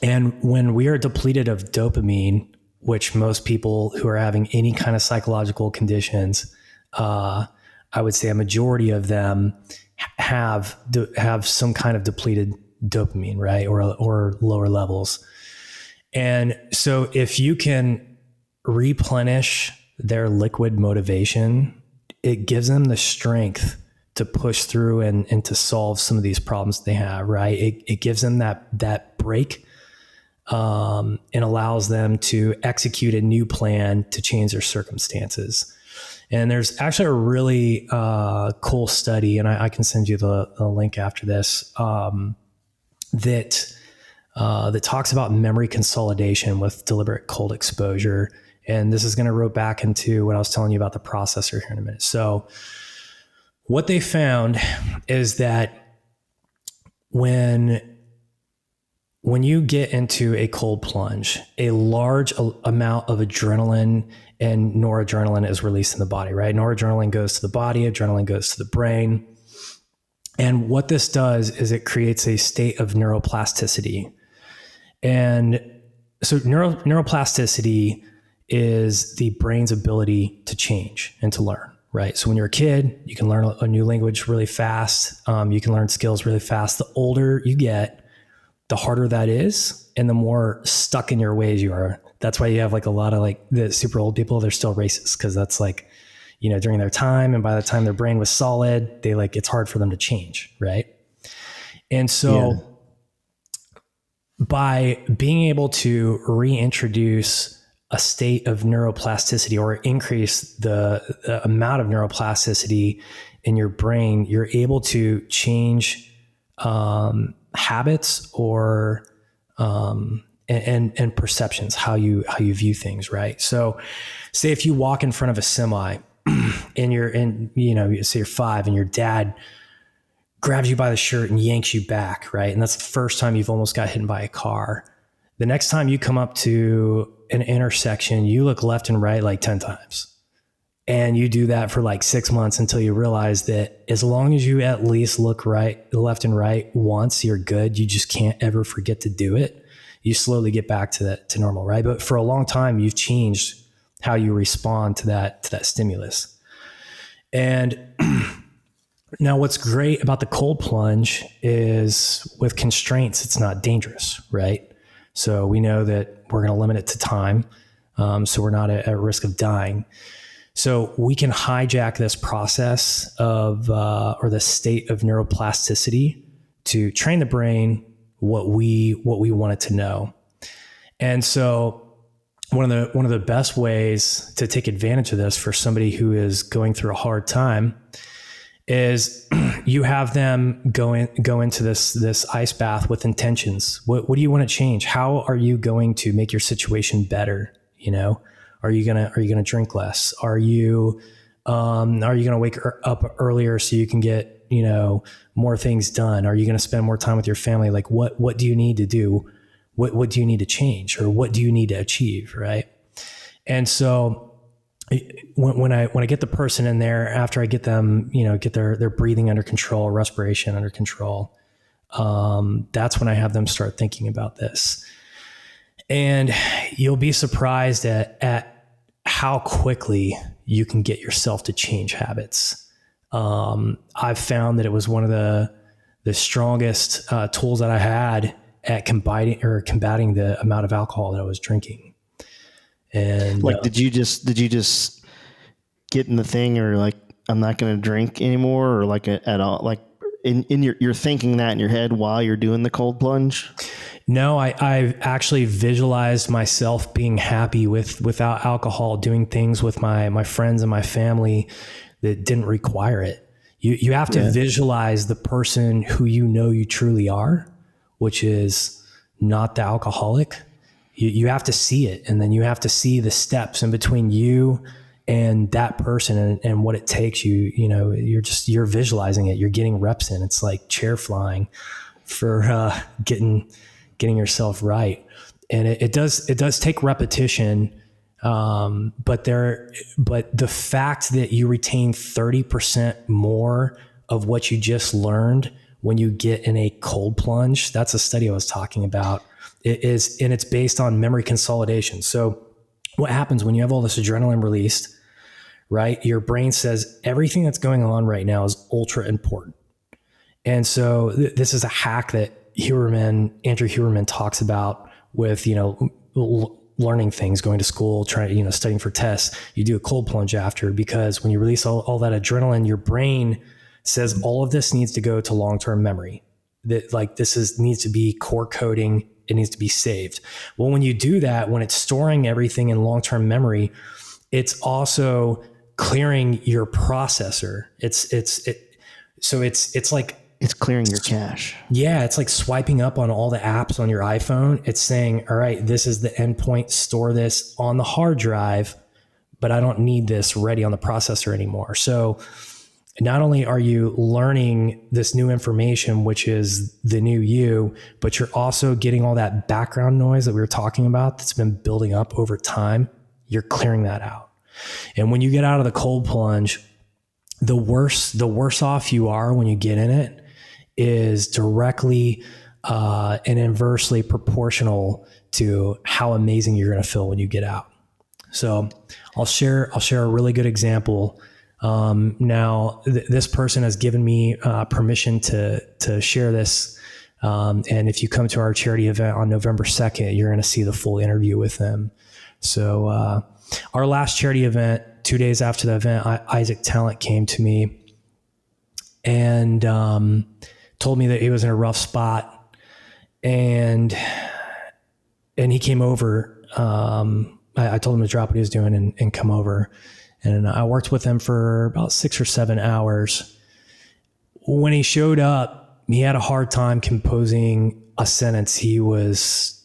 And when we are depleted of dopamine, which most people who are having any kind of psychological conditions, I would say a majority of them have some kind of depleted dopamine, right? Or lower levels. And so if you can replenish their liquid motivation, it gives them the strength to push through and to solve some of these problems they have, right? It gives them that break, and allows them to execute a new plan to change their circumstances. And there's actually a really cool study, and I can send you the link after this, that talks about memory consolidation with deliberate cold exposure. And this is going to rope back into what I was telling you about the processor here in a minute. So what they found is that when you get into a cold plunge, a large amount of adrenaline and noradrenaline is released in the body, right? Noradrenaline goes to the body, adrenaline goes to the brain. And what this does is it creates a state of neuroplasticity. And so neuroplasticity is the brain's ability to change and to learn, right? So when you're a kid, you can learn a new language really fast. You can learn skills really fast. The older you get, the harder that is, and the more stuck in your ways you are. That's why you have like a lot of like the super old people, they're still racist, because that's like, during their time, and by the time their brain was solid, it's hard for them to change, right? And so by being able to reintroduce a state of neuroplasticity or increase the amount of neuroplasticity in your brain, you're able to change habits or and perceptions, how you view things, right? So say if you walk in front of a semi and say you're 5 and your dad grabs you by the shirt and yanks you back, right? And that's the first time you've almost got hit by a car. The next time you come up to an intersection, you look left and right like 10 times. And you do that for like 6 months until you realize that as long as you at least look left and right once, you're good. You just can't ever forget to do it. You slowly get back to normal, right? But for a long time, you've changed how you respond to that stimulus. And now what's great about the cold plunge is with constraints, it's not dangerous, right? So we know that we're going to limit it to time. So we're not at risk of dying. So we can hijack this process of, or the state of neuroplasticity to train the brain what we want it to know. And so one of the best ways to take advantage of this for somebody who is going through a hard time is you have them go into this ice bath with intentions. What do you want to change? How are you going to make your situation better? Are you gonna drink less? Are you gonna wake up earlier so you can get more things done? Are you gonna spend more time with your family? Like what do you need to do? What do you need to change, or what do you need to achieve, right? And so when I get the person in there, after I get them, get their breathing under control, respiration under control, that's when I have them start thinking about this. And you'll be surprised at how quickly you can get yourself to change habits. I've found that it was one of the strongest tools that I had at combating the amount of alcohol that I was drinking. And did you just get in the thing, or like, I'm not going to drink anymore, or like at all, like you're thinking that in your head while you're doing the cold plunge? No, I've actually visualized myself being happy without alcohol, doing things with my friends and my family that didn't require it. You have to visualize the person who you truly are, which is not the alcoholic. You have to see it, and then you have to see the steps in between you and that person and what it takes. You're visualizing it. You're getting reps in. It's like chair flying for getting yourself right. And it does take repetition. But the fact that you retain 30% more of what you just learned when you get in a cold plunge, that's a study I was talking about. And it's based on memory consolidation. So what happens when you have all this adrenaline released, right? Your brain says everything that's going on right now is ultra important. And so this is a hack that Andrew Huberman talks about with, learning things, going to school, trying, studying for tests. You do a cold plunge after, because when you release all that adrenaline, your brain says all of this needs to go to long-term memory. That needs to be core coding. It needs to be saved. Well, when you do that, when it's storing everything in long-term memory, it's also clearing your processor. It's clearing your cache. Yeah, it's like swiping up on all the apps on your iPhone. It's saying, all right, this is the endpoint, store this on the hard drive, but I don't need this ready on the processor anymore. So not only are you learning this new information, which is the new you, but you're also getting all that background noise that we were talking about that's been building up over time. You're clearing that out. And when you get out of the cold plunge, the worse off you are when you get in it is directly and inversely proportional to how amazing you're going to feel when you get out. So I'll share a really good example. Now this person has given me permission to share this. And if you come to our charity event on November 2nd, you're going to see the full interview with them. So our last charity event, 2 days after the event, Isaac Talent came to me and told me that he was in a rough spot, and he came over. I told him to drop what he was doing and come over, and I worked with him for about 6 or 7 hours. When he showed up, he had a hard time composing a sentence. He was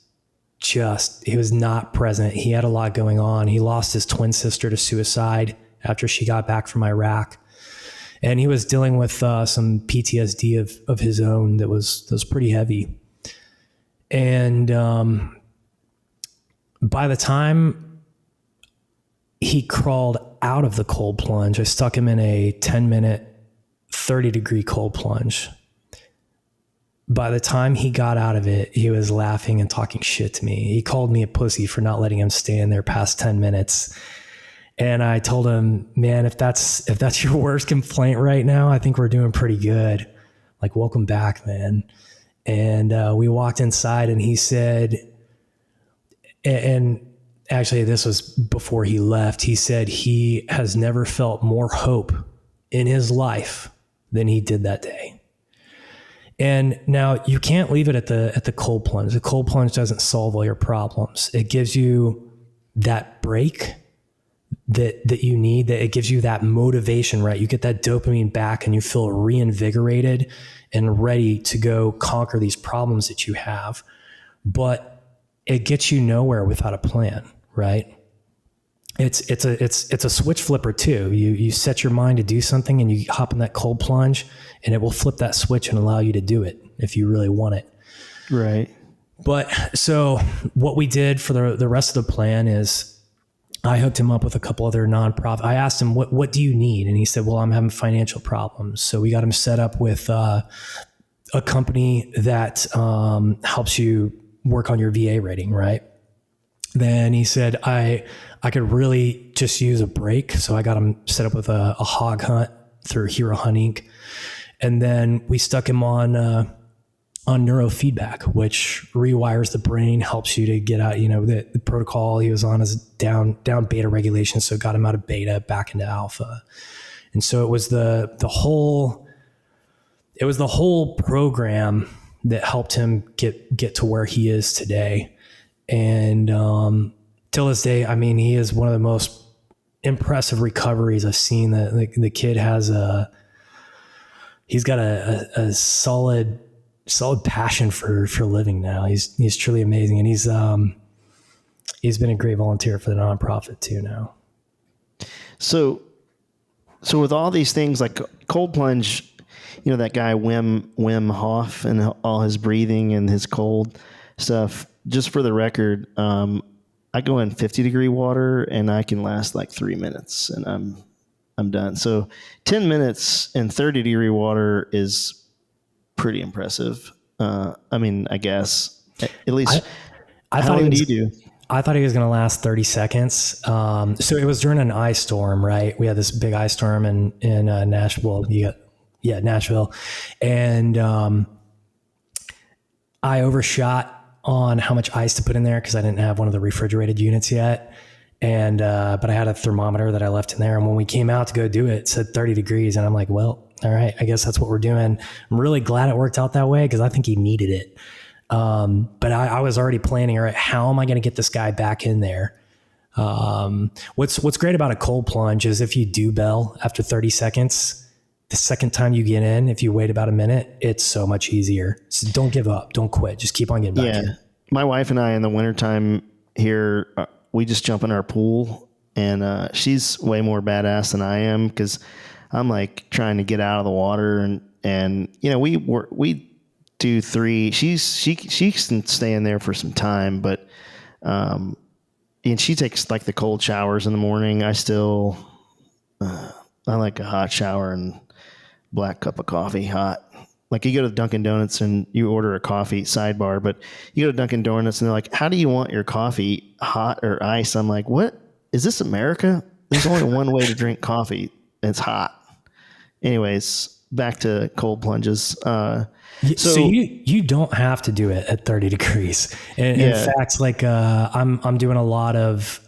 he was not present. He had a lot going on. He lost his twin sister to suicide after she got back from Iraq. And he was dealing with some PTSD of his own that was pretty heavy. And by the time he crawled out of the cold plunge, I stuck him in a 10-minute, 30-degree cold plunge. By the time he got out of it, he was laughing and talking shit to me. He called me a pussy for not letting him stay in there past 10 minutes. And I told him, man, if that's your worst complaint right now, I think we're doing pretty good. Like, welcome back, man. And we walked inside and he said, and actually this was before he left, he said he has never felt more hope in his life than he did that day. And now you can't leave it at the cold plunge. The cold plunge doesn't solve all your problems. It gives you that break that you need, that it gives you that motivation, right? You get that dopamine back and you feel reinvigorated and ready to go conquer these problems that you have. But it gets you nowhere without a plan, right? It's a switch flipper too. You set your mind to do something and you hop in that cold plunge and it will flip that switch and allow you to do it if you really want it. Right. But so what we did for the rest of the plan is I hooked him up with a couple other nonprofit. I asked him, what do you need? And he said, well, I'm having financial problems. So we got him set up with a company that helps you work on your VA rating, right? Then he said, I could really just use a break. So I got him set up with a hog hunt through Hero Hunt Inc. And then we stuck him on neurofeedback, which rewires the brain, helps you to get out, the protocol he was on is down beta regulation. So it got him out of beta back into alpha. And so it was the whole program that helped him get to where he is today. And till this day, I mean, he is one of the most impressive recoveries I've seen. The kid he's got a solid passion for living now. He's truly amazing. And he's been a great volunteer for the nonprofit too now. So with all these things like cold plunge, that guy Wim Hof and all his breathing and his cold stuff, just for the record, I go in 50-degree water and I can last like 3 minutes and I'm done. So 10 minutes in 30-degree water is pretty impressive. I guess at least. I how thought long do you do? I thought he was going to last 30 seconds. So it was during an ice storm, right? We had this big ice storm in Nashville. Nashville. And I overshot on how much ice to put in there because I didn't have one of the refrigerated units yet. And but I had a thermometer that I left in there. And when we came out to go do it, it said 30 degrees. And I'm like, well, all right, I guess that's what we're doing. I'm really glad it worked out that way because I think he needed it. But I was already planning, all right, how am I going to get this guy back in there? What's great about a cold plunge is if you do bail after 30 seconds, the second time you get in, if you wait about a minute, it's so much easier. So don't give up. Don't quit. Just keep on getting back in. My wife and I in the wintertime here, we just jump in our pool and she's way more badass than I am because I'm like trying to get out of the water and we do 3. She can stay in there for some time, but and she takes like the cold showers in the morning. I still I like a hot shower and black cup of coffee hot. Like you go to Dunkin' Donuts and you order a coffee sidebar, but you go to Dunkin' Donuts and they're like, how do you want your coffee, hot or ice? I'm like, what? Is this America? There's only one way to drink coffee. It's hot. Anyways, back to cold plunges. So you don't have to do it at 30 degrees. In fact, like I'm doing a lot of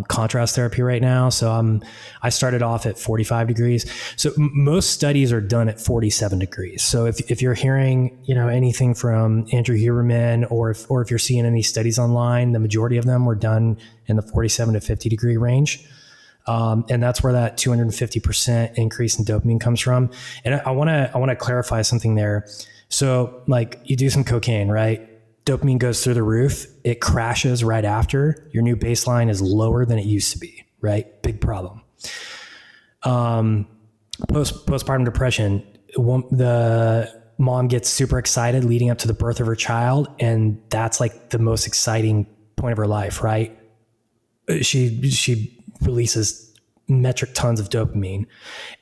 contrast therapy right now. So I started off at 45 degrees. So most studies are done at 47 degrees. So if you're hearing anything from Andrew Huberman or if you're seeing any studies online, the majority of them were done in the 47 to 50 degree range. And that's where that 250% increase in dopamine comes from. And I want to clarify something there. So like you do some cocaine, right? dopamine goes through the roof. It crashes right after. Your new baseline is lower than it used to be, right? Big problem. Postpartum depression. The mom gets super excited leading up to the birth of her child, and that's like the most exciting point of her life, right? She releases metric tons of dopamine.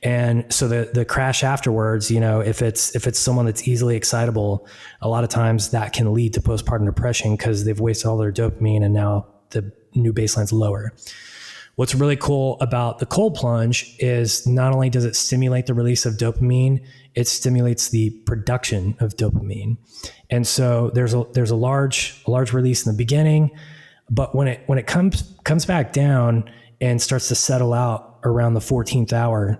And so the crash afterwards, if it's someone that's easily excitable, a lot of times that can lead to postpartum depression because they've wasted all their dopamine and now the new baseline's lower. What's really cool about the cold plunge is not only does it stimulate the release of dopamine, it stimulates the production of dopamine. And so there's a large release in the beginning, but when it comes back down and starts to settle out around the 14th hour,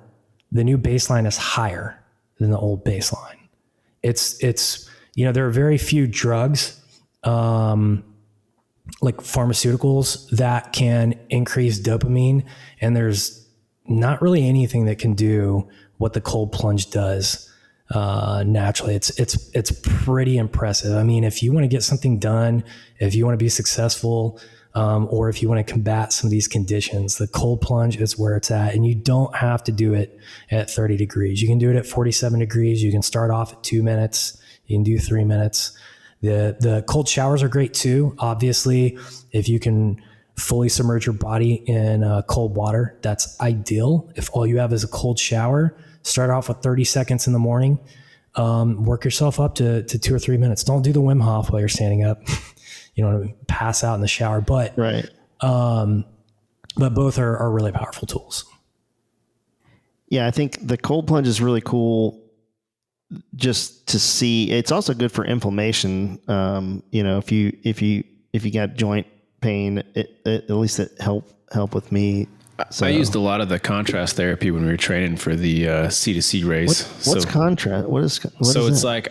the new baseline is higher than the old baseline. It's there are very few drugs, like pharmaceuticals, that can increase dopamine, and there's not really anything that can do what the cold plunge does naturally. It's pretty impressive. I mean, if you want to get something done, if you want to be successful, or if you want to combat some of these conditions, the cold plunge is where it's at. And you don't have to do it at 30 degrees. You can do it at 47 degrees. You can start off at 2 minutes. You can do 3 minutes. The cold showers are great too. Obviously, if you can fully submerge your body in cold water, that's ideal. If all you have is a cold shower, start off with 30 seconds in the morning. Work yourself up to 2 or 3 minutes. Don't do the Wim Hof while you're standing up. You don't want to pass out in the shower, but right. But both are really powerful tools. Yeah, I think the cold plunge is really cool just to see. It's also good for inflammation. If you got joint pain, at least it help with me. So, I used a lot of the contrast therapy when we were training for the C2C race. What's contrast? What is it's that? like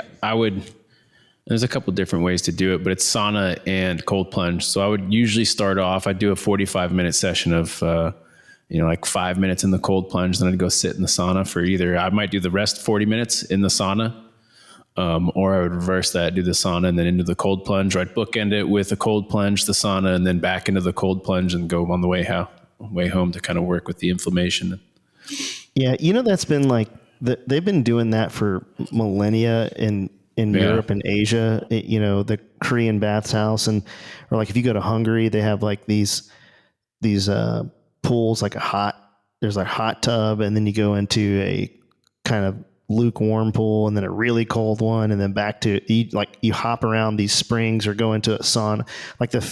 there's a couple different ways to do it, but it's sauna and cold plunge. So I would usually start off, I'd do a 45-minute session of, like 5 minutes in the cold plunge. Then I'd go sit in the sauna for I might do the rest 40 minutes in the sauna, or I would reverse that, do the sauna and then into the cold plunge, or I'd bookend it with a cold plunge, the sauna, and then back into the cold plunge and go on the way home to kind of work with the inflammation. Yeah. That's been like, they've been doing that for millennia in Europe and Asia, the Korean bathhouse, or like if you go to Hungary, they have like these pools, like there's a hot tub, and then you go into a kind of lukewarm pool, and then a really cold one, and then back to you hop around these springs or go into a sauna. Like the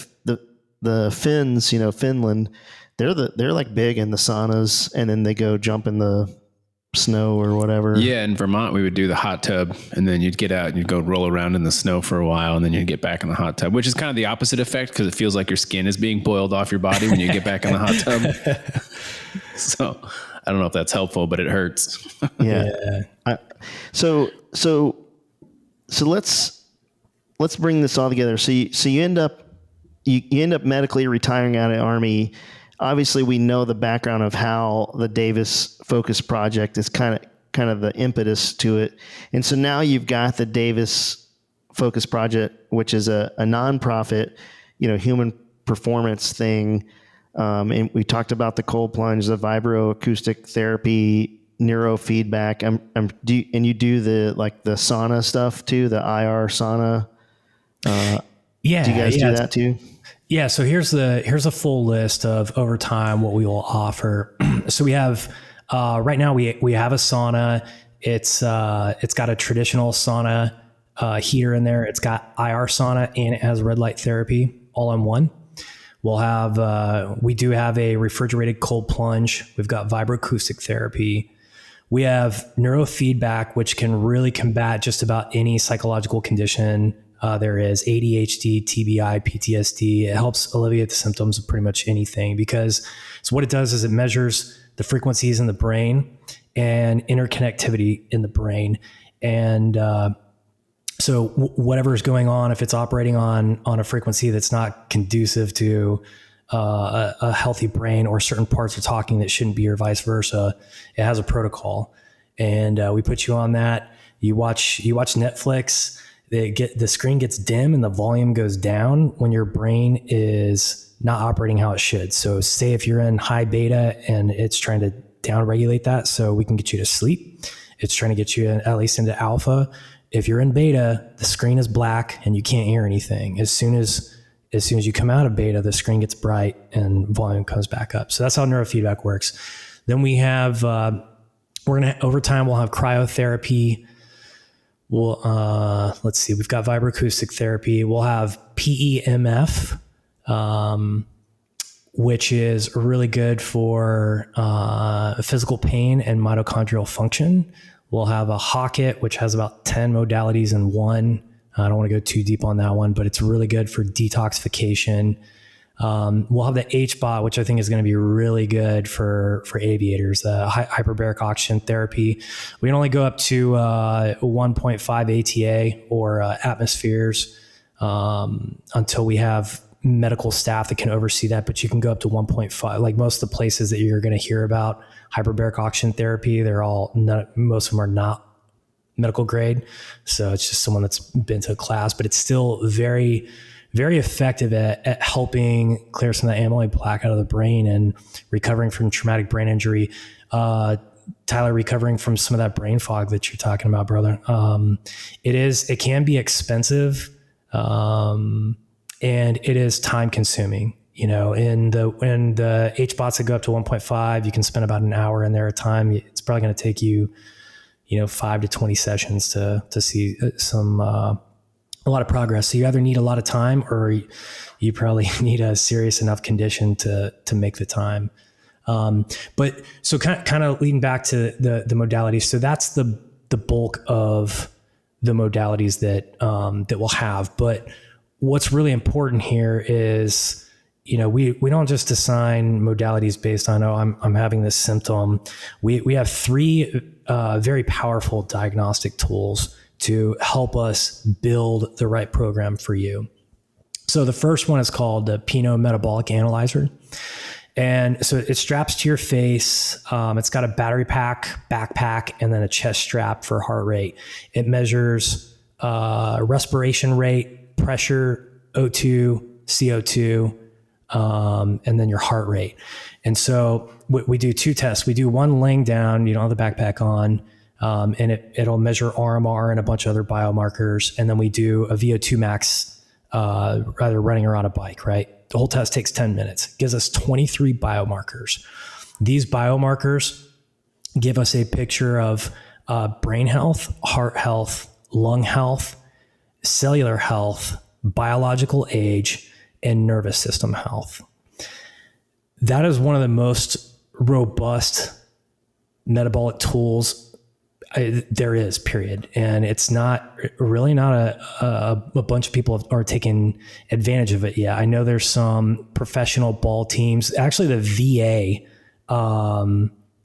Finns, Finland, they're like big in the saunas, and then they go jump in the snow or whatever. Yeah, in Vermont we would do the hot tub, and then you'd get out and you'd go roll around in the snow for a while, and then you'd get back in the hot tub, which is kind of the opposite effect because it feels like your skin is being boiled off your body when you get back in the hot tub. So I don't know if that's helpful, but it hurts. Yeah. So let's bring this all together. So you end up medically retiring out of the Army. Obviously, we know the background of how the Davis Focus Project is kind of the impetus to it. And so now you've got the Davis Focus Project, which is a nonprofit, human performance thing. And we talked about the cold plunge, the vibroacoustic therapy, neurofeedback. And you do the sauna stuff too, the IR sauna. Yeah. Do you guys do that too? Yeah. So here's a full list of over time what we will offer. So we have right now we have a sauna. It's got a traditional sauna heater in there. It's got IR sauna and it has red light therapy all in one. We do have a refrigerated cold plunge. We've got vibroacoustic therapy. We have neurofeedback, which can really combat just about any psychological condition. There is ADHD, TBI, PTSD. It helps alleviate the symptoms of pretty much anything because what it does is it measures the frequencies in the brain and interconnectivity in the brain. And so whatever is going on, if it's operating on a frequency that's not conducive to a healthy brain, or certain parts are talking that shouldn't be, or vice versa, it has a protocol. And we put you on that. You watch Netflix. the screen gets dim and the volume goes down when your brain is not operating how it should. So say if you're in high beta and it's trying to down regulate that so we can get you to sleep, it's trying to get you at least into alpha. If you're in beta, the screen is black and you can't hear anything. As soon as you come out of beta, the screen gets bright and volume comes back up. So that's how neurofeedback works. Then we have, over time, we'll have cryotherapy. Let's see, we've got vibroacoustic therapy. We'll have PEMF, which is really good for physical pain and mitochondrial function. We'll have a Hocket, which has about 10 modalities in one. I don't want to go too deep on that one, but it's really good for detoxification. We'll have the HBOT, which I think is going to be really good for aviators, the hyperbaric oxygen therapy. We can only go up to 1.5 ATA or atmospheres until we have medical staff that can oversee that, but you can go up to 1.5. Like most of the places that you're going to hear about hyperbaric oxygen therapy, most of them are not medical grade. So it's just someone that's been to a class, but it's still very, very effective at helping clear some of the amyloid plaque out of the brain and recovering from traumatic brain injury. Tyler, recovering from some of that brain fog that you're talking about, brother. It can be expensive, and it is time consuming. When the HBOTs that go up to 1.5, you can spend about an hour in there at a time. It's probably going to take you, 5 to 20 sessions to see a lot of progress. So you either need a lot of time or you probably need a serious enough condition to make the time. But so kind of leading back to the modalities. So that's the bulk of the modalities that we'll have. But what's really important here is, we don't just assign modalities based on, I'm having this symptom. We have 3 very powerful diagnostic tools to help us build the right program for you. So the first one is called the Pinot Metabolic Analyzer. And so it straps to your face. It's got a battery pack, backpack, and then a chest strap for heart rate. It measures respiration rate, pressure, O2, CO2, and then your heart rate. And so we do 2 tests. We do one laying down, you don't have the backpack on, and it'll measure RMR and a bunch of other biomarkers. And then we do a VO2 max, rather running around a bike, right? The whole test takes 10 minutes. It gives us 23 biomarkers. These biomarkers give us a picture of brain health, heart health, lung health, cellular health, biological age, and nervous system health. That is one of the most robust metabolic tools there is, period. And it's not a bunch of people are taking advantage of it yet. I know there's some professional ball teams. Actually, the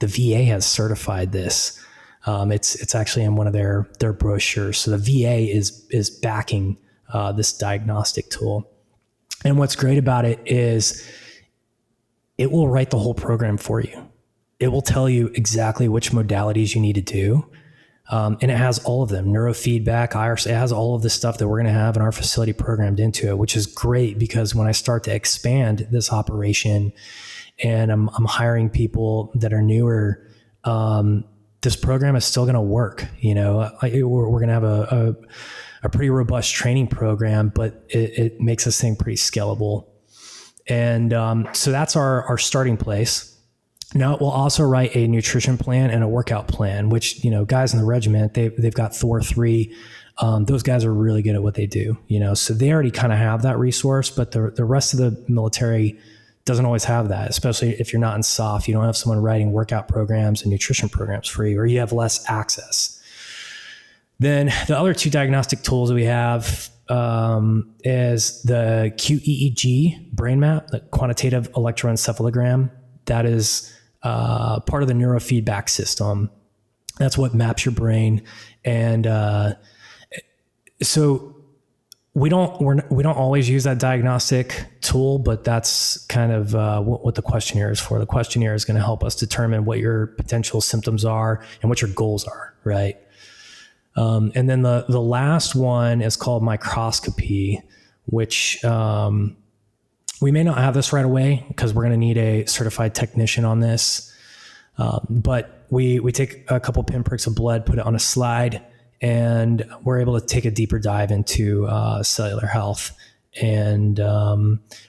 VA has certified this. It's actually in one of their brochures. So the VA is backing this diagnostic tool. And what's great about it is it will write the whole program for you. It will tell you exactly which modalities you need to do. And it has all of them, neurofeedback, IRS, it has all of the stuff that we're going to have in our facility programmed into it, which is great because when I start to expand this operation and I'm hiring people that are newer, this program is still going to work. We're going to have a pretty robust training program, but it makes this thing pretty scalable. And so that's our starting place. Now we'll also write a nutrition plan and a workout plan, which, guys in the regiment, they've got Thor 3. Those guys are really good at what they do, so they already kind of have that resource, but the rest of the military doesn't always have that, especially if you're not in SOF. You don't have someone writing workout programs and nutrition programs for you, or you have less access. Then the other 2 diagnostic tools that we have is the QEEG brain map, the quantitative electroencephalogram. That is part of the neurofeedback system. That's what maps your brain. And so we don't always use that diagnostic tool, but that's kind of what the questionnaire is for. The questionnaire is going to help us determine what your potential symptoms are and what your goals are, right? And then the last one is called microscopy, which we may not have this right away because we're going to need a certified technician on this. But we take a couple pinpricks of blood, put it on a slide, and we're able to take a deeper dive into cellular health and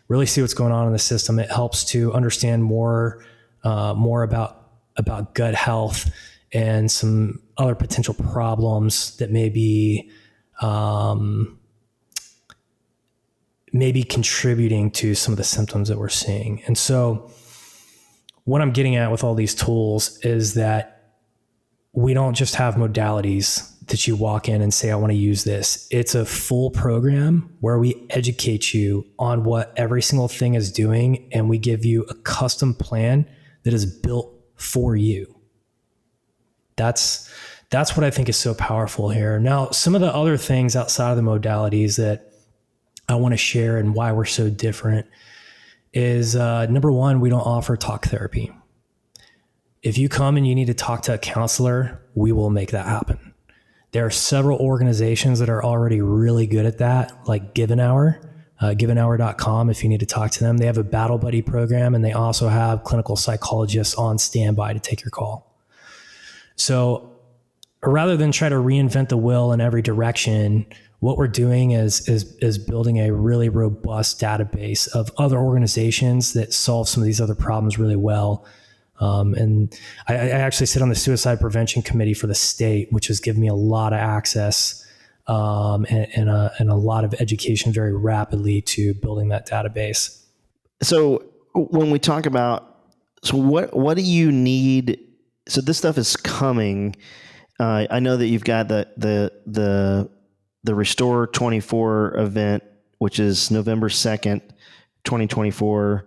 really see what's going on in the system. It helps to understand more about gut health and some other potential problems that may be contributing to some of the symptoms that we're seeing. And so what I'm getting at with all these tools is that we don't just have modalities that you walk in and say, I want to use this. It's a full program where we educate you on what every single thing is doing, and we give you a custom plan that is built for you. That's what I think is so powerful here. Now, some of the other things outside of the modalities that I want to share and why we're so different is number one, we don't offer talk therapy. If you come and you need to talk to a counselor, we will make that happen. There are several organizations that are already really good at that, like Given Hour, givenhour.com. If you need to talk to them, they have a battle buddy program, and they also have clinical psychologists on standby to take your call. So rather than try to reinvent the wheel in every direction, what we're doing is building a really robust database of other organizations that solve some of these other problems really well. And I actually sit on the suicide prevention committee for the state, which has given me a lot of access and a lot of education very rapidly to building that database. So when we talk about, so what do you need? So this stuff is coming. I know that you've got the Restore 24 event, which is November 2nd, 2024.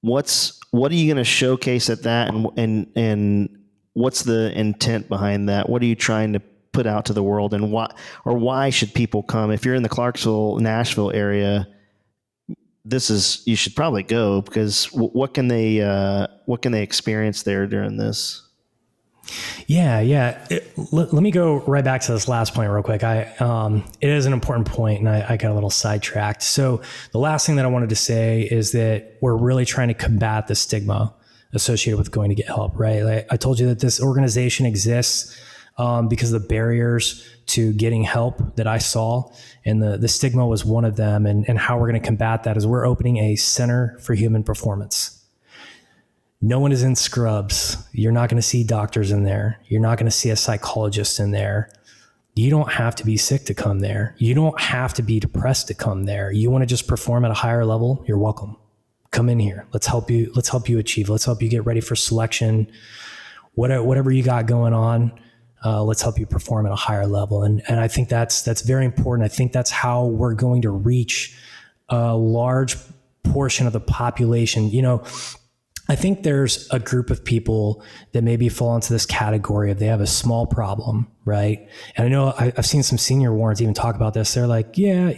What are you going to showcase at that, and what's the intent behind that? What are you trying to put out to the world, and why should people come? If you're in the Clarksville, Nashville area, you should probably go, because what can they experience there during this? Yeah. Let me go right back to this last point real quick. It is an important point, and I got a little sidetracked. So the last thing that I wanted to say is that we're really trying to combat the stigma associated with going to get help, right? I told you that this organization exists because of the barriers to getting help that I saw, and the stigma was one of them. And how we're going to combat that is we're opening a Center for Human Performance. No one is in scrubs. You're not going to see doctors in there. You're not going to see a psychologist in there. You don't have to be sick to come there. You don't have to be depressed to come there. You want to just perform at a higher level? You're welcome. Come in here. Let's help you achieve. Let's help you get ready for selection. Whatever you got going on, let's help you perform at a higher level. And I think that's very important. I think that's how we're going to reach a large portion of the population. I think there's a group of people that maybe fall into this category of they have a small problem, right? And I know I've seen some senior warrants even talk about this. They're like, yeah,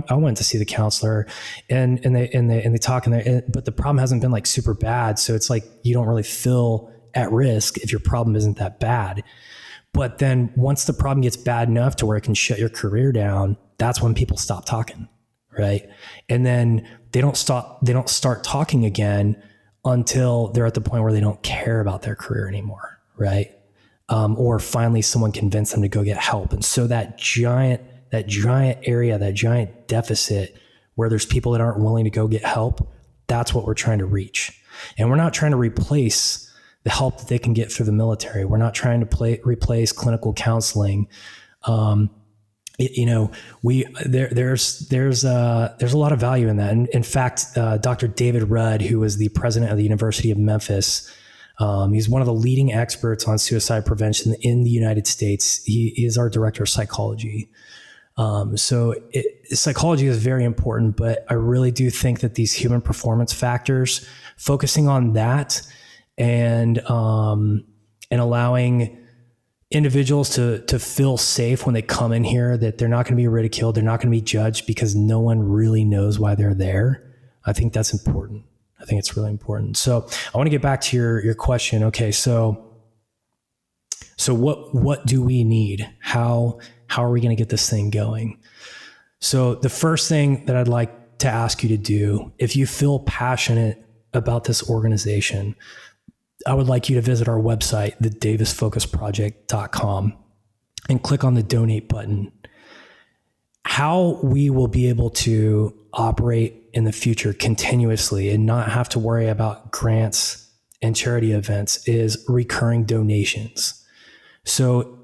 I went to see the counselor, and they talk, but the problem hasn't been like super bad. So it's like you don't really feel at risk if your problem isn't that bad. But then once the problem gets bad enough to where it can shut your career down, that's when people stop talking, right? And then they don't start talking again until they're at the point where they don't care about their career anymore, right? Or finally someone convinced them to go get help. And so that giant area, that giant deficit where there's people that aren't willing to go get help, that's what we're trying to reach. And we're not trying to replace the help that they can get through the military. We're not trying to replace clinical counseling. There's a lot of value in that. And in fact, Dr. David Rudd, who was the president of the University of Memphis, he's one of the leading experts on suicide prevention in the United States. He is our director of psychology. Psychology is very important, but I really do think that these human performance factors, focusing on that and allowing individuals to feel safe when they come in here, that they're not going to be ridiculed, they're not going to be judged because no one really knows why they're there. I think that's important. I think it's really important. So I want to get back to your question. Okay, so So what do we need? How are we going to get this thing going? So the first thing that I'd like to ask you to do, if you feel passionate about this organization, I would like you to visit our website, thedavisfocusproject.com, and click on the donate button. How we will be able to operate in the future continuously and not have to worry about grants and charity events is recurring donations. So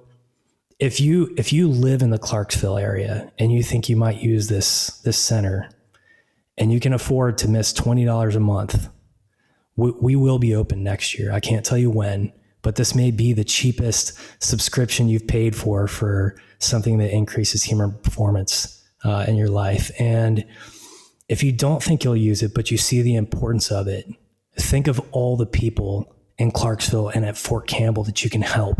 if you live in the Clarksville area and you think you might use this center and you can afford to miss $20 a month, we will be open next year. I can't tell you when, but this may be the cheapest subscription you've paid for something that increases human performance in your life. And if you don't think you'll use it, but you see the importance of it, think of all the people in Clarksville and at Fort Campbell that you can help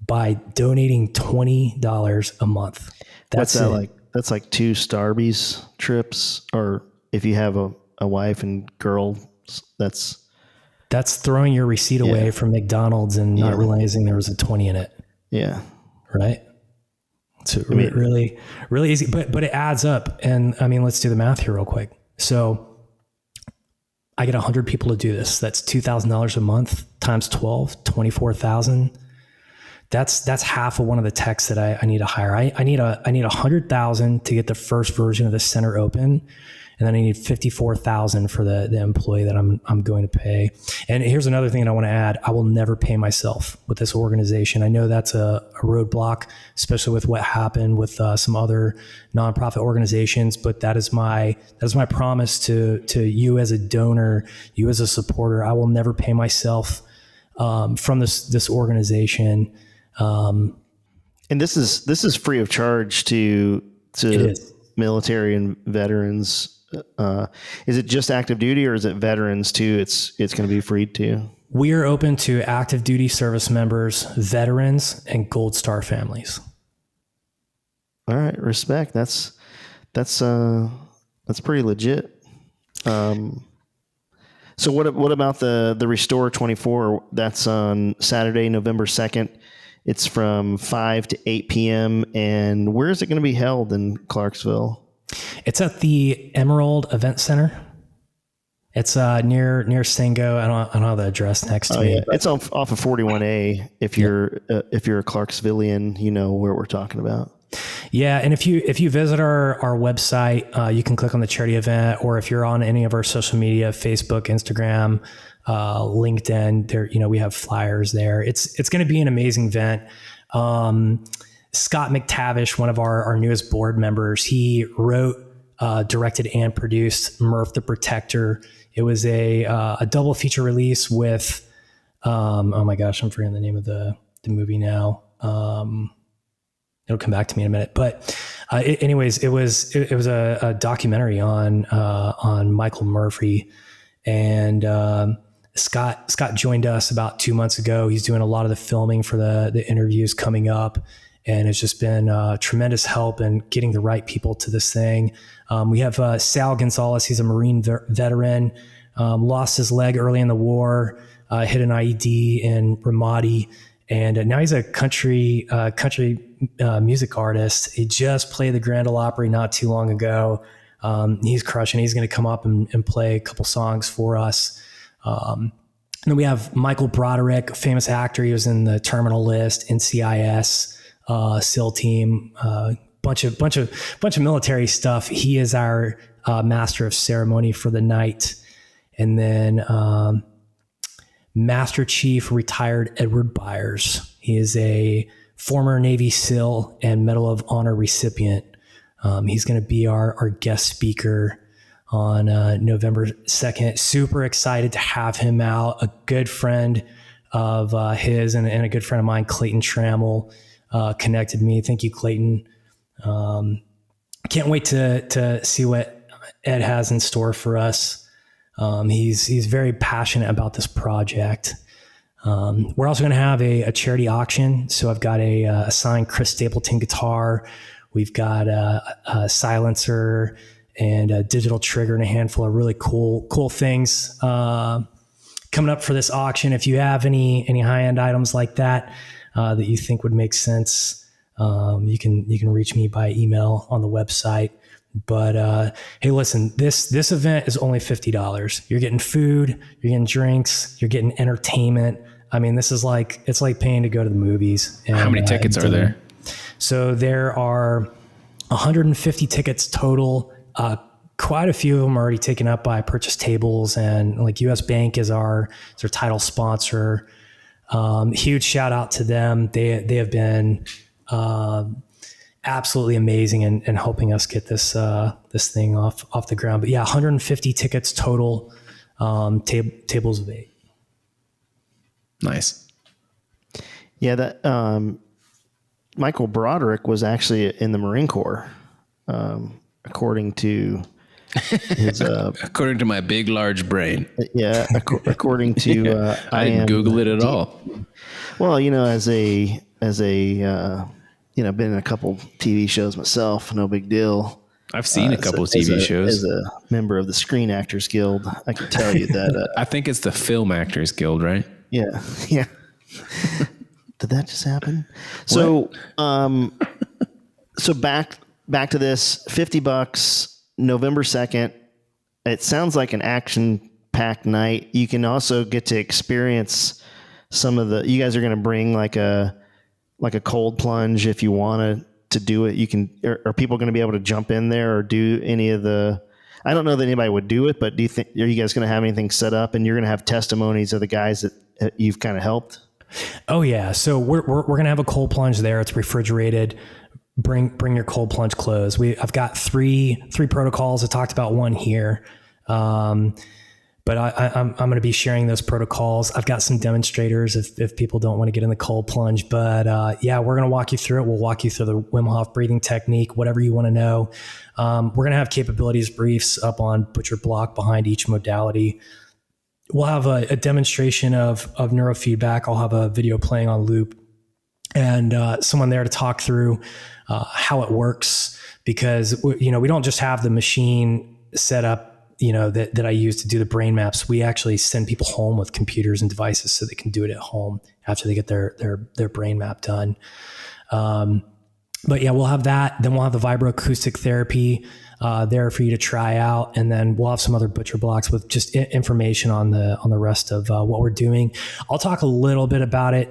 by donating $20 a month. What's that like? That's like 2 Starbucks trips, or if you have a wife and girl, that's throwing your receipt away from McDonald's and not realizing there was a 20 in it. Yeah. Right. It's really, really easy, but it adds up. And I mean, let's do the math here real quick. So I get 100 people to do this. That's $2,000 a month times 12, 24,000. That's half of one of the techs that I need to hire. I need 100,000 to get the first version of the center open. And then I need 54,000 for the employee that I'm going to pay. And here's another thing that I want to add. I will never pay myself with this organization. I know that's a roadblock, especially with what happened with some other nonprofit organizations, but that is my promise to you as a donor, you as a supporter. I will never pay myself from this organization. And this is free of charge to military and veterans. Is it just active duty, or is it veterans too? It's going to be free too. We are open to active duty service members, veterans, and Gold Star families. All right, respect. That's pretty legit. So what about the Restore 24? That's on Saturday, November 2nd. It's from 5 to 8 p.m. And where is it going to be held in Clarksville? It's at the Emerald Event Center. It's near Singo. I don't have the address next to me. Yeah. It's off of 41A. If you're a Clarksvillian, you know where we're talking about. Yeah, and if you visit our website, you can click on the charity event, or if you're on any of our social media, Facebook, Instagram, LinkedIn, there, we have flyers there. It's going to be an amazing event. Scott McTavish, one of our newest board members, he wrote, directed, and produced Murph the Protector. It was a double feature release with, oh my gosh, I'm forgetting the name of the movie now. It'll come back to me in a minute. But anyways, it was a documentary on Michael Murphy, and Scott joined us about 2 months ago. He's doing a lot of the filming for the interviews coming up, and it's just been tremendous help in getting the right people to this thing. We have Sal Gonzalez. He's a Marine veteran, lost his leg early in the war, hit an IED in Ramadi, and now he's a country music artist. He just played the Grand Ole Opry not too long ago. He's crushing. He's going to come up and play a couple songs for us. And then we have Michael Broderick, a famous actor. He was in the Terminal List, NCIS, SEAL team, bunch of military stuff. He is our master of ceremony for the night. And then Master Chief retired Edward Byers. He is a former Navy SEAL and Medal of Honor recipient. He's going to be our guest speaker on November 2nd. Super excited to have him out. A good friend of his and a good friend of mine, Clayton Trammell, connected me. Thank you, Clayton. Can't wait to see what Ed has in store for us. He's very passionate about this project. We're also going to have a charity auction. So I've got a signed Chris Stapleton guitar. We've got a silencer and a digital trigger and a handful of really cool things coming up for this auction. If you have any high-end items like that, that you think would make sense, you can reach me by email on the website. But hey, listen, this event is only $50. You're getting food, you're getting drinks, you're getting entertainment. I mean, it's like paying to go to the movies. And, How many tickets are there? So there are 150 tickets total. Quite a few of them are already taken up by Purchase Tables, and like US Bank is our title sponsor. Huge shout out to them. They have been absolutely amazing in helping us get this thing off the ground. But yeah, 150 tickets total, tables of 8. Nice. Yeah, that Michael Broderick was actually in the Marine Corps, according to his. According to my big, large brain. Yeah, according to I didn't Google it at all. Well, as a been in a couple TV shows myself, no big deal. I've seen a couple of TV shows. As a member of the Screen Actors Guild, I can tell you that. I think it's the Film Actors Guild, right? Yeah. Did that just happen? So, so back to this, $50, November 2nd. It sounds like an action-packed night. You can also get to experience some of you guys are going to bring like a cold plunge if you want to do it. You can, are people going to be able to jump in there or do any of I don't know that anybody would do it, but are you guys going to have anything set up, and you're going to have testimonies of the guys that you've kind of helped? Oh yeah. So we're going to have a cold plunge there. It's refrigerated. Bring your cold plunge clothes. I've got three protocols. I talked about one here. But I'm going to be sharing those protocols. I've got some demonstrators if people don't want to get in the cold plunge. But yeah, we're going to walk you through it. We'll walk you through the Wim Hof breathing technique, whatever you want to know. We're going to have capabilities briefs up on Butcher Block behind each modality. We'll have a demonstration of neurofeedback. I'll have a video playing on loop, and someone there to talk through how it works, because we don't just have the machine set up that I use to do the brain maps. We actually send people home with computers and devices so they can do it at home after they get their brain map done. But yeah, we'll have that. Then we'll have the vibroacoustic therapy there for you to try out. And then we'll have some other Butcher Blocks with just information on the rest of what we're doing. I'll talk a little bit about it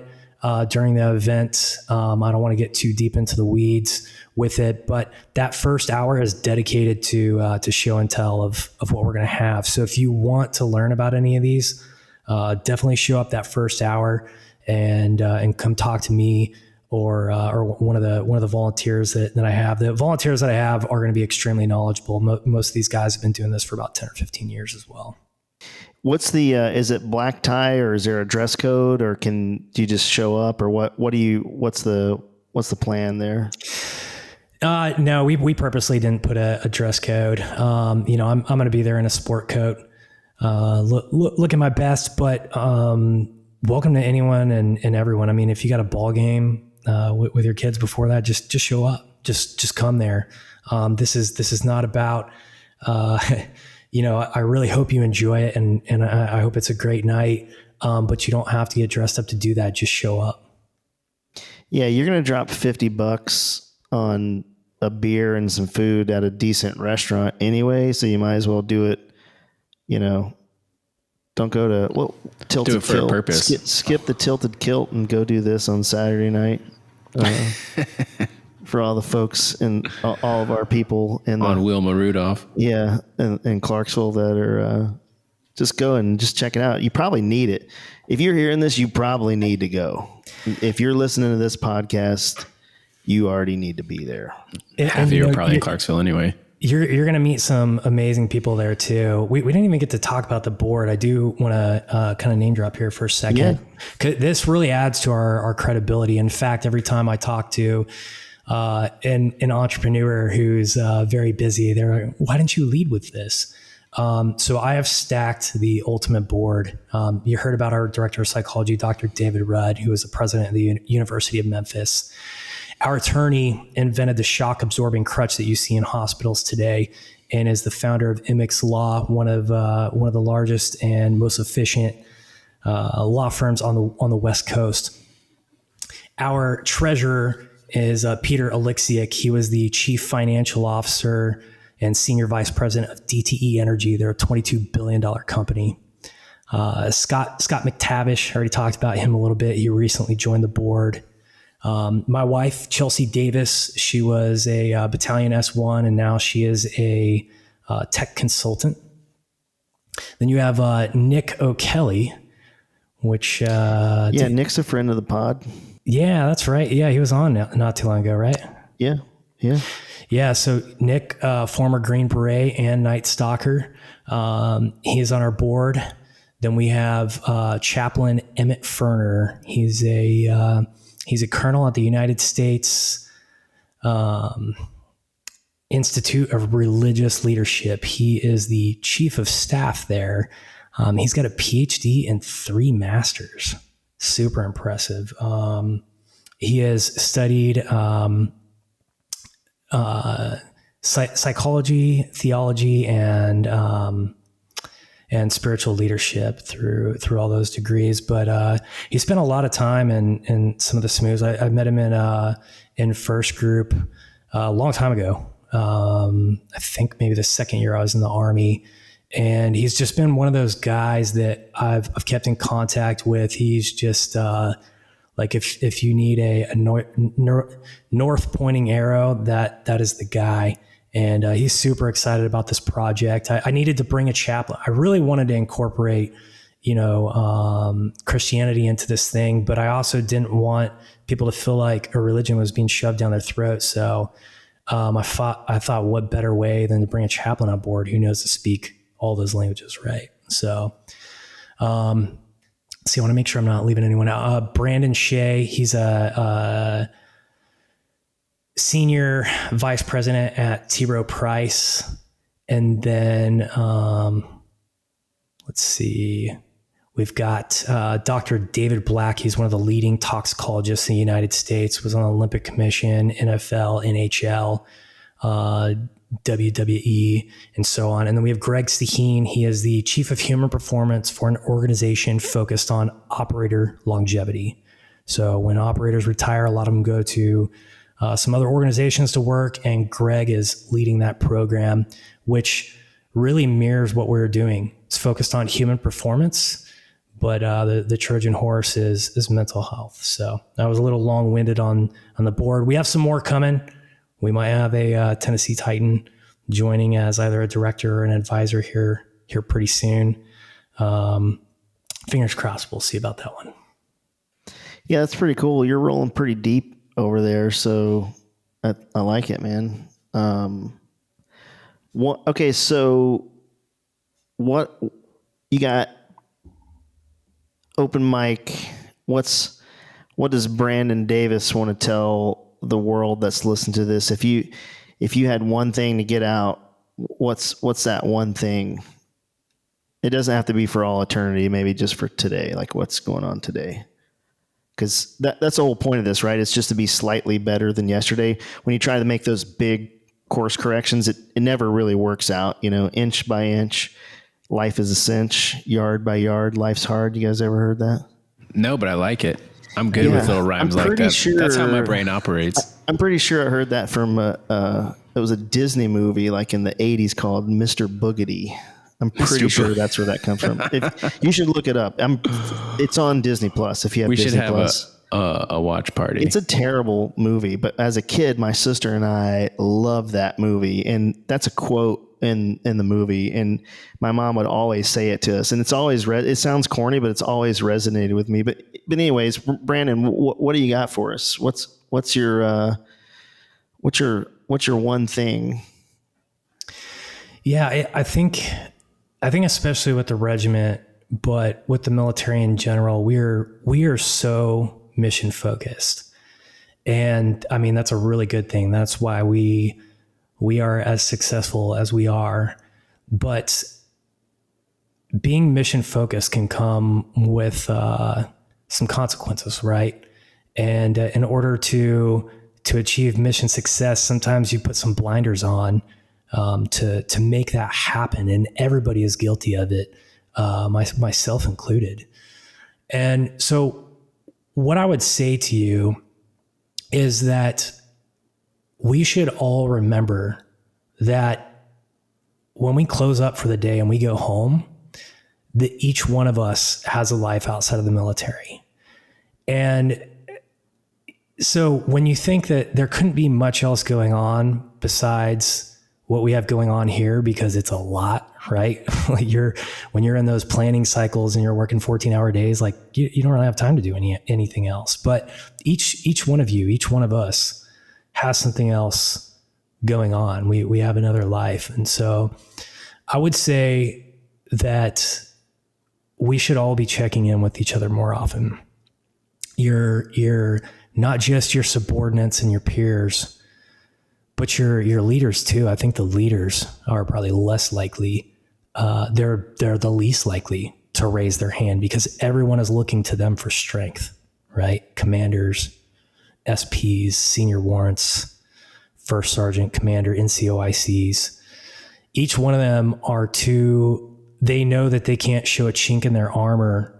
during the event. I don't want to get too deep into the weeds with it, but that first hour is dedicated to show and tell of what we're going to have. So if you want to learn about any of these, definitely show up that first hour and come talk to me or one of the volunteers that I have. The volunteers that I have are going to be extremely knowledgeable. Most of these guys have been doing this for about 10 or 15 years as well. What's is it black tie, or is there a dress code, or do you just show up, or what's the plan there? No, we purposely didn't put a dress code. I'm going to be there in a sport coat, looking my best, but welcome to anyone and everyone. I mean, if you got a ball game with your kids before that, just show up, just come there. This is not about, I really hope you enjoy it, and I hope it's a great night. But you don't have to get dressed up to do that. Just show up. Yeah, you're going to drop $50 on a beer and some food at a decent restaurant anyway, so you might as well do it. Don't go to Tilted do it for Kilt. A purpose. Skip the Tilted Kilt and go do this on Saturday night. For all the folks and all of our people on Wilma Rudolph. Yeah, in Clarksville that are just go and just check it out. You probably need it. If you're hearing this, you probably need to go. If you're listening to this podcast, you already need to be there. Half of you are probably in Clarksville anyway. You're going to meet some amazing people there too. We didn't even get to talk about the board. I do want to kind of name drop here for a second. Yeah. 'Cause this really adds to our credibility. In fact, every time I talk to an entrepreneur who's very busy, they're like, why didn't you lead with this? So I have stacked the ultimate board. You heard about our director of psychology, Dr. David Rudd, who is the president of the University of Memphis. Our attorney invented the shock absorbing crutch that you see in hospitals today, and is the founder of Immix Law, one of the largest and most efficient law firms on the West Coast. our treasurer is Peter Alexiak. He was the chief financial officer and senior vice president of DTE Energy. They're a $22 billion company. Scott McTavish, I already talked about him a little bit. He recently joined the board. My wife, Chelsea Davis, she was a battalion S1, and now she is a tech consultant. Then you have Nick O'Kelly, which... Nick's a friend of the pod. Yeah, that's right. Yeah, he was on not too long ago, right? Yeah. Yeah, so Nick, former Green Beret and Night Stalker, he's on our board. Then we have Chaplain Emmett Ferner. He's a colonel at the United States Institute of Religious Leadership. He is the chief of staff there. He's got a PhD and 3 masters. Super impressive. He has studied psychology, theology, and spiritual leadership through all those degrees. But he spent a lot of time in some of the SMOOs. I met him in first group a long time ago. I think maybe the second year I was in the Army. And he's just been one of those guys that I've kept in contact with. He's just like if you need a north pointing arrow, that is the guy. And he's super excited about this project. I needed to bring a chaplain. I really wanted to incorporate, Christianity into this thing, but I also didn't want people to feel like a religion was being shoved down their throat. So I thought, what better way than to bring a chaplain on board who knows to speak all those languages, right? So, I want to make sure I'm not leaving anyone out. Brandon Shea, he's a senior vice president at T. Rowe Price. And then, let's see, we've got Dr. David Black. He's one of the leading toxicologists in the United States, was on the Olympic Commission, NFL, NHL, WWE, and so on. And then we have Greg Staheen. He is the chief of human performance for an organization focused on operator longevity. So when operators retire, a lot of them go to some other organizations to work, and Greg is leading that program, which really mirrors what we're doing. It's focused on human performance, but the Trojan horse is mental health. So I was a little long-winded on the board. We have some more coming. We might have a Tennessee Titan joining as either a director or an advisor here pretty soon. Fingers crossed. We'll see about that one. Yeah, that's pretty cool. You're rolling pretty deep over there, so I like it, man. Okay, so what you got? Open mic. What does Brandon Davis want to tell the world that's listened to this? If you had one thing to get out, what's that one thing? It doesn't have to be for all eternity, maybe just for today, like what's going on today. Because that's the whole point of this, right? It's just to be slightly better than yesterday. When you try to make those big course corrections, it never really works out. Inch by inch, life is a cinch, yard by yard, life's hard. You guys ever heard that? No, but I like it. I'm good with little rhymes like that. Sure, that's how my brain operates. I'm pretty sure I heard that from it was a Disney movie like in the 80s called Mr. Boogedy. I'm pretty sure that's where that comes from. You should look it up. It's on Disney Plus if you have Disney Plus. We should have a watch party. It's a terrible movie, but as a kid, my sister and I loved that movie, and that's a quote in the movie, and my mom would always say it to us, and it's always it sounds corny, but it's always resonated with me. But anyways, Brandon, what do you got for us? What's your one thing? Yeah, I think especially with the regiment, but with the military in general, we are so mission focused, and I mean that's a really good thing. That's why we are as successful as we are. But being mission focused can come with some consequences, right? And in order to achieve mission success, sometimes you put some blinders on to make that happen, and everybody is guilty of it, myself included. And so what I would say to you is that we should all remember that when we close up for the day and we go home, that each one of us has a life outside of the military. And so when you think that there couldn't be much else going on besides what we have going on here, because it's a lot, right? Like when you're in those planning cycles and you're working 14-hour days, like you don't really have time to do anything else. But each one of you, each one of us has something else going on. We have another life. And so I would say that we should all be checking in with each other more often. You're not just your subordinates and your peers, but your leaders too. I think the leaders are probably less likely. They're the least likely to raise their hand because everyone is looking to them for strength, right? Commanders, SPs, senior warrants, first sergeant, commander, NCOICs. Each one of them they know that they can't show a chink in their armor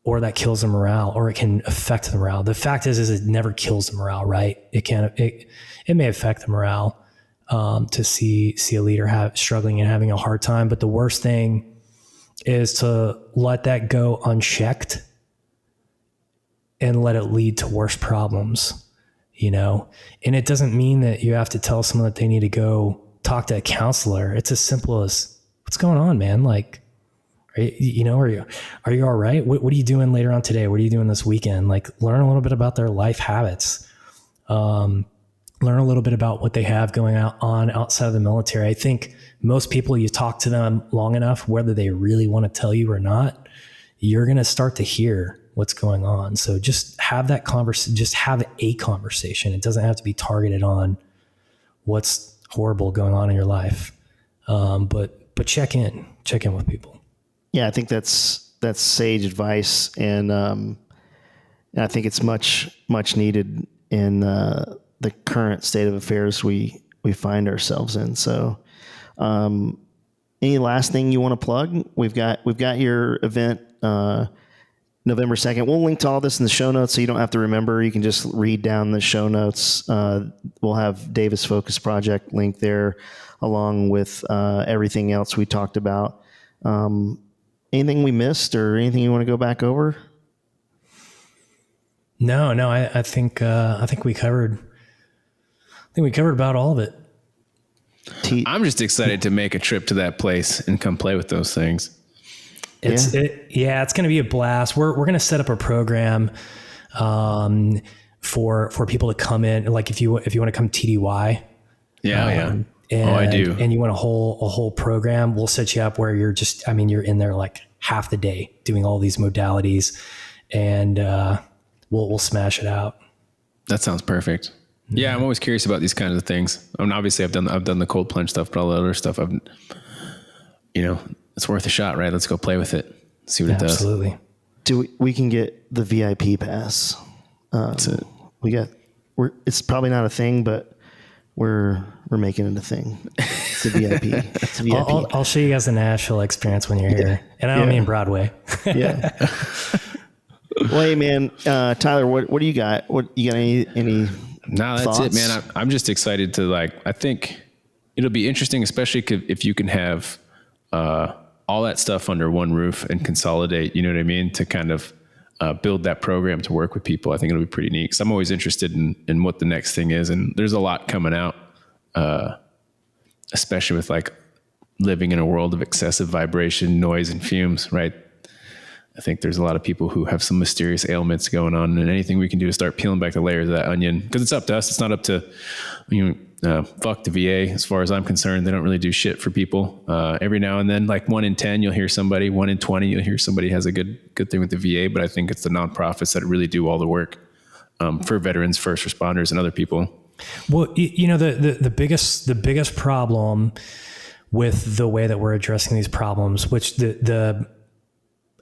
or that kills the morale, or it can affect the morale. The fact is it never kills the morale, right? It may affect the morale to see a leader struggling and having a hard time. But the worst thing is to let that go unchecked and let it lead to worse problems, And it doesn't mean that you have to tell someone that they need to go talk to a counselor. It's as simple as, what's going on, man? Like, are you all right? What are you doing later on today? What are you doing this weekend? Like, learn a little bit about their life habits. Learn a little bit about what they have going on outside of the military. I think most people, you talk to them long enough, whether they really want to tell you or not, you're going to start to hear what's going on. So just have that conversation, just have a conversation. It doesn't have to be targeted on what's horrible going on in your life. But check in with people. Yeah, I think that's sage advice, and I think it's much needed in the current state of affairs we find ourselves in. So, any last thing you want to plug? We've got your event November 2nd. We'll link to all this in the show notes, so you don't have to remember. You can just read down the show notes. We'll have Davis Focus Project link there, along with everything else we talked about. Anything we missed or anything you want to go back over? No, I think we covered about all of it. I'm just excited to make a trip to that place and come play with those things. It's going to be a blast. We're going to set up a program, for people to come in. Like if you want to come TDY. Yeah. And, I do. And you want a whole program, we'll set you up where you're in there like half the day doing all these modalities, and we'll smash it out. That sounds perfect. Yeah, I'm always curious about these kinds of things. I mean, obviously I've done the cold plunge stuff, but all the other stuff it's worth a shot, right? Let's go play with it. See what it does. Absolutely. We can get the VIP pass. That's it. It's probably not a thing, but we're making it a thing. It's a VIP. It's a VIP. I'll show you guys the Nashville experience when you're here. And I don't mean Broadway. Yeah. Well, hey man, Tyler, what do you got? What you got? Any No, that's thoughts? it, man. I'm just excited to I think it'll be interesting, especially if you can have all that stuff under one roof and consolidate, you know what I mean? To kind of build that program to work with people. I think it'll be pretty neat. 'Cause I'm always interested in what the next thing is. And there's a lot coming out, especially with living in a world of excessive vibration, noise, and fumes, right? I think there's a lot of people who have some mysterious ailments going on, and anything we can do to start peeling back the layers of that onion, because it's up to us. It's not up to, fuck the VA. As far as I'm concerned, they don't really do shit for people. Every now and then, 1 in 10, you'll hear somebody, 1 in 20, you'll hear somebody has a good thing with the VA. But I think it's the nonprofits that really do all the work for veterans, first responders, and other people. Well, the biggest problem with the way that we're addressing these problems, which the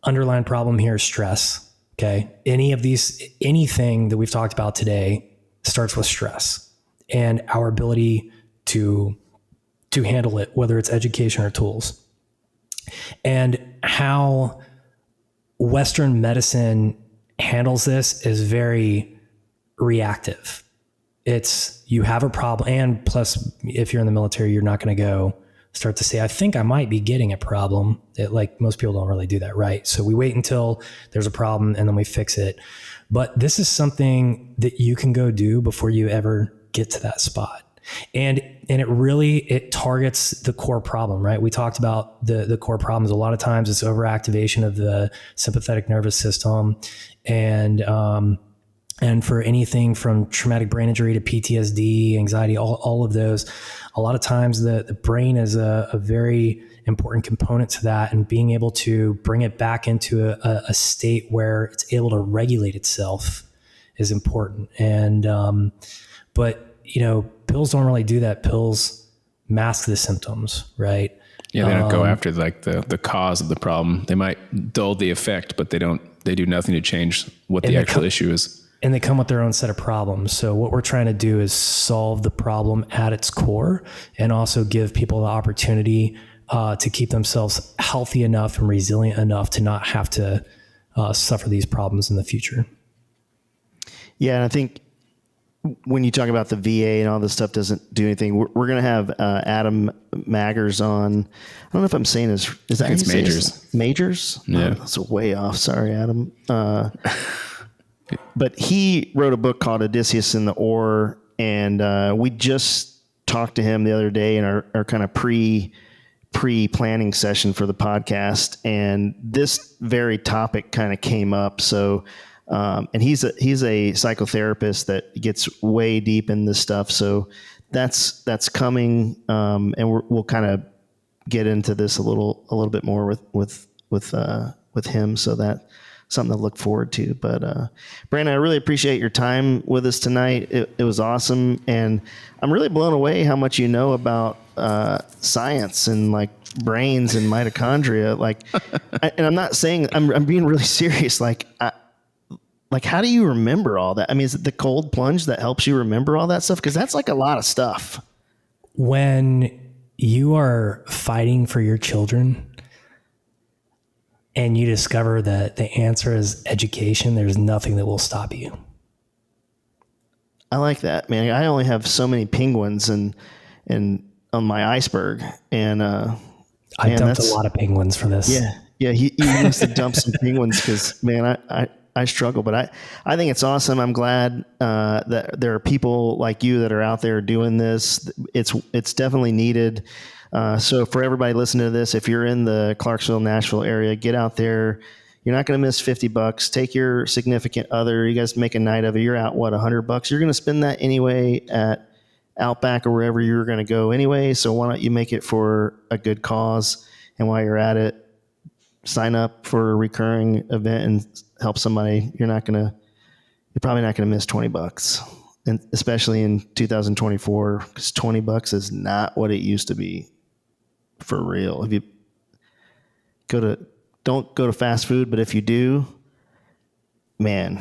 underlying problem here is stress. Okay. Anything that we've talked about today starts with stress and our ability to handle it, whether it's education or tools. And how Western medicine handles this is very reactive. It's, you have a problem. And plus, if you're in the military, you're not going to go start to say, I think I might be getting a problem. Like most people don't really do that, right? So we wait until there's a problem and then we fix it. But this is something that you can go do before you ever get to that spot. And it targets the core problem, right? We talked about the core problems. A lot of times it's overactivation of the sympathetic nervous system, and for anything from traumatic brain injury to PTSD, anxiety, all of those, a lot of times the brain is a very important component to that, and being able to bring it back into a state where it's able to regulate itself is important. And, but pills don't really do that. Pills mask the symptoms, right? Yeah, they don't go after like the cause of the problem. They might dull the effect, but they do nothing to change what the actual issue is. And they come with their own set of problems. So what we're trying to do is solve the problem at its core, and also give people the opportunity to keep themselves healthy enough and resilient enough to not have to suffer these problems in the future. Yeah, and I think when you talk about the VA and all this stuff doesn't do anything, we're going to have Adam Maggers on. I don't know if I'm saying is that it's Majors. Majors? Yeah. Oh, that's way off. Sorry, Adam. But he wrote a book called Odysseus in the Ore, and we just talked to him the other day in our kind of pre-planning session for the podcast, and this very topic kind of came up. So, and he's a psychotherapist that gets way deep in this stuff. So that's coming, and we'll kind of get into this a little bit more with him. So that. Something to look forward to. But Brandon, I really appreciate your time with us tonight. It was awesome, and I'm really blown away how much you know about science and like brains and mitochondria. And I'm not saying, I'm being really serious. Like how do you remember all that? I mean, is it the cold plunge that helps you remember all that stuff? Because that's like a lot of stuff. When you are fighting for your children, and you discover that the answer is education, there's nothing that will stop you. I like that, man. I only have so many penguins and on my iceberg, and I dumped a lot of penguins for this. Yeah. He used to dump some penguins because, man, I struggle, but I think it's awesome. I'm glad that there are people like you that are out there doing this. It's definitely needed. So for everybody listening to this, if you're in the Clarksville, Nashville area, get out there. You're not going to miss $50. Take your significant other. You guys make a night of it. You're out, $100? You're going to spend that anyway at Outback or wherever you're going to go anyway. So why don't you make it for a good cause? And while you're at it, sign up for a recurring event and help somebody. You're probably not going to miss $20. And especially in 2024, because $20 is not what it used to be. For real. If you don't go to fast food, but if you do, man,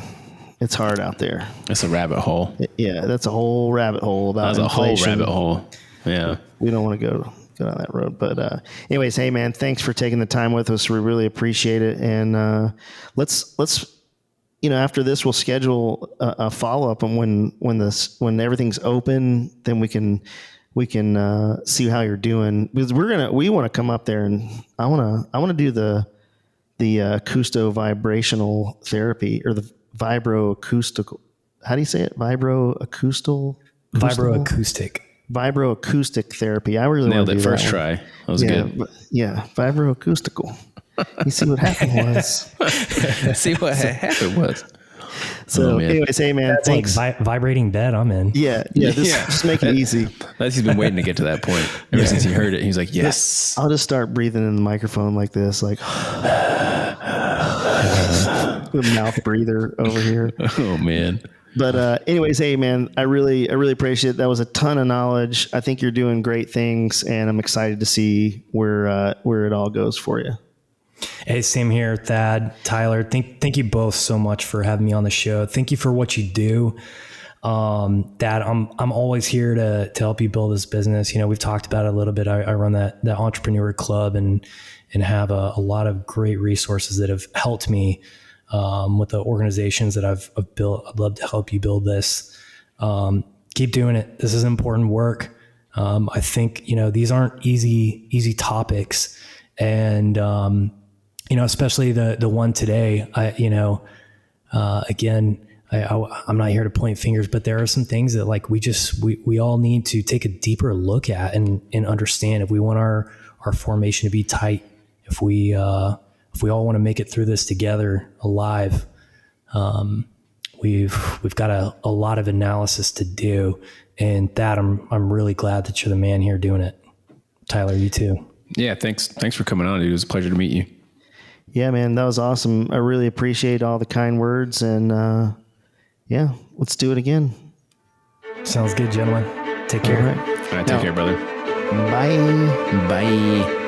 it's hard out there. It's a rabbit hole. Yeah, that's a whole rabbit hole about inflation. Whole rabbit hole. Yeah. We don't want to go down that road. But anyways, hey man, thanks for taking the time with us. We really appreciate it. And let's after this we'll schedule a follow-up, and when everything's open, then we can see how you're doing, because we want to come up there, and I want to do the acousto vibrational therapy, or the vibroacoustical. How do you say it? Vibroacoustic therapy. I really nailed it first try. That was good. Yeah, vibroacoustical. You see what happened was. So, anyways, hey man, that's thanks. Like vibrating bed. I'm in. Yeah. Just make it easy. He's been waiting to get to that point ever since he heard it. He's like, yes. I'll just start breathing in the microphone like this, like the mouth breather over here. Oh man. But anyways, hey man, I really appreciate it. That was a ton of knowledge. I think you're doing great things, and I'm excited to see where it all goes for you. Hey, same here, Thad, Tyler. Thank you both so much for having me on the show. Thank you for what you do. Thad, I'm always here to help you build this business. We've talked about it a little bit. I run that entrepreneur club and have a lot of great resources that have helped me with the organizations that I've built. I'd love to help you build this. Keep doing it. This is important work. I think, these aren't easy topics. And, especially the one today, I'm not here to point fingers, but there are some things that like we all need to take a deeper look at and understand if we want our formation to be tight, if we all want to make it through this together alive. We've got a lot of analysis to do, and that I'm really glad that you're the man here doing it. Tyler, you too. Yeah. Thanks for coming on, dude. It was a pleasure to meet you. Yeah, man, that was awesome. I really appreciate all the kind words, and let's do it again. Sounds good, gentlemen. Take care. All right. All right, take care, brother. Bye. Bye.